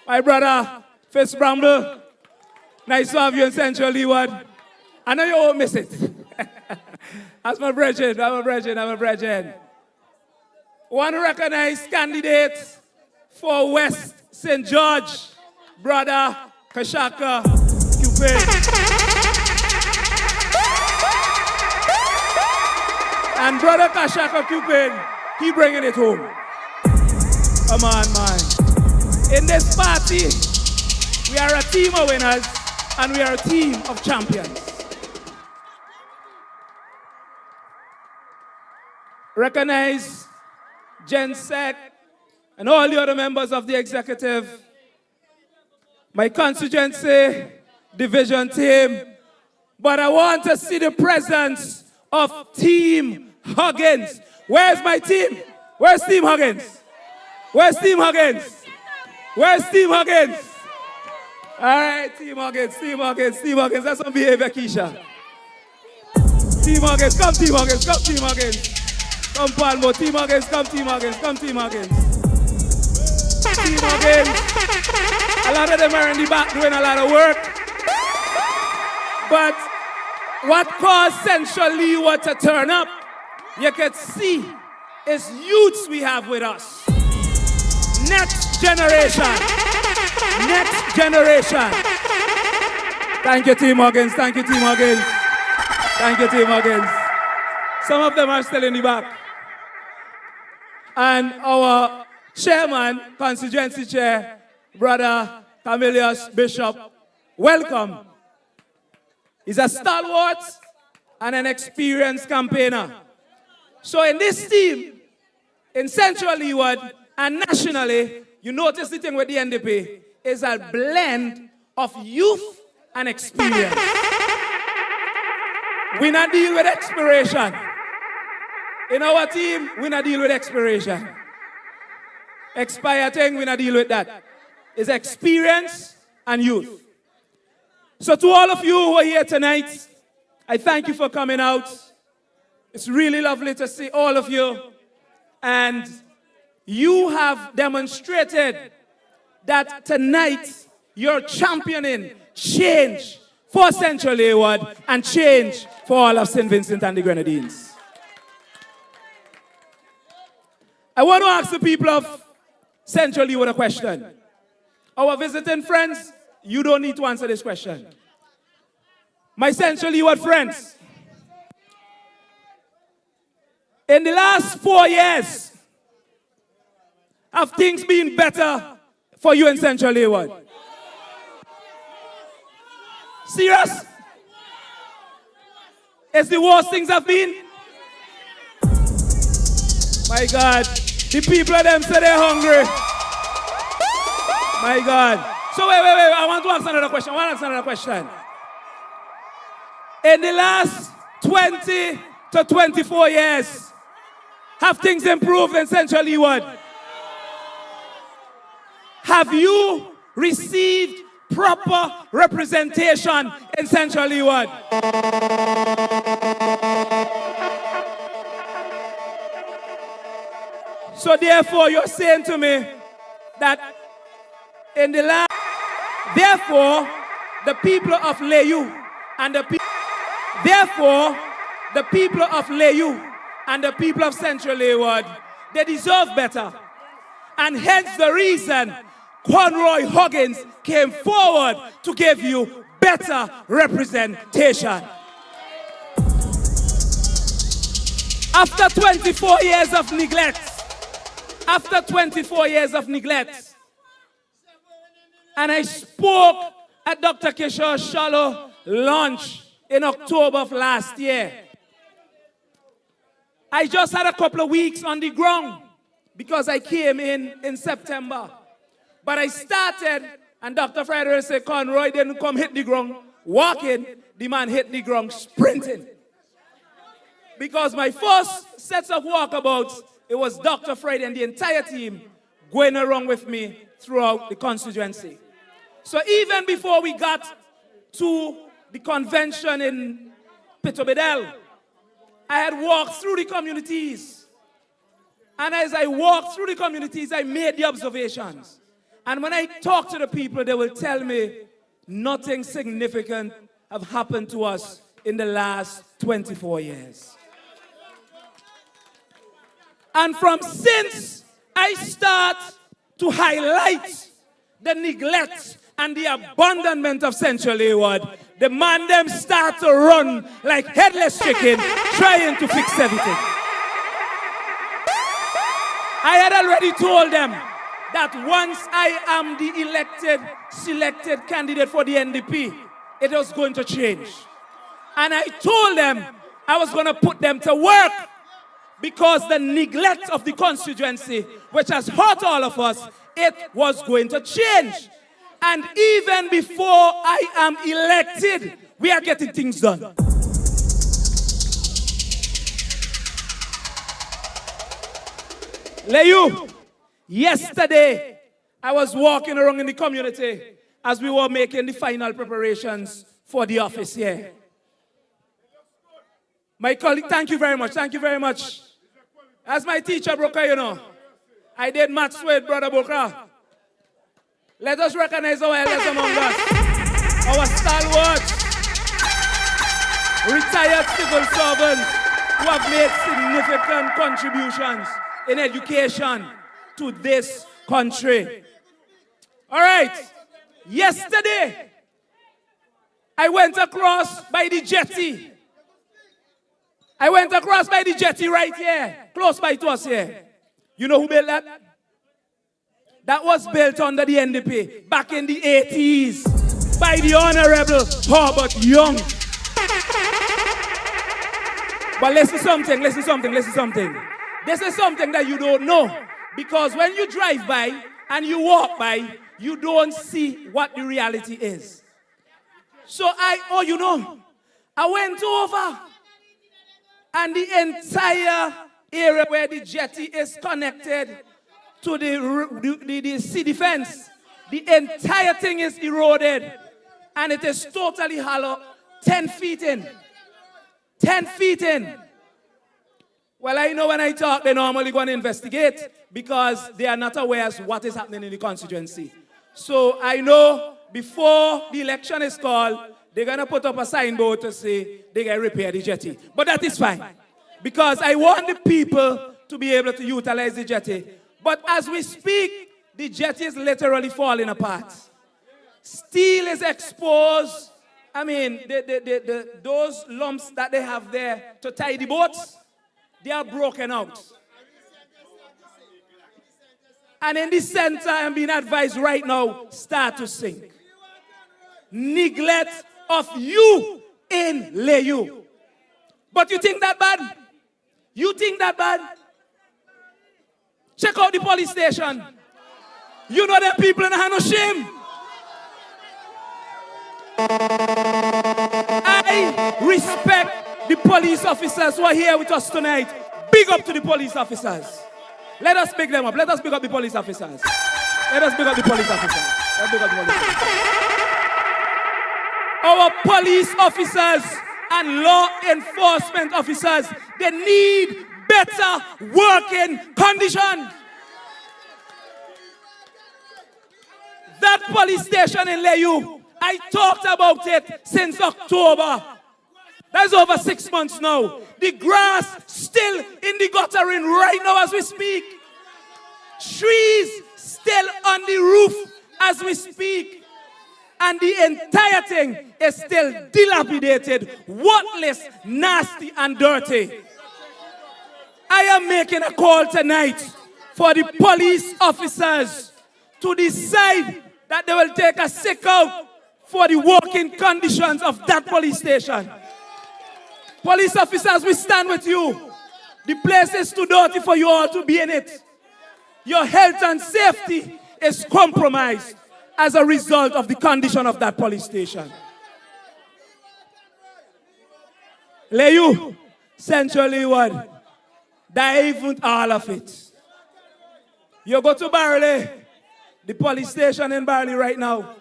my brother, Fitz Bramble. Nice to have you in Central Leeward. I know you won't miss it. That's my brethren. Want to recognize candidates for West St. George, brother Kashaka Cupid. And brother Kashaka Cupid, he bringing it home. Come on, man. In this party, we are a team of winners and we are a team of champions. Recognize Gen Sec and all the other members of the executive, my constituency division team, but I want to see the presence of Team Huggins. Where's my team? Where's Team Huggins? Where's Team Huggins? Where's Team Huggins? All right, Team Huggins. That's some behavior, Keisha. Team Huggins, come Team Huggins. Come Palmo, Team Huggins, come Team Huggins. Team Huggins. A lot of them are in the back doing a lot of work. But what caused Central Leeward to turn up, you can see, is youths we have with us. Next generation. Thank you, Team Huggins. Some of them are still in the back. And our chairman, constituency chair, brother Camillus Bishop, welcome. He's a stalwart and an experienced campaigner. So in this team, in Central Leeward and nationally, you notice the thing with the NDP is a blend of youth and experience. We not deal with expiration. In our team, we not deal with expiration. Expire thing, we not deal with that. It's experience and youth. So to all of you who are here tonight, I thank you for coming out. It's really lovely to see all of you. And you have demonstrated that tonight you're championing change for Central Leeward and change for all of St. Vincent and the Grenadines. I want to ask the people of Central Leeward a question. Our visiting friends, you don't need to answer this question. My Central Leeward friends, in the last 4 years, have things been better for you in Central Leeward? Serious? It's the worst things have been? My God, the people of them say they're hungry. My God. So wait, I want to ask another question. In the last 20 to 24 years, have things improved in Central Leeward? Have you received proper representation in Central Leeward? So therefore, you're saying to me that in the last, therefore, the people of Layou and the people of Central Leeward, they deserve better. And hence the reason Conroy Huggins came forward to give you better representation. After 24 years of neglect, and I spoke at Dr. Kishore Shallow launch in October of last year. I just had a couple of weeks on the ground because I came in September. But I started, and Dr. Frederick said, Conroy didn't come hit the ground walking, the man hit the ground sprinting. Because my first sets of walkabouts, it was Dr. Fred and the entire team going along with me throughout the constituency. So even before we got to the convention in Pitobedel, I had walked through the communities. And as I walked through the communities, I made the observations. And when I talk to the people, they will tell me nothing significant have happened to us in the last 24 years. And from since I start to highlight the neglect and the abandonment of Central Leeward, the man them start to run like headless chicken, trying to fix everything. I had already told them that once I am the selected candidate for the NDP, it was going to change. And I told them I was going to put them to work because the neglect of the constituency, which has hurt all of us, it was going to change. And even before I am elected, we are getting things done. Layou, yesterday I was walking around in the community as we were making the final preparations for the office here. My colleague, thank you very much, thank you very much. As my teacher, Broka, you know, I did maths with Brother Broka. Let us recognize our elders among us, our stalwarts, retired civil servants who have made significant contributions in education to this country. All right, yesterday, I went across by the jetty. I went across by the jetty right here, close by to us here. You know who built that? That was built under the NDP back in the 80s by the Honorable Herbert Young. But listen something. This is something that you don't know. Because when you drive by and you walk by, you don't see what the reality is. So I went over. And the entire area where the jetty is connected to the sea defense, the entire thing is eroded. And it is totally hollow, 10 feet in. 10 feet in. Well, I know when I talk, they normally go and investigate because they are not aware of what is happening in the constituency. So I know before the election is called, they're going to put up a signboard to say they can repair the jetty. But that is fine. Because I want the people to be able to utilize the jetty. But as we speak, the jetty is literally falling apart. Steel is exposed. I mean, those lumps that they have there to tie the boats, they are broken out. And in the center, I'm being advised right now, start to sink. Neglect of you in Layou. But you think that bad? You think that bad? Check out the police station. You know them people in the no shame. I respect the police officers who are here with us tonight. Big up to the police officers. Let us pick them up. Let us pick up the police officers. Let us pick up the police officers. Let's pick up the police officers. Our police officers and law enforcement officers, they need better working conditions. That police station in Layou, I talked about it since October. That's over 6 months now. The grass still in the guttering right now as we speak. Trees still on the roof as we speak. And the entire thing is still dilapidated, worthless, nasty, and dirty. I am making a call tonight for the police officers to decide that they will take a sick out for the working conditions of that police station. Police officers, we stand with you. The place is too dirty for you all to be in it. Your health and safety is compromised as a result of the condition of that police station. Layou, Central Leeward, that ain't all of it. You go to Barley, the police station in Barley right now.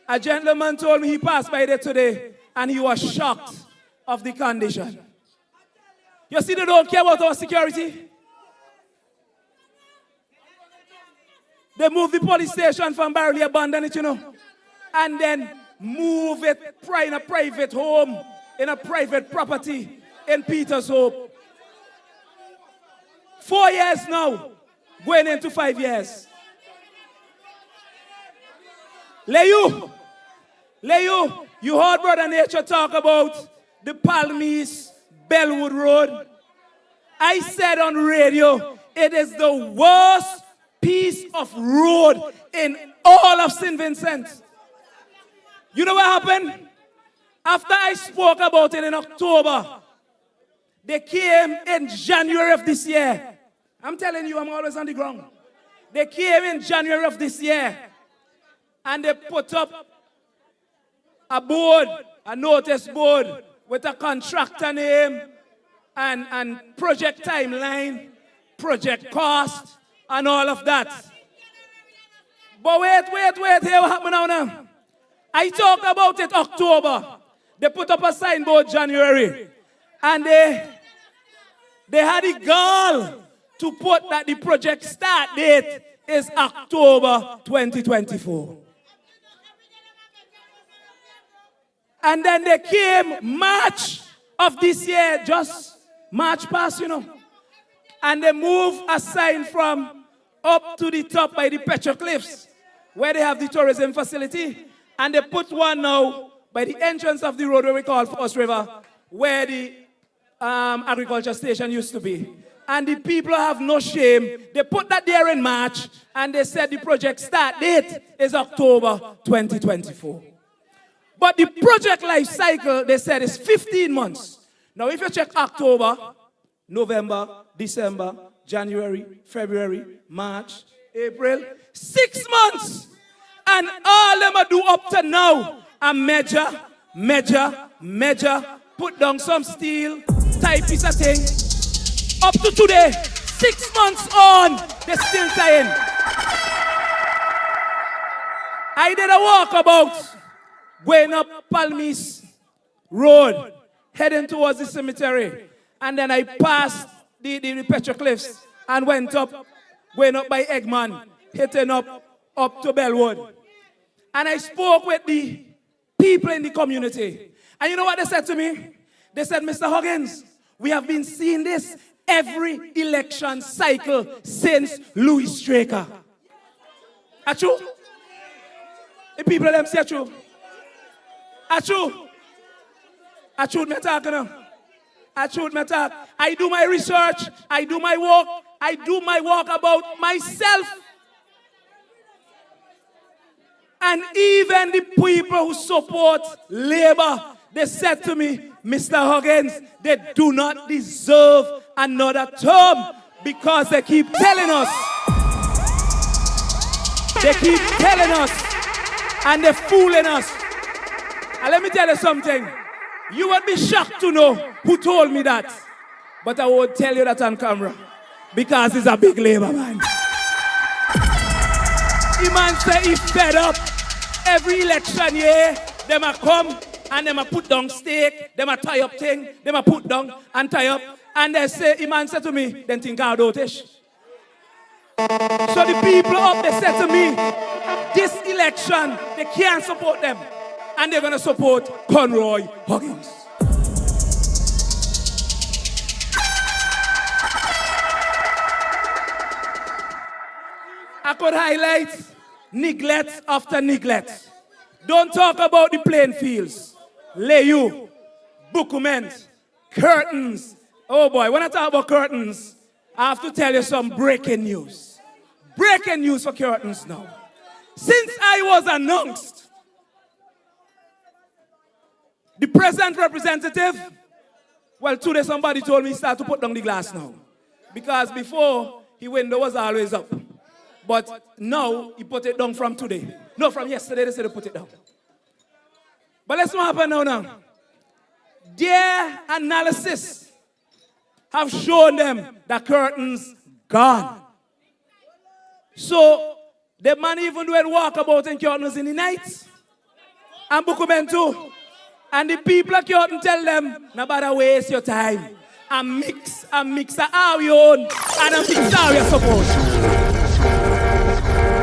A gentleman told me he passed by there today and he was shocked of the condition. You see, they don't care about our security. They move the police station from Barley, abandon it, and then move it in a private home, in a private property in Peters Hope. 4 years now, going into 5 years. Layou, you heard Brother Nature talk about the Palmies Bellwood Road. I said on radio, it is the worst piece of road in all of St. Vincent. You know what happened? After I spoke about it in October, they came in January of this year. I'm telling you, I'm always on the ground. They came in January of this year and they put up a board, a notice board with a contractor name and project timeline, project cost, and all of that. But wait, here what happened now? I talked about it October. They put up a signboard January. And they had the gall to put that the project start date is October 2024. And then they came March of this year, just March past, And they moved a sign from up to the top by the Petrocliffs, where they have the tourism facility. And they put one now by the entrance of the road where we call Forest River, where the agriculture station used to be. And the people have no shame. They put that there in March, and they said the project start date is October 2024. But the project life cycle, they said, is 15 months. Now, if you check October, November, December, January, February, March, April, 6 months. And all them are do up to now are measure, put down some steel, tie piece of thing. Up to today, 6 months on, they're still tying. I did a walkabout going up Palmies Road, heading towards the cemetery. And then I passed the Petrocliffs and went up, going up by Eggman, hitting up to Bellwood. And I spoke with the people in the community. And you know what they said to me? They said, Mr. Huggins, we have been seeing this every election cycle since Louis Straker. Achoo? The people of them say achoo. Achoo. Achoo me talk now. Achoo me talk. I do my research. I do my work. I do my work about myself. And even the people who support Labour, they said to me, Mr. Huggins, they do not deserve another term because they keep telling us. They keep telling us and they're fooling us. And let me tell you something. You would be shocked to know who told me that. But I won't tell you that on camera because he's a big Labour man. The man say he's fed up. Every election year, them a come and them a put down stake, them a tie up thing, them a put down and tie up. And they say, the man said to me, then think out otish. So the people up, they said to me, this election, they can't support them. And they're going to support Conroy Huggins. I could highlight neglect after neglect. Don't talk about the playing fields. Layou, Bookment, curtains. Oh boy, when I talk about curtains, I have to tell you some breaking news. Breaking news for curtains now. Since I was announced, the present representative, well, today somebody told me start to put down the glass now. Because before, his window was always up. But now, he put it down from today. No, from yesterday, they said they put it down. But let's what happen now. Their analysis have shown them that curtains gone. So, the man even doing walkabout in Curtains in the night. And Bookman too. And the people at Curtain tell them, no bother waste your time. And mix how you own. And a mix how you support.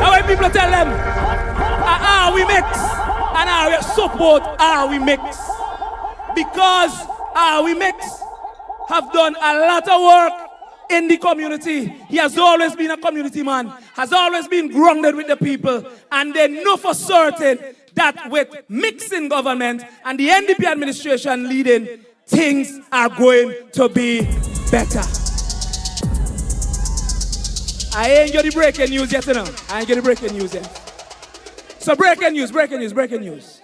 And when people tell them, how we mix. And how we support, how we mix. Because how we mix have done a lot of work in the community. He has always been a community man, has always been grounded with the people, and they know for certain that with mixing government and the NDP administration leading, things are going to be better. I ain't got the breaking news yet, you know. I ain't got the breaking news yet. So breaking news.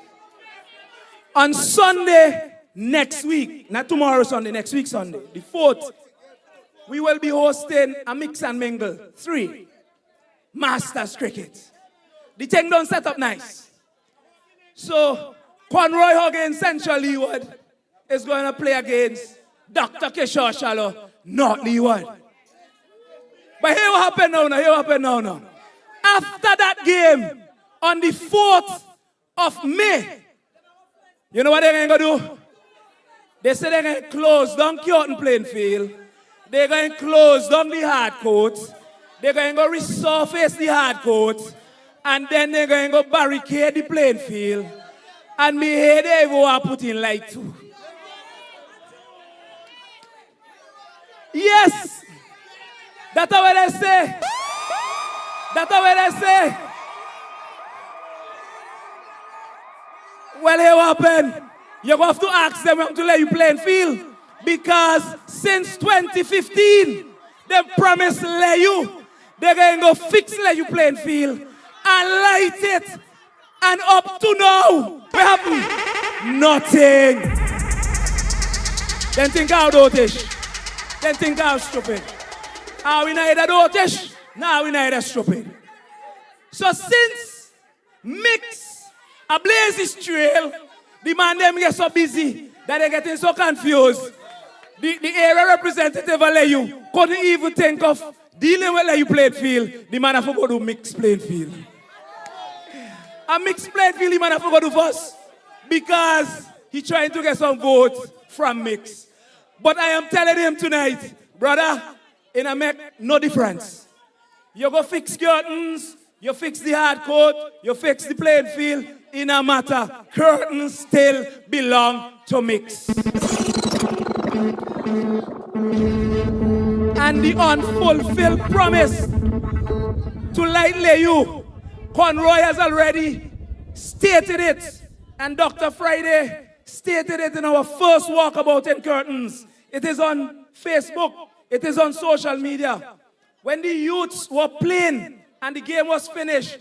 On Sunday next week, not tomorrow Sunday, next week Sunday, the 4th, we will be hosting a mix and mingle 3 Masters Cricket. The thing don't set up nice. So, Conroy Huggins, Central Leeward, is going to play against Dr. Kishore Shallow, North Leeward. But here what happened now. After that game, on the 4th of May, you know what they're going to do? They say they're going to close down Curtin playing field. They're going to close down the hard court. They're going to resurface the hard court. And then they're going to barricade the playing field. And me here they will put in light too. Yes! That's what they say. Well, here what happened? You're going to have to ask them to let you play in field. Because since 2015, they promised Layou they're going to go fix Layou playing field and light it. And up to now, what happened? Nothing. Then think how dotish. Then think how stupid. Are we neither dotish? Now we neither stupid. So since Mix a Blaze's trail, the man them get so busy that they're getting so confused. The area representative of Layou couldn't even think of dealing with Layou playing field. The man have to go to Mix playing field. A Mix playing field, the man have to go to first because he's trying to get some votes from Mix. But I am telling him tonight, brother, it make no difference. You go fix curtains, you fix the hard court, you fix the playing field, in a matter, curtains still belong to Mix. And the unfulfilled promise to light Layou, Conroy has already stated it, and Dr. Friday stated it in our first walkabout in curtains. It is on Facebook, it is on social media. When the youths were playing and the game was finished,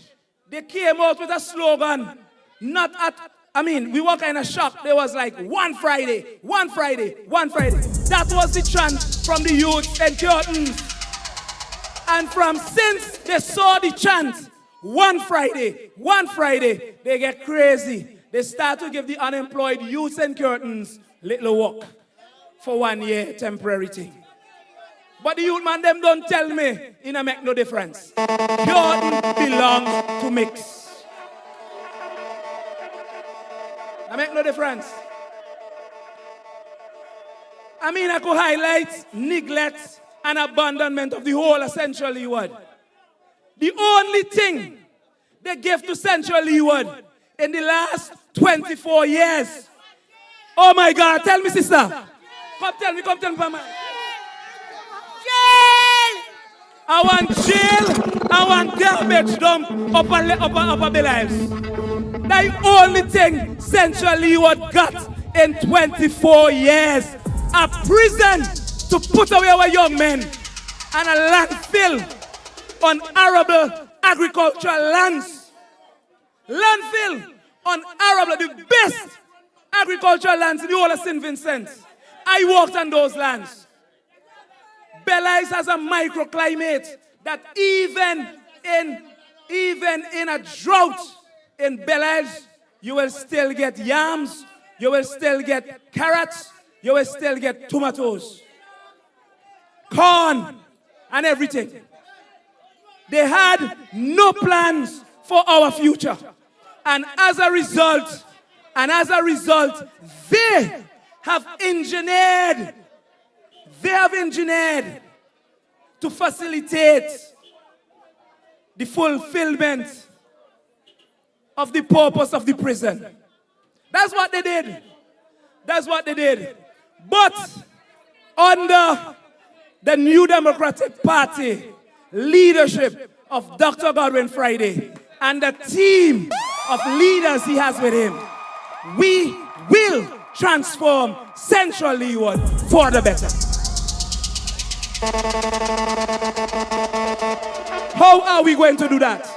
they came out with a slogan, we were kind of shocked. There was like, one Friday, one Friday, one Friday. That was the chant from the youth in curtains. And since they saw the chant, one Friday, they get crazy. They start to give the unemployed youth in curtains little work for 1 year, temporary thing. But the youth man, them don't tell me, it make no difference. Curtain belongs to Mix. It make no difference. I could highlight neglect and abandonment of the whole of Central Leeward. The only thing they gave to Central Leeward in the last 24 years. Oh my God, tell me, sister. Come tell me, mama. Jail! I want jail, I want garbage dump upper the lives. The only thing Central Leeward got in 24 years. A prison to put away our young men and a landfill on arable agricultural lands. Landfill on arable, the best agricultural lands in the whole of St. Vincent. I walked on those lands. Belize has a microclimate that even in a drought in Belize, you will still get yams, you will still get carrots, you will still get tomatoes, corn, and everything. They had no plans for our future. And as a result, they have engineered to facilitate the fulfillment of the purpose of the prison. That's what they did. But under the New Democratic Party leadership of Dr. Godwin Friday and the team of leaders he has with him, we will transform Central Leeward for the better. How are we going to do that?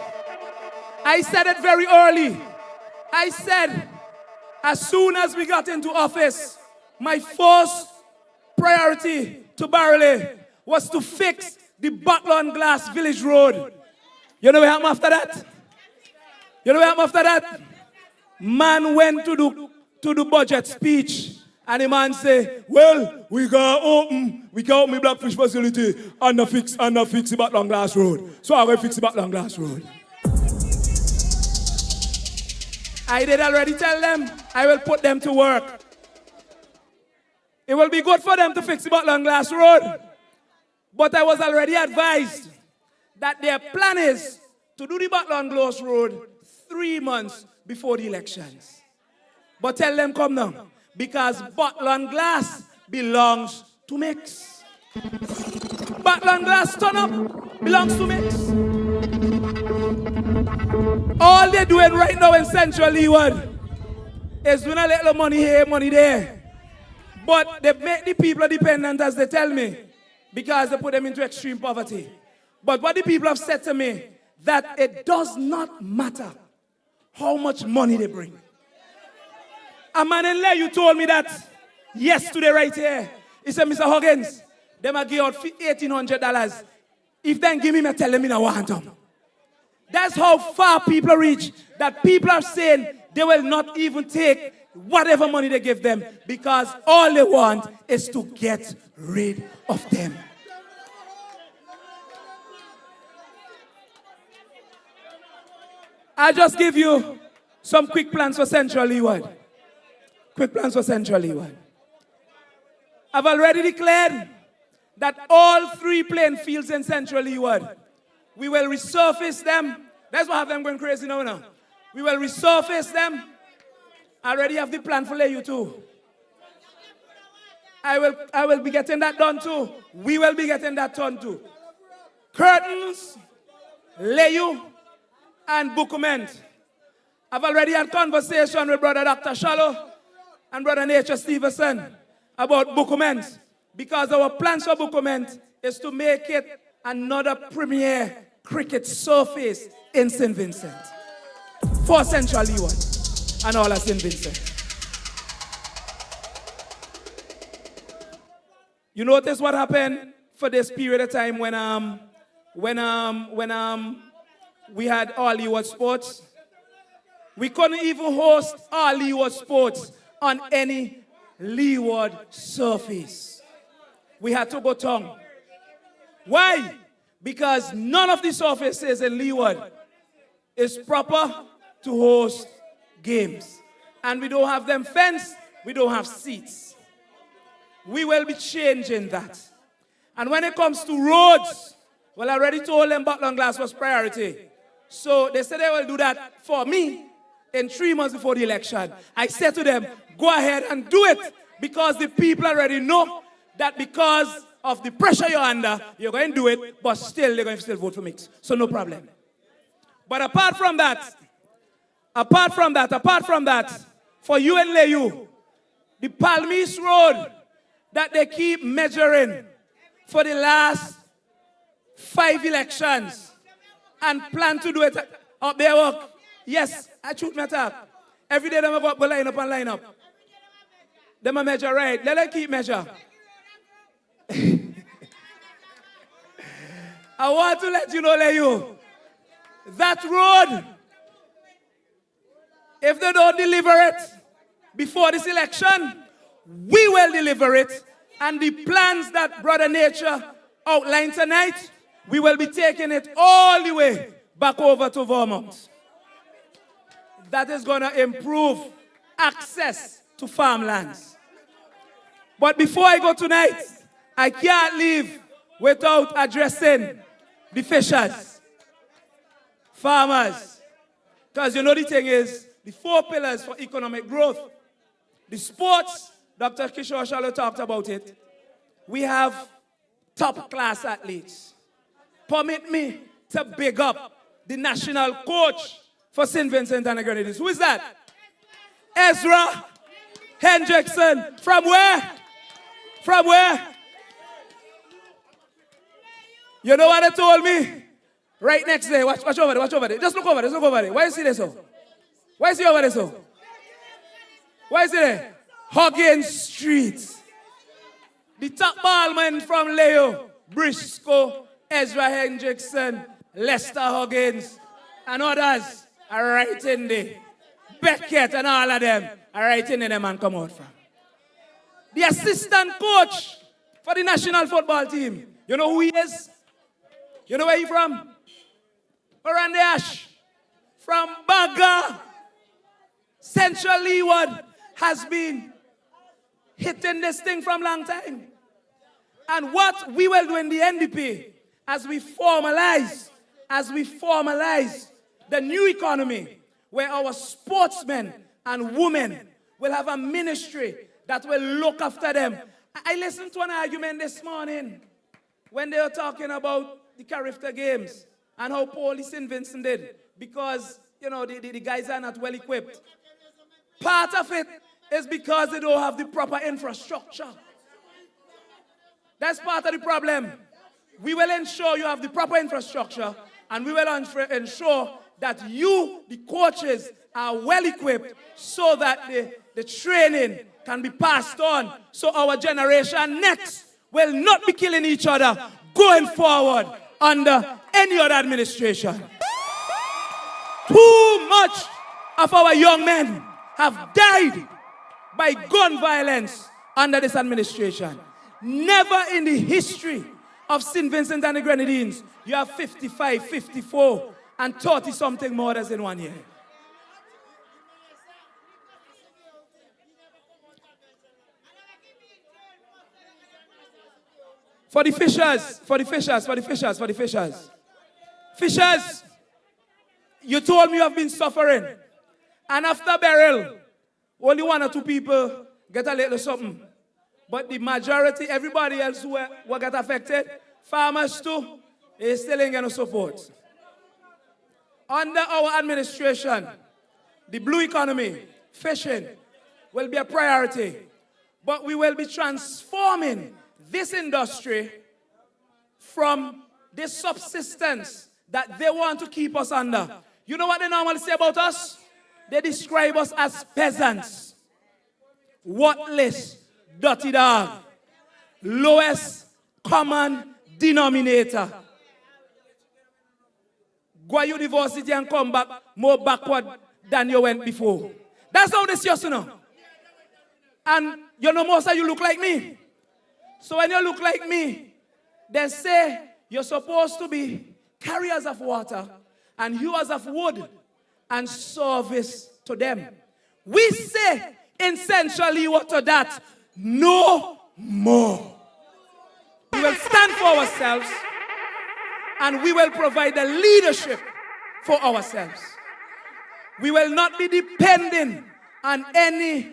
I said it very early. I said, as soon as we got into office, my first priority to Barley was to fix the Butler and Glass Village Road. You know what happened after that? Man went to the budget speech, and the man say, well, we got open the Blackfish facility and fix the Butler and Glass Road. So I'm going to fix the Butler and Glass Road. I did already tell them I will put them to work. It will be good for them to fix the Butler and Glass Road. But I was already advised that their plan is to do the Butler and Glass Road 3 months before the elections. But tell them come now, because Butler and Glass belongs to Mix. Butler and Glass turn up belongs to Mix. All they're doing right now in Central Leeward is doing a little money here, money there. But they make the people dependent, as they tell me, because they put them into extreme poverty. But what the people have said to me, that it does not matter how much money they bring. A man in Layou told me that yesterday right here. He said, Mr. Huggins, they might give out $1,800. If they give me, I tell them I want them. That's how far people reach, that people are saying they will not even take whatever money they give them because all they want is to get rid of them. I'll just give you some quick plans for Central Leeward. I've already declared that all 3 playing fields in Central Leeward, we will resurface them. That's what have them going crazy now. We will resurface them. I already have the plan for Layou too. I will be getting that done too. We will be getting that done too. Curtains, Layou, and Bookament. I've already had conversation with Brother Dr. Shallow and Brother Nature Stevenson about Bookament, because our plans for Bookament is to make it another premier cricket surface in St. Vincent for Central Leeward and all of St. Vincent. You notice what happened for this period of time when we had all Leeward sports? We couldn't even host all Leeward sports on any Leeward surface. We had to go tongue. Why? Because none of the surfaces in Leeward is proper to host games. And we don't have them fenced, we don't have seats. We will be changing that. And when it comes to roads, well, I already told them Butler and Glass was priority. So they said they will do that for me in 3 months before the election. I said to them, go ahead and do it, because the people already know that because of the pressure you're under, you're going to do it, but still they're going to still vote for Mix. So no problem. But apart from that, for you and Layou, the Palmis Road that they keep measuring for the last 5 elections and plan to do it up there work. Yes, I shoot my talk. Every day they go up, go line up. They measure right. Let them keep measure. I want to let you know, Layou, that road, if they don't deliver it before this election, we will deliver it. And the plans that Brother Nature outlined tonight, we will be taking it all the way back over to Vermont. That is going to improve access to farmlands. But before I go tonight, I can't leave without addressing the fishers, farmers. Because you know the thing is, the 4 pillars for economic growth, the sports, Dr. Kishore Shallow talked about it. We have top-class athletes. Permit me to big up the national coach for St. Vincent and the Grenadines. Who is that? Ezra Hendrickson. From where? From where? You know what they told me? Right next day. Watch over there, watch over there. Just look over there, just look over there. Why is he there so? Why is he over there so? Why is he there? Huggins Street. The top ballman from Layou, Briscoe, Ezra Hendrickson, Lester Huggins, and others are right in there. Beckett and all of them are right in there, them and come out from. The assistant coach for the national football team. You know who he is? You know where he from? Around the Ash. From Baga. Central Leeward has been hitting this thing from long time. And what we will do in the NDP as we formalize the new economy where our sportsmen and women will have a ministry that will look after them. I listened to an argument this morning when they were talking about the Carifta Games and how poorly St. Vincent did because, you know, the guys are not well equipped. Part of it is because they don't have the proper infrastructure. That's part of the problem. We will ensure you have the proper infrastructure and we will ensure that you, the coaches, are well equipped so that the training can be passed on so our generation next will not be killing each other going forward under any other administration. Too much of our young men have died by gun violence under this administration. Never in the history of St. Vincent and the Grenadines, you have 55, 54, and 30-something murders in 1 year. For the fishers. Fishers, you told me you have been suffering. And after burial, only 1 or 2 people get a little something. But the majority, everybody else who got affected, farmers too, they still ain't getting support. Under our administration, the blue economy, fishing, will be a priority. But we will be transforming this industry from this subsistence that they want to keep us under. You know what they normally say about us? They describe us as peasants. Worthless, dirty dog. Lowest common denominator. Go to university and come back more backward than you went before. That's how they see us, you know. And you know, most of you look like me. So when you look like me, they say you're supposed to be carriers of water and hewers of wood and service to them. We say essentially what to that, no more. We will stand for ourselves and we will provide the leadership for ourselves. We will not be depending on any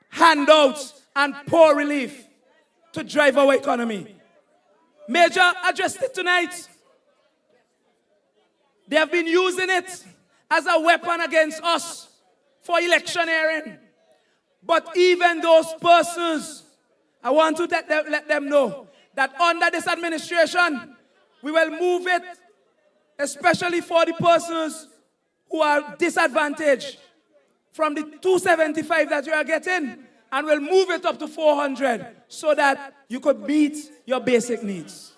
handouts and poor relief to drive our economy. Major addressed it tonight. They have been using it as a weapon against us for electioneering. But even those persons, I want to let them know that under this administration, we will move it, especially for the persons who are disadvantaged, from the 275 that you are getting, and we'll move it up to 400 so that you could meet your basic needs.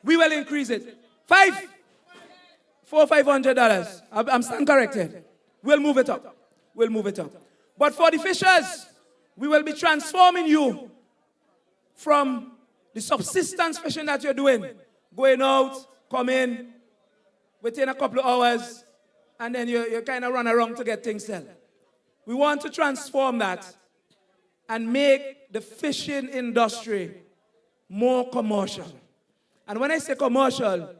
We will increase it. $500. I'm stand corrected. We'll move it up. We'll move it up. But for the fishers, we will be transforming you from the subsistence fishing that you're doing, going out, come in, within a couple of hours, and then you kind of run around to get things done. We want to transform that and make the fishing industry more commercial. And when I say commercial,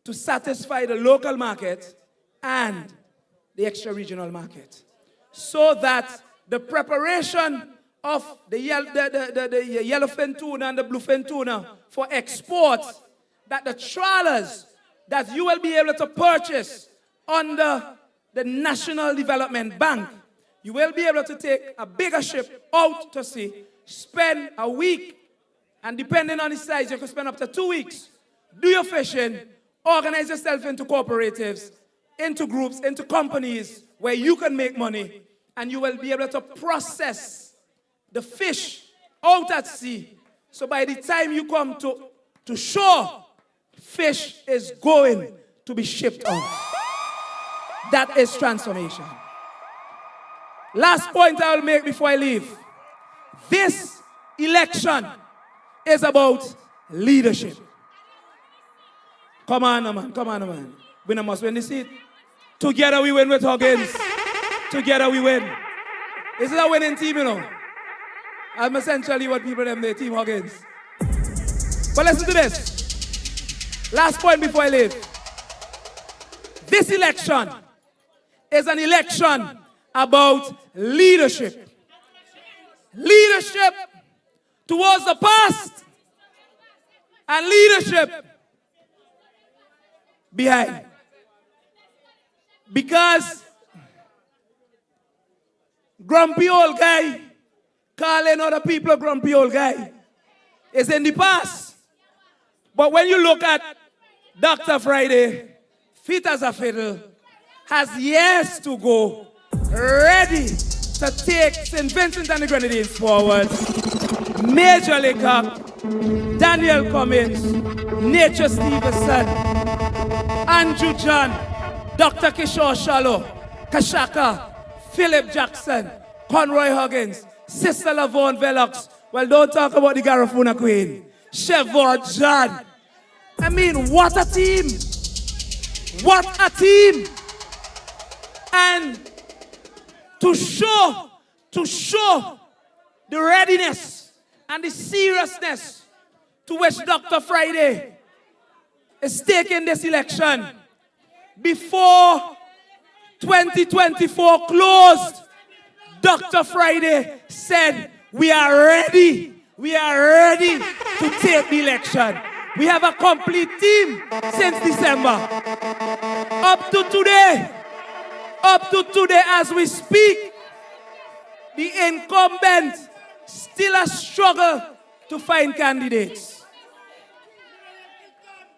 to satisfy the local market and the extra-regional market, so that the preparation of the yellowfin tuna and the bluefin tuna for export, that the trawlers that you will be able to purchase under the National Development Bank, you will be able to take a bigger ship out to sea, spend a week, and depending on the size, you can spend up to 2 weeks. Do your fishing, organize yourself into cooperatives, into groups, into companies where you can make money, and you will be able to process the fish out at sea. So by the time you come to shore, fish is going to be shipped out. That is transformation. Last point I will make before I leave. This election is about leadership. Come on, man. Come on, man. We must win this seat. Together we win with Huggins. Together we win. This is a winning team, you know. I'm essentially what people name their team Huggins. But listen to this. Last point before I leave. This election is an election about leadership. Leadership towards the past and leadership behind. Because grumpy old guy calling other people a grumpy old guy is in the past. But when you look at Dr. Friday, fit as a fiddle, has years to go, ready to take St. Vincent and the Grenadines forward. Major Leacock, Daniel Cummins, Nature Stevenson, Andrew John, Dr. Kishore Shallow, Kashaka, Philip Jackson, Conroy Huggins, Sister Lavon Velox. Well, don't talk about the Garifuna Queen. Chevron John. I mean, what a team. What a team. And to show the readiness and the seriousness to which Dr. Friday is taking this election before 2024 closed, Dr. Friday said, we are ready to take the election. We have a complete team since December. Up to today as we speak, the incumbent still a struggle to find candidates.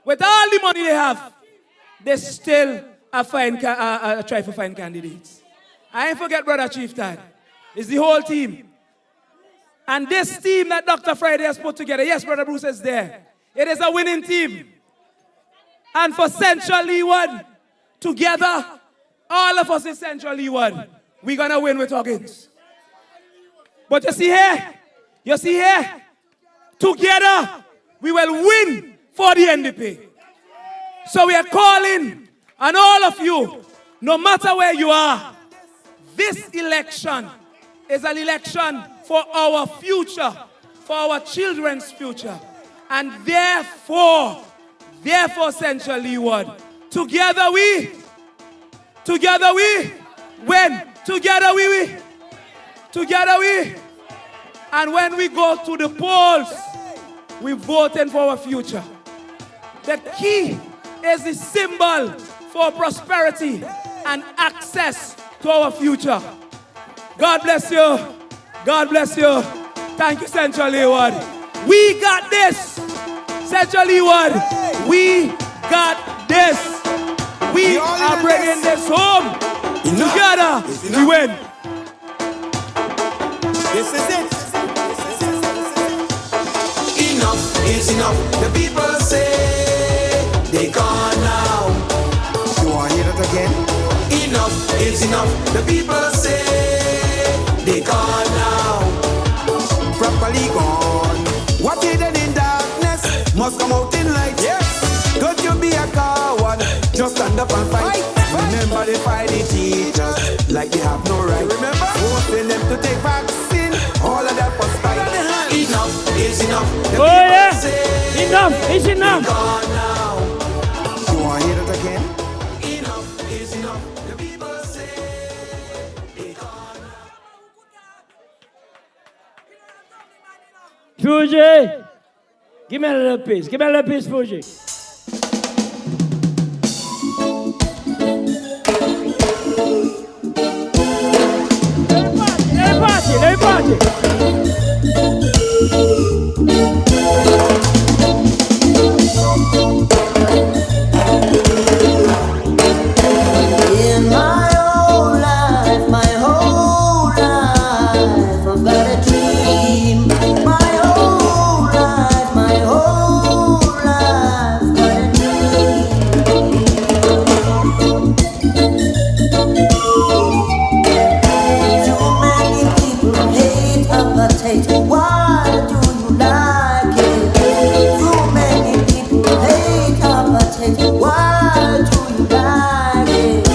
With all the money they have, they still try to find candidates. I ain't forget Brother Chieftain. It's the whole team. And this team that Dr. Friday has put together, yes, Brother Bruce is there. It is a winning team. And for Central Leeward, together, all of us in Central Leeward, we're going to win with Huggins. But you see here, together, we will win for the NDP. So we are calling on all of you, no matter where you are, this election is an election for our future, for our children's future. And therefore, Central Leeward, together we win. Together we. And when we go to the polls, we voting for our future. The key is the symbol for prosperity and access to our future. God bless you. God bless you. Thank you, Central Leeward. We got this. Central Leeward, we got this. We are bringing this home. Together, we win. This is it. Enough is enough. The people say they gone now. You want to hear that again? Enough is enough. The people say they gone now. Properly gone. What hidden in dark must come out in light. Yes. Don't you be a coward, just stand up and fight. Remember they fight the teachers like they have no right. Remember forcing them to take vaccine. All of that was spite. Enough is enough. Oh yeah. Enough is enough. Gone now. You want to hear that again? Enough is enough. The people say they gone now. Fuji, give me a little piece. Give me a little piece, Fuji. Let me party. In my whole life, I've got a dream. My whole life, got a dream. Too many people hate apartheid. Why do you like it? Too many people hate apartheid. Why do you like it?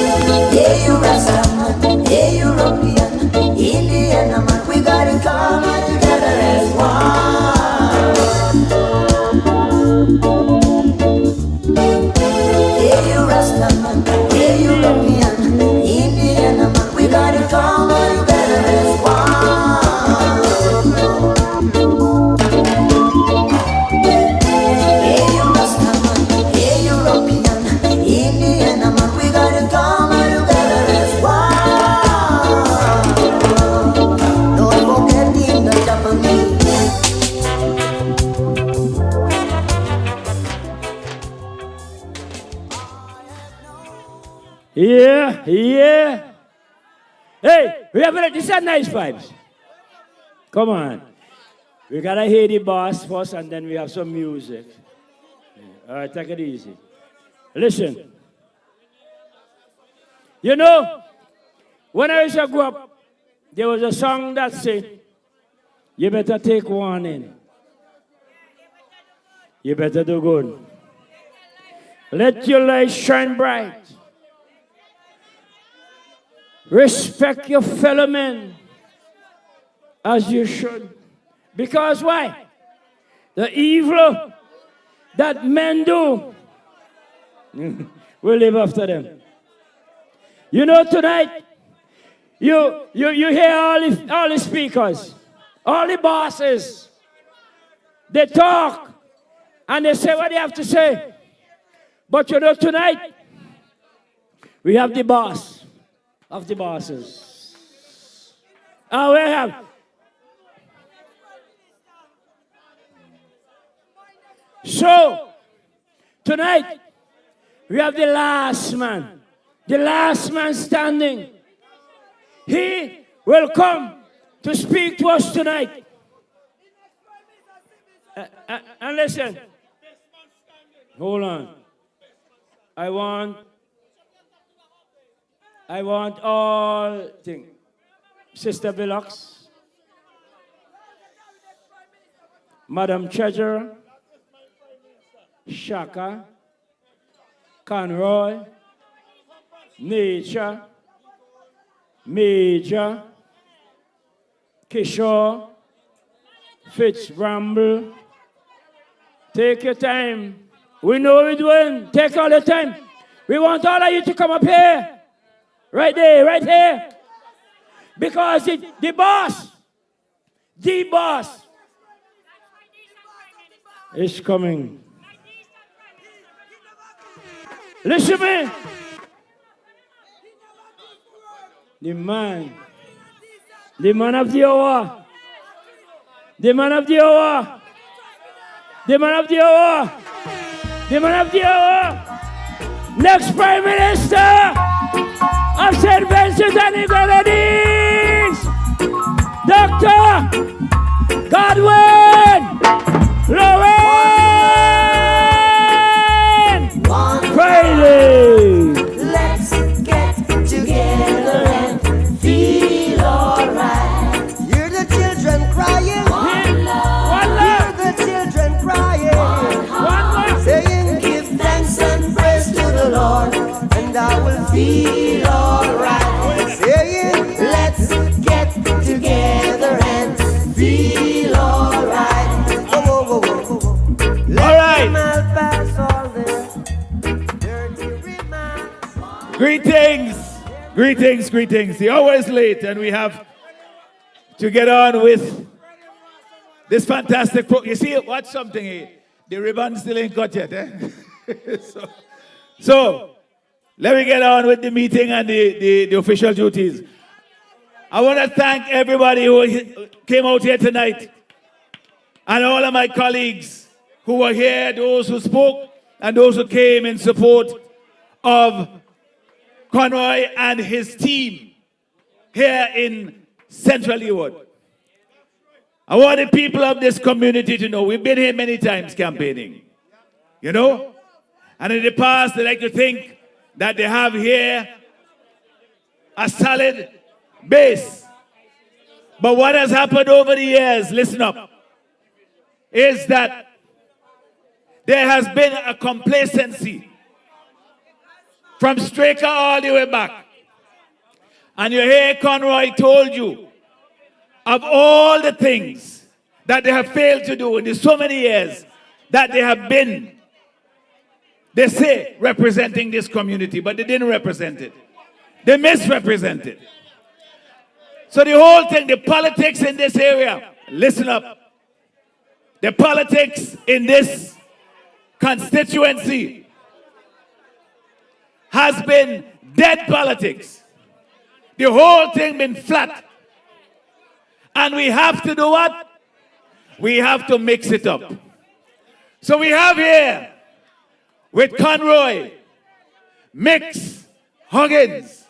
Hey, you Rastaman, hey, European, Indian man, we gotta come together as one. Hey, you Rastaman, hey, European, Indian man, we gotta come together as one. Hey, you Rastaman, hey, European, Indian man, we gotta come together as one. Don't forget the Japanese. Yeah. Hey, we have this are nice vibes. Come on. We gotta hear the boss first and then we have some music. All right, take it easy. Listen. You know, when I used to grow up, there was a song that said, you better take warning. You better do good. Let your light shine bright. Respect your fellow men as you should. Because why? The evil that men do, we'll live after them. You know, tonight, you hear all the speakers, all the bosses. They talk and they say what they have to say. But you know, tonight, we have the boss of the bosses. And we have so tonight we have the last man standing. He will come to speak to us tonight. And listen, hold on. I want all things. Sister Vilox, Madam Treasurer, Shaka, Conroy, Nature, Major, Kishore, Fitzbramble. Take your time. We know what we're doing. Take all the time. We want all of you to come up here. Right there, right here. Because the boss is coming. Listen to me. The man of the hour. The man of the hour. The man of the hour. The man of the hour. Next Prime Minister of St. Vincent and the Grenadines, Dr. Godwin Lowen Crazy. Let's get together and feel alright. Hear the children crying. One love. Hear the children crying. feel alright. Saying, let's get together and feel alright. Oh, oh, oh, oh. All right. Pass all their dirty remarks. Greetings. The hour is late, and we have to get on with this fantastic program. You see, watch something here. The ribbon still ain't cut yet, eh? so, let me get on with the meeting and the official duties. I want to thank everybody who came out here tonight, and all of my colleagues who were here, those who spoke, and those who came in support of Conroy and his team here in Central Leeward. I want the people of this community to know we've been here many times campaigning, you know? And in the past, they like to think that they have here a solid base. But what has happened over the years, listen up, is that there has been a complacency from Straker all the way back. And you hear Conroy told you of all the things that they have failed to do in so many years that they have been, they say, representing this community, but they didn't represent it. They misrepresented it. So the whole thing, the politics in this area, listen up. The politics in this constituency has been dead politics. The whole thing been flat. And we have to do what? We have to mix it up. So we have here with Conroy, Mix Huggins,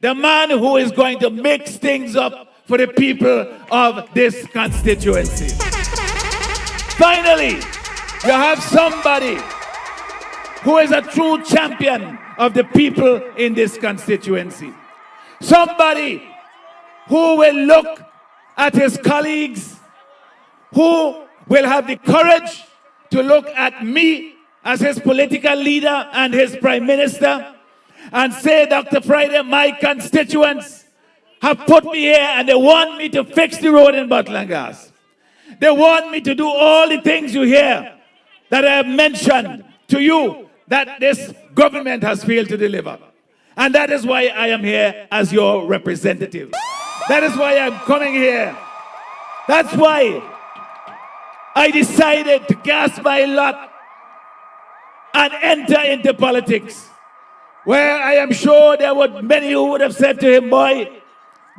the man who is going to mix things up for the people of this constituency. Finally, you have somebody who is a true champion of the people in this constituency. Somebody who will look at his colleagues, who will have the courage to look at me as his political leader and his prime minister and say, Dr. Friday, my constituents have put me here and they want me to fix the road in Butlangas. They want me to do all the things you hear that I have mentioned to you that this government has failed to deliver. And that is why I am here as your representative. That is why I'm coming here. That's why I decided to cast my lot and enter into politics, where I am sure there were many who would have said to him, boy,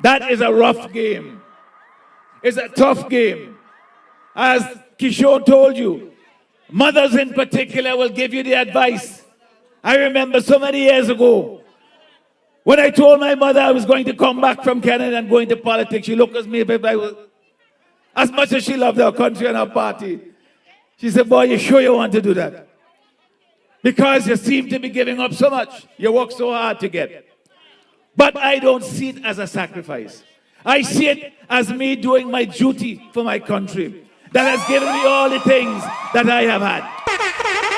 that is a rough game. It's a tough game. As Kishore told you, mothers in particular will give you the advice. I remember so many years ago, when I told my mother I was going to come back from Canada and go into politics, she looked at me as much as she loved our country and our party. She said, boy, you sure you want to do that? Because you seem to be giving up so much. You work so hard to get. But I don't see it as a sacrifice. I see it as me doing my duty for my country that has given me all the things that I have had.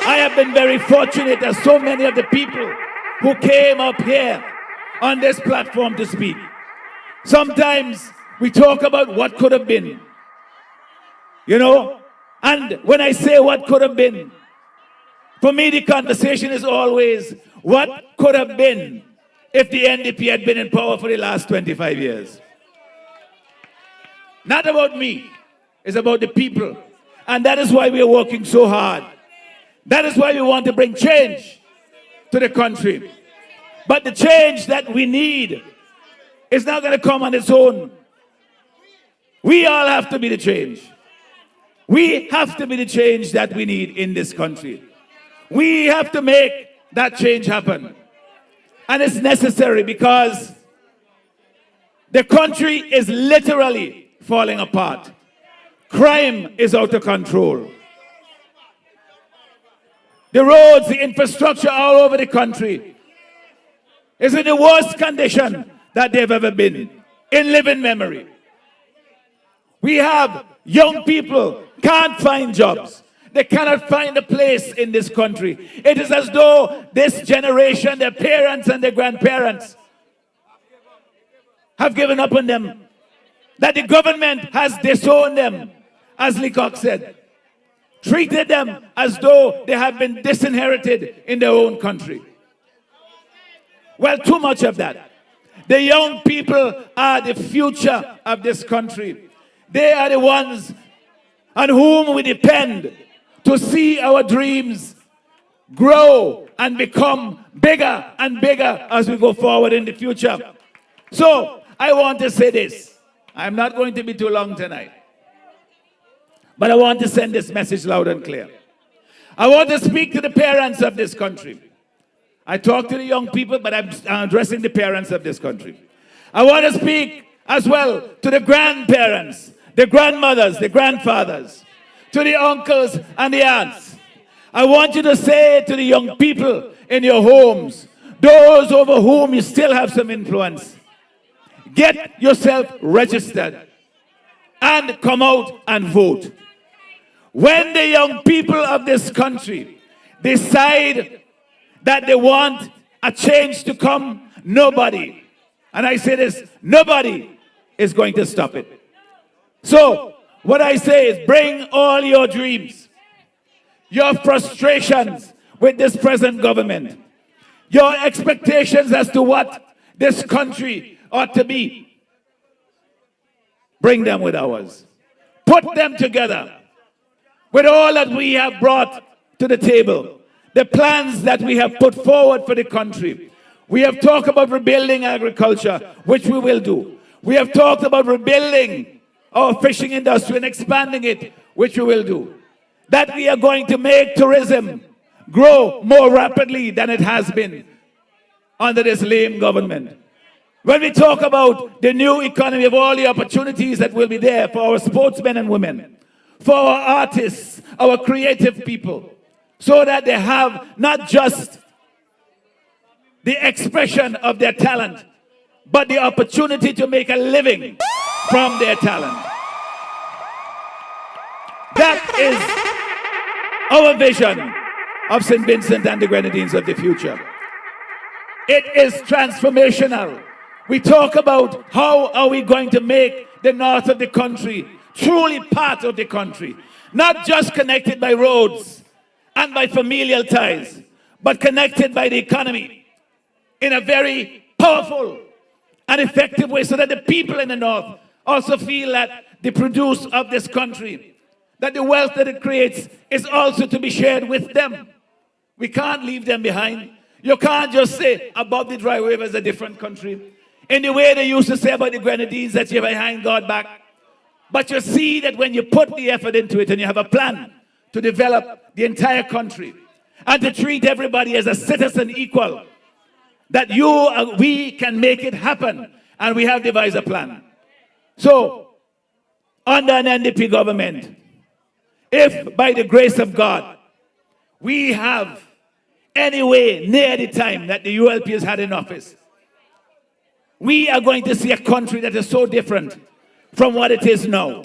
I have been very fortunate as so many of the people who came up here on this platform to speak. Sometimes we talk about what could have been, you know, and when I say what could have been, for me the conversation is always what could have been if the NDP had been in power for the last 25 years. Not about me, it's about the people. And that is why we are working so hard. That is why we want to bring change to the country. But the change that we need is not going to come on its own. We all have to be the change. We have to be the change that we need in this country. We have to make that change happen. And it's necessary because the country is literally falling apart. Crime is out of control. The roads, the infrastructure all over the country is in the worst condition that they've ever been in living memory. We have young people can't find jobs. They cannot find a place in this country. It is as though this generation, their parents and their grandparents, have given up on them. That the government has disowned them, as Leacock said. Treated them as though they have been disinherited in their own country. Well, too much of that. The young people are the future of this country. They are the ones on whom we depend to see our dreams grow and become bigger and bigger as we go forward in the future. So, I want to say this. I'm not going to be too long tonight. But I want to send this message loud and clear. I want to speak to the parents of this country. I talk to the young people, but I'm addressing the parents of this country. I want to speak as well to the grandparents, the grandmothers, the grandfathers, to the uncles and the aunts. I want you to say to the young people in your homes, those over whom you still have some influence, get yourself registered and come out and vote. When the young people of this country decide that they want a change to come, nobody, and I say this, nobody is going to stop it. So, what I say is bring all your dreams, your frustrations with this present government, your expectations as to what this country ought to be. Bring them with ours. Put them together with all that we have brought to the table, the plans that we have put forward for the country. We have talked about rebuilding agriculture, which we will do. We have talked about rebuilding our fishing industry and expanding it, which we will do. That we are going to make tourism grow more rapidly than it has been under this lame government. When we talk about the new economy of all the opportunities that will be there for our sportsmen and women, for our artists, our creative people, so that they have not just the expression of their talent, but the opportunity to make a living from their talent. That is our vision of St. Vincent and the Grenadines of the future. It is transformational. We talk about how are we going to make the north of the country truly part of the country, not just connected by roads and by familial ties, but connected by the economy in a very powerful and effective way, so that the people in the north also feel that the produce of this country, that the wealth that it creates is also to be shared with them. We can't leave them behind. You can't just say about the dry river is a different country, in the way they used to say about the Grenadines that you're behind God back. But you see that when you put the effort into it and you have a plan to develop the entire country and to treat everybody as a citizen equal, that we can make it happen, and we have devised a plan. So, under an NDP government, if by the grace of God we have anyway near the time that the ULP has had in office, we are going to see a country that is so different from what it is now.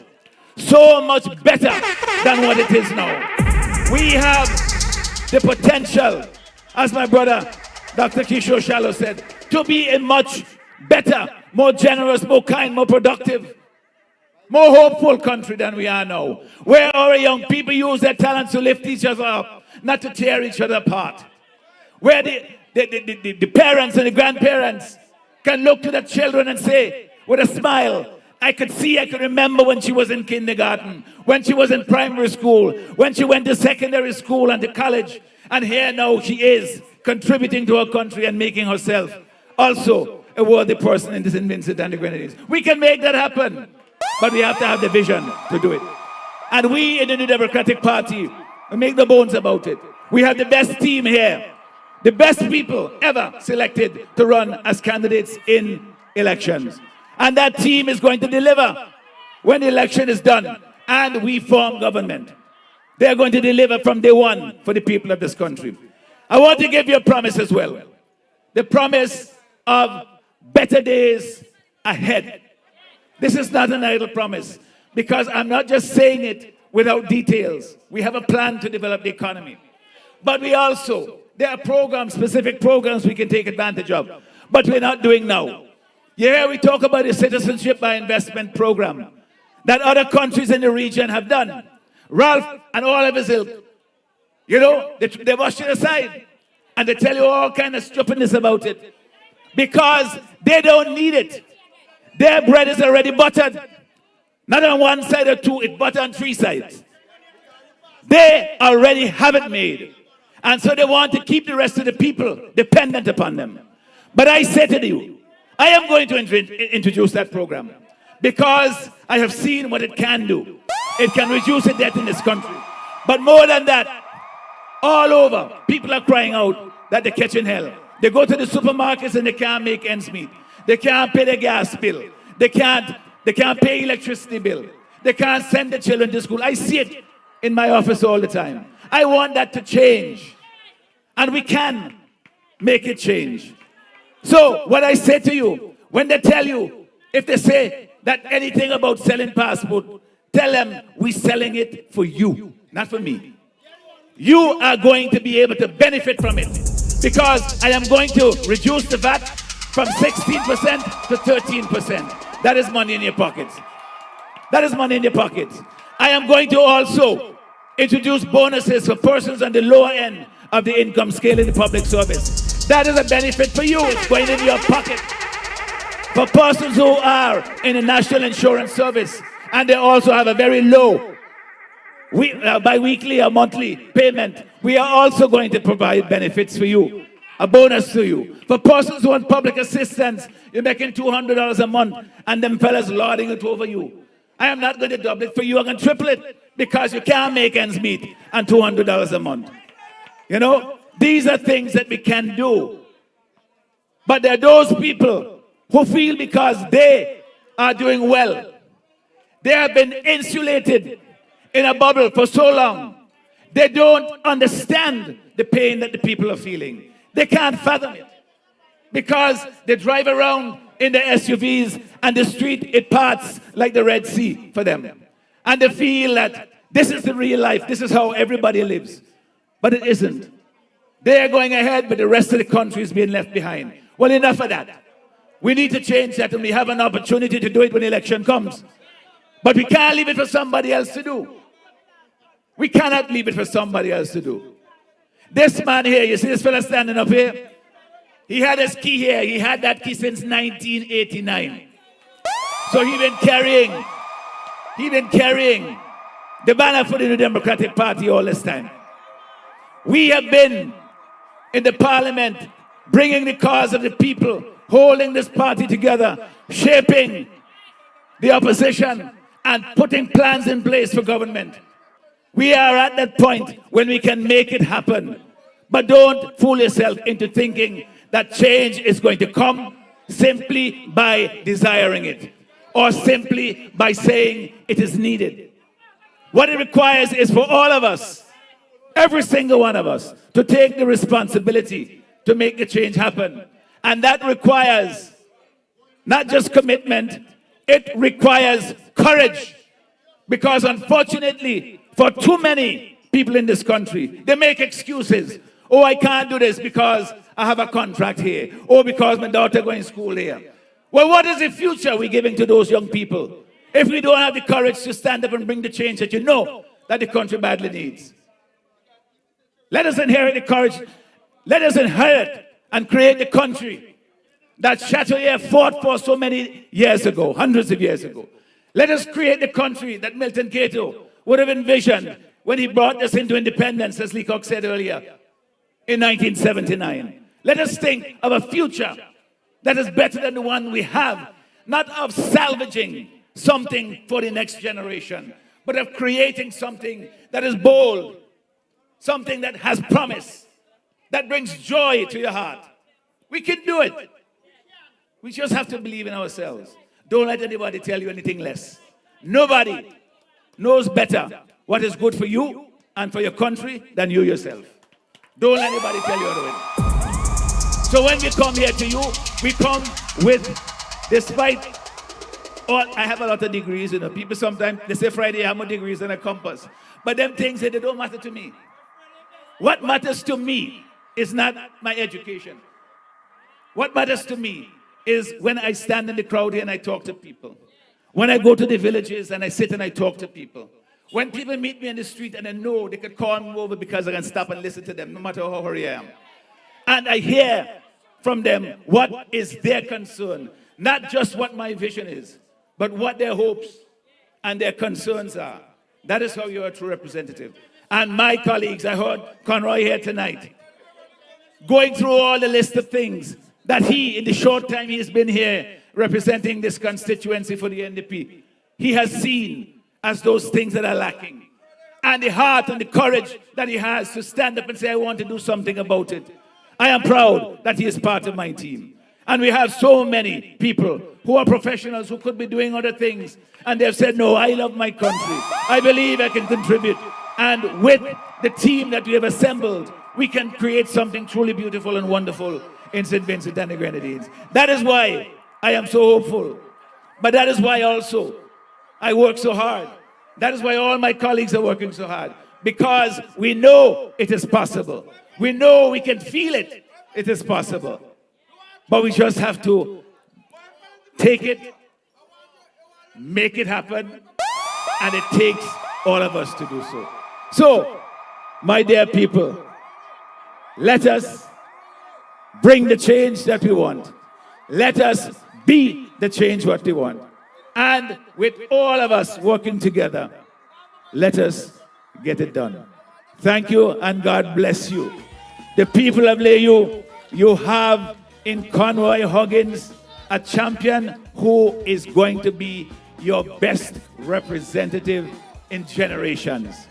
So much better than what it is now. We have the potential, as my brother Dr. Kishore Shallow said, to be a much better, more generous, more kind, more productive, more hopeful country than we are now, where our young people use their talents to lift each other up, not to tear each other apart, where the parents and the grandparents can look to the children and say with a smile, I could remember when she was in kindergarten, when she was in primary school, when she went to secondary school and to college, and here now she is contributing to our country and making herself also a worthy person in St. Vincent and the Grenadines. We can make that happen, but we have to have the vision to do it. And we in the New Democratic Party, we make no bones about it. We have the best team here, the best people ever selected to run as candidates in elections. And that team is going to deliver when the election is done and we form government. They are going to deliver from day one for the people of this country. I want to give you a promise as well. The promise of better days ahead. This is not an idle promise, because I'm not just saying it without details. We have a plan to develop the economy. But there are programs, specific programs we can take advantage of, but we're not doing now. Yeah, we talk about the citizenship by investment program that other countries in the region have done. Ralph and all of his ilk, they wash it aside and they tell you all kind of stupidness about it because they don't need it. Their bread is already buttered. Not on one side or two, it's buttered on three sides. They already have it made. And so they want to keep the rest of the people dependent upon them. But I say to you, I am going to introduce that program because I have seen what it can do. It can reduce the debt in this country. But more than that, all over, people are crying out that they're catching hell. They go to the supermarkets and they can't make ends meet. They can't pay their gas bill. They can't pay electricity bill. They can't send the children to school. I see it in my office all the time. I want that to change. And we can make it change. So what I say to you, when they tell you, if they say that anything about selling passport, tell them we're selling it for you, not for me. You are going to be able to benefit from it because I am going to reduce the VAT from 16% to 13%. That is money in your pockets. That is money in your pockets. I am going to also introduce bonuses for persons on the lower end of the income scale in the public service. That is a benefit for you. It's going in your pocket. For persons who are in the National Insurance Service and they also have a very low bi-weekly or monthly payment, we are also going to provide benefits for you, a bonus to you. For persons who want public assistance, you're making $200 a month and them fellas lording it over you. I am not going to double it for you. I'm going to triple it because you can't make ends meet on $200 a month. These are things that we can do. But there are those people who feel because they are doing well, they have been insulated in a bubble for so long, they don't understand the pain that the people are feeling. They can't fathom it because they drive around in the SUVs and the street, it parts like the Red Sea for them. And they feel that this is the real life, this is how everybody lives. But it isn't. They are going ahead, but the rest of the country is being left behind. Well, enough of that. We need to change that, and we have an opportunity to do it when the election comes. But we can't leave it for somebody else to do. We cannot leave it for somebody else to do. This man here, you see this fella standing up here? He had his key here. He had that key since 1989. So he's been carrying the banner for the New Democratic Party all this time. We have been in the parliament bringing the cause of the people, holding this party together, shaping the opposition, and putting plans in place for government. We are at that point when we can make it happen. But don't fool yourself into thinking that change is going to come simply by desiring it or simply by saying it is needed. What it requires is for all of us, every single one of us, to take the responsibility to make the change happen. And that requires not just commitment, it requires courage. Because unfortunately, for too many people in this country, they make excuses. Oh, I can't do this because I have a contract here. Or because my daughter going to school here. Well, what is the future we're giving to those young people if we don't have the courage to stand up and bring the change that you know that the country badly needs? Let us inherit the courage. Let us inherit and create the country that Chateaubriand fought for so many years ago, hundreds of years ago. Let us create the country that Milton Cato would have envisioned when he brought us into independence, as Leacock said earlier, in 1979. Let us think of a future that is better than the one we have, not of salvaging something for the next generation, but of creating something that is bold, something that has promise, that brings joy to your heart. We can do it. We just have to believe in ourselves. Don't let anybody tell you anything less. Nobody knows better what is good for you and for your country than you yourself. Don't let anybody tell you otherwise. So when we come here to you, we come with, despite I have a lot of degrees, you know. People sometimes, they say Friday, I have more degrees than a compass. But them things, they don't matter to me. What matters to me is not my education. What matters to me is when I stand in the crowd here and I talk to people. When I go to the villages and I sit and I talk to people. When people meet me in the street and I know they could call me over because I can stop and listen to them, no matter how hurry I am. And I hear from them what is their concern. Not just what my vision is, but what their hopes and their concerns are. That is how you're a true representative. And my colleagues, I heard Conroy here tonight, going through all the list of things that he, in the short time he's been here representing this constituency for the NDP, he has seen as those things that are lacking. And the heart and the courage that he has to stand up and say, I want to do something about it. I am proud that he is part of my team. And we have so many people who are professionals who could be doing other things. And they've said, no, I love my country. I believe I can contribute. And with the team that we have assembled, we can create something truly beautiful and wonderful in St. Vincent and the Grenadines. That is why I am so hopeful. But that is why also I work so hard. That is why all my colleagues are working so hard. Because we know it is possible. We know we can feel it. It is possible. But we just have to take it, make it happen, and it takes all of us to do so. So, my dear people, let us bring the change that we want. Let us be the change what we want. And with all of us working together, let us get it done. Thank you and God bless you. The people of Layou, you have in Conroy Huggins a champion who is going to be your best representative in generations.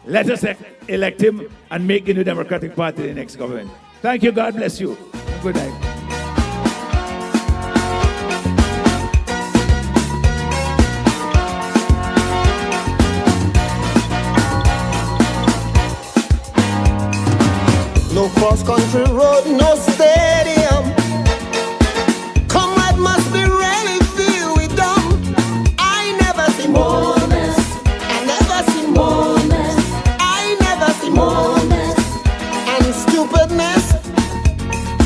Let us elect him and make the New Democratic Party the next government. Thank you. God bless you. Good night. No cross-country road, no stadium. Comrade must be really filled with dumb. I never see more mess. I never see more mess. I never see more mess. And stupidness.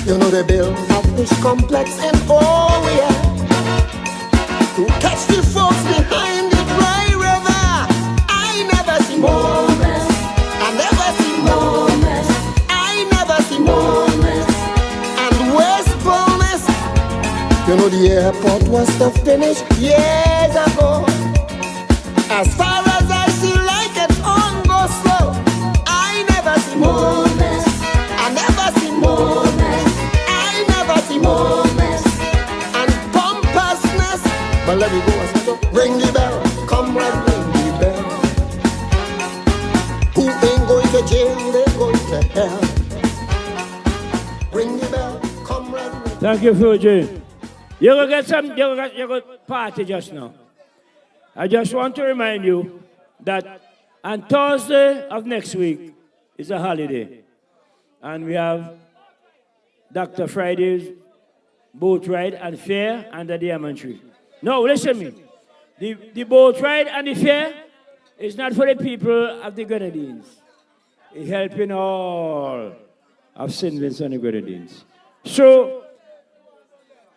You know they build a fish complex in all we are. To catch the folks behind the dry river. I never see more mess. I never see more mess. Bonus and wastefulness. You know the airport was to finish years ago. As far as I see, like it on go slow. I never see more mess. I never see more mess. I never see more mess. And pompousness. But let me go. Ring the bell. Come right, ring the bell. Who ain't going to jail? They're going to hell. Ring the bell, come run. Thank you, Fuji. You're going to get some, you're going to party just now. I just want to remind you that on Thursday of next week is a holiday. And we have Dr. Friday's boat ride and fair under the almond tree. No, listen to me. The boat ride and the fair is not for the people of the Grenadines. It's helping all of St. Vincent and the Grenadines. So,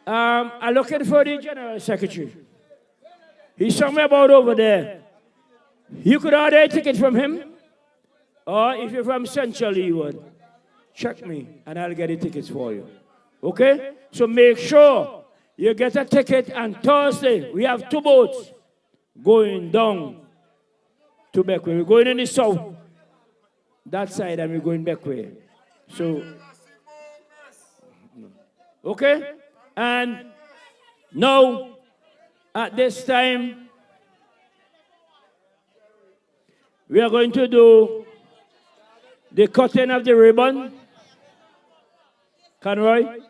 I'm looking for the General Secretary. He's somewhere about over there. You could order a ticket from him, or if you're from Central Leeward, check me and I'll get the tickets for you. Okay? So make sure you get a ticket on Thursday. We have 2 boats going down to Beckway. We're going in the south, that side, and we're going Beckway. So, okay? And now, at this time, we are going to do the cutting of the ribbon. Conroy?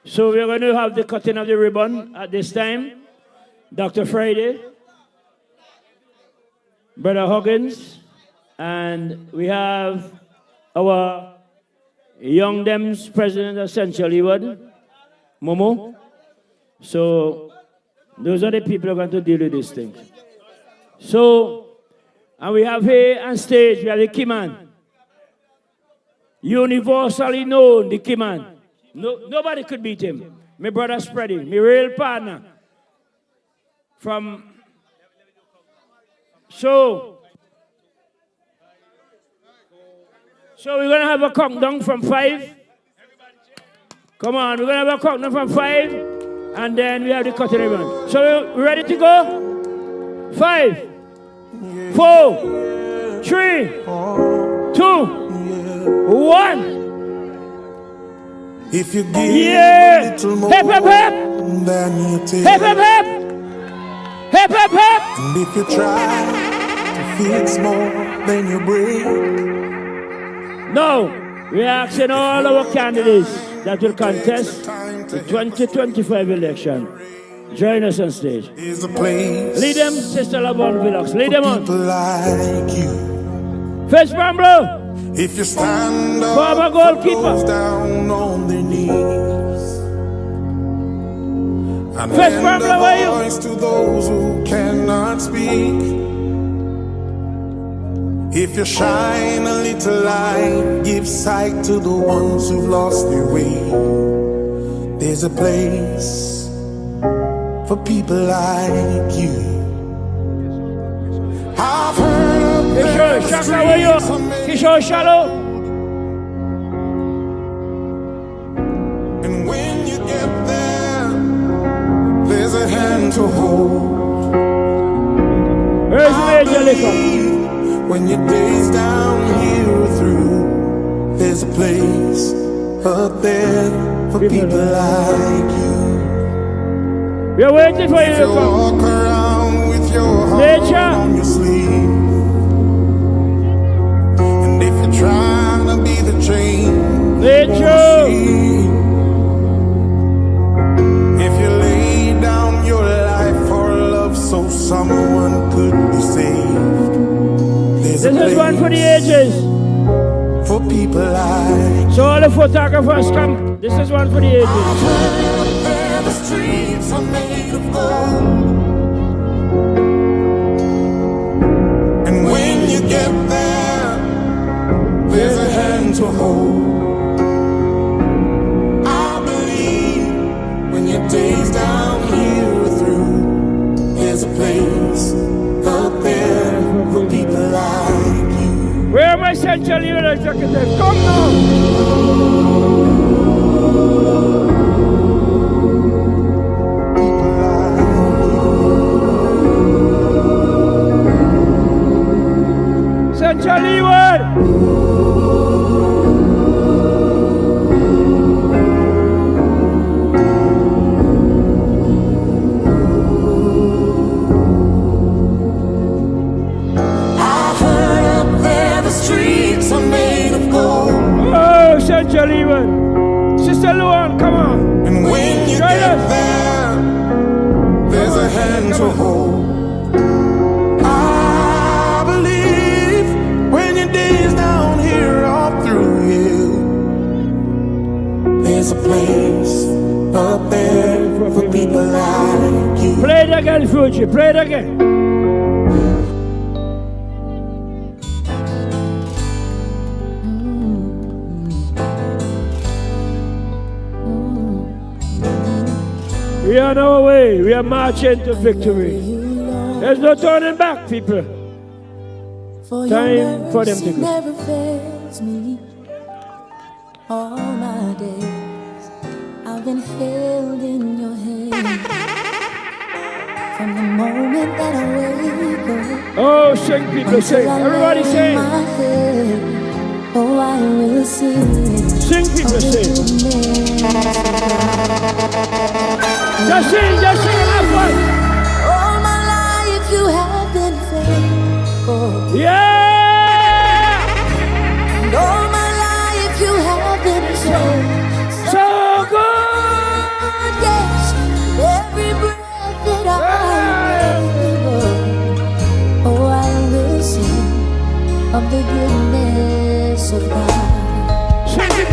So we're going to have the cutting of the ribbon at this time. Dr. Friday, Brother Huggins, and we have our Young Dems president of Central Leeward, Momo. So those are the people who are going to deal with these things. So, and we have here on stage, we have the key man. Universally known, the key man. Nobody could beat him. My brother Spready, my real partner. So we're going to have a countdown from 5. Come on, we're going to have a countdown from 5. And then we have the cutting ribbon. So we ready to go? 5, 4, 3, 2, 1. If you give a little more hip, hip, hip. than you take, hip, hip, hip. Hip, hip, hip. And if you try to fix more than you break. No, we're asking all our candidates that will contest the 2025 election. Join us on stage. Lead them, Sister Lavon Villux. Lead them on. Like you. First man, bro. If you stand up, former goalkeeper. Down on their knees. And first man, bro, where are you? Voice to those who cannot speak. If you shine a little light, give sight to the ones who've lost their way. There's a place for people like you. I've heard of Kishore Shallow. And when you get there, there's a hand to hold. Where's Major Liquor? When your days down here are through, there's a place up there for people like you. We're waiting for you to come. Walk around with your heart on your sleeve. And if you're trying to be the change, if you lay down your life for love so someone could be saved. This is one for the ages. For people like. So all the photographers come. This is one for the ages. The streets are made of gold. And when you get there, there's a hand to hold. I believe when your days down here are through, there's a place up there for people like. Where am I, Central Leeward Executive? Come now! Central Leeward! Central Leeward. Sister Luan, come on. And when you get there, there's a hand to hold. I believe when your days down here are through you, there's a place up there for people like you. Play it again, Fuji. Play it again. We are on our way. We are marching to victory. There's no turning back, people. Time for them to go. Never fails me. All my days, I've been held in your hand. From the moment that I wake up. Oh, sing, people, sing. Everybody sing. Oh, I will sing. Sing, people, sing. Just sing enough one. All my life you have been faithful. Yeah! And all my life you have been so good. Yes, every breath that I able. Oh, I will sing of the goodness of God. Sing it,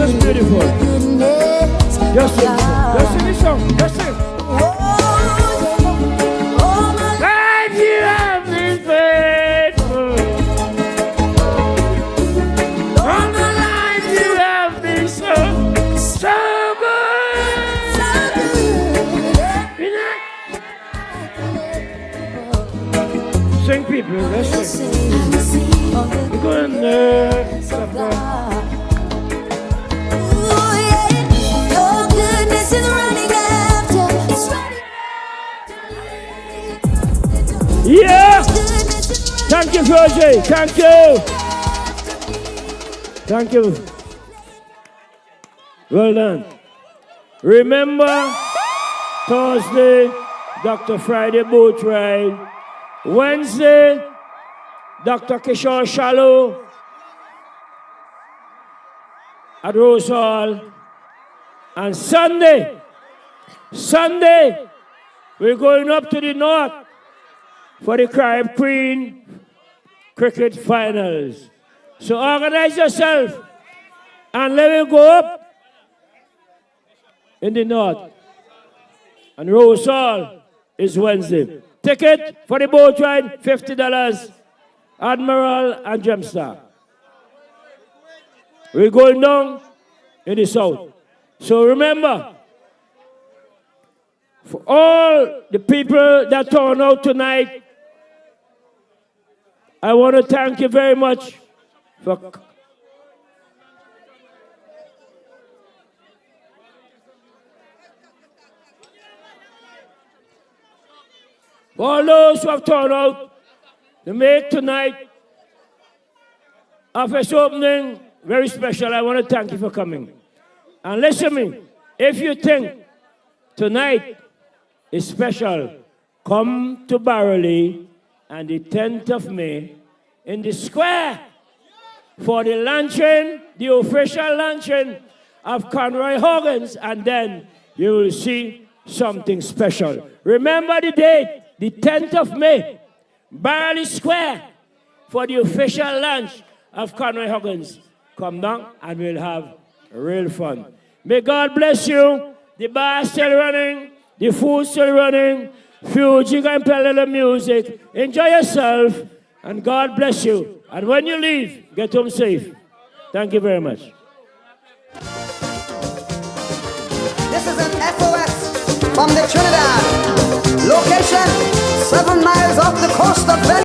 is beautiful. Just sing the song. Just sing. God, you have been faithful. All my life you have been so good. Sing, people, let's sing. Goodness of God. Your goodness is running after. It's running after. Yeah. Thank you, Roger. Thank you. Thank you. Well done. Remember, Thursday, Dr. Friday boat ride. Wednesday, Dr. Kishore Shallow at Rose Hall. And Sunday, we're going up to the north for the Crime Queen cricket finals. So organize yourself and let me go up in the north. And Rose Hall is Wednesday. Ticket for the boat ride, $50. Admiral and Gemstar. We're going down in the south. So remember, for all the people that turned out tonight, I want to thank you very much for all those who have turned out to make tonight office opening very special. I want to thank you for coming. And listen to me, if you think tonight is special, come to Barrowley on the 10th of May in the square for the luncheon, the official luncheon of Conroy Hoggins, and then you will see something special. Remember the date, the 10th of May, Barley Square for the official lunch of Conroy Hoggins. Come down and we'll have real fun. May God bless you. The bar is still running, the food still running, Fuji can play a little music. Enjoy yourself and God bless you. And when you leave, get home safe. Thank you very much. This is an SOS from the Trinidad. Location 7 miles.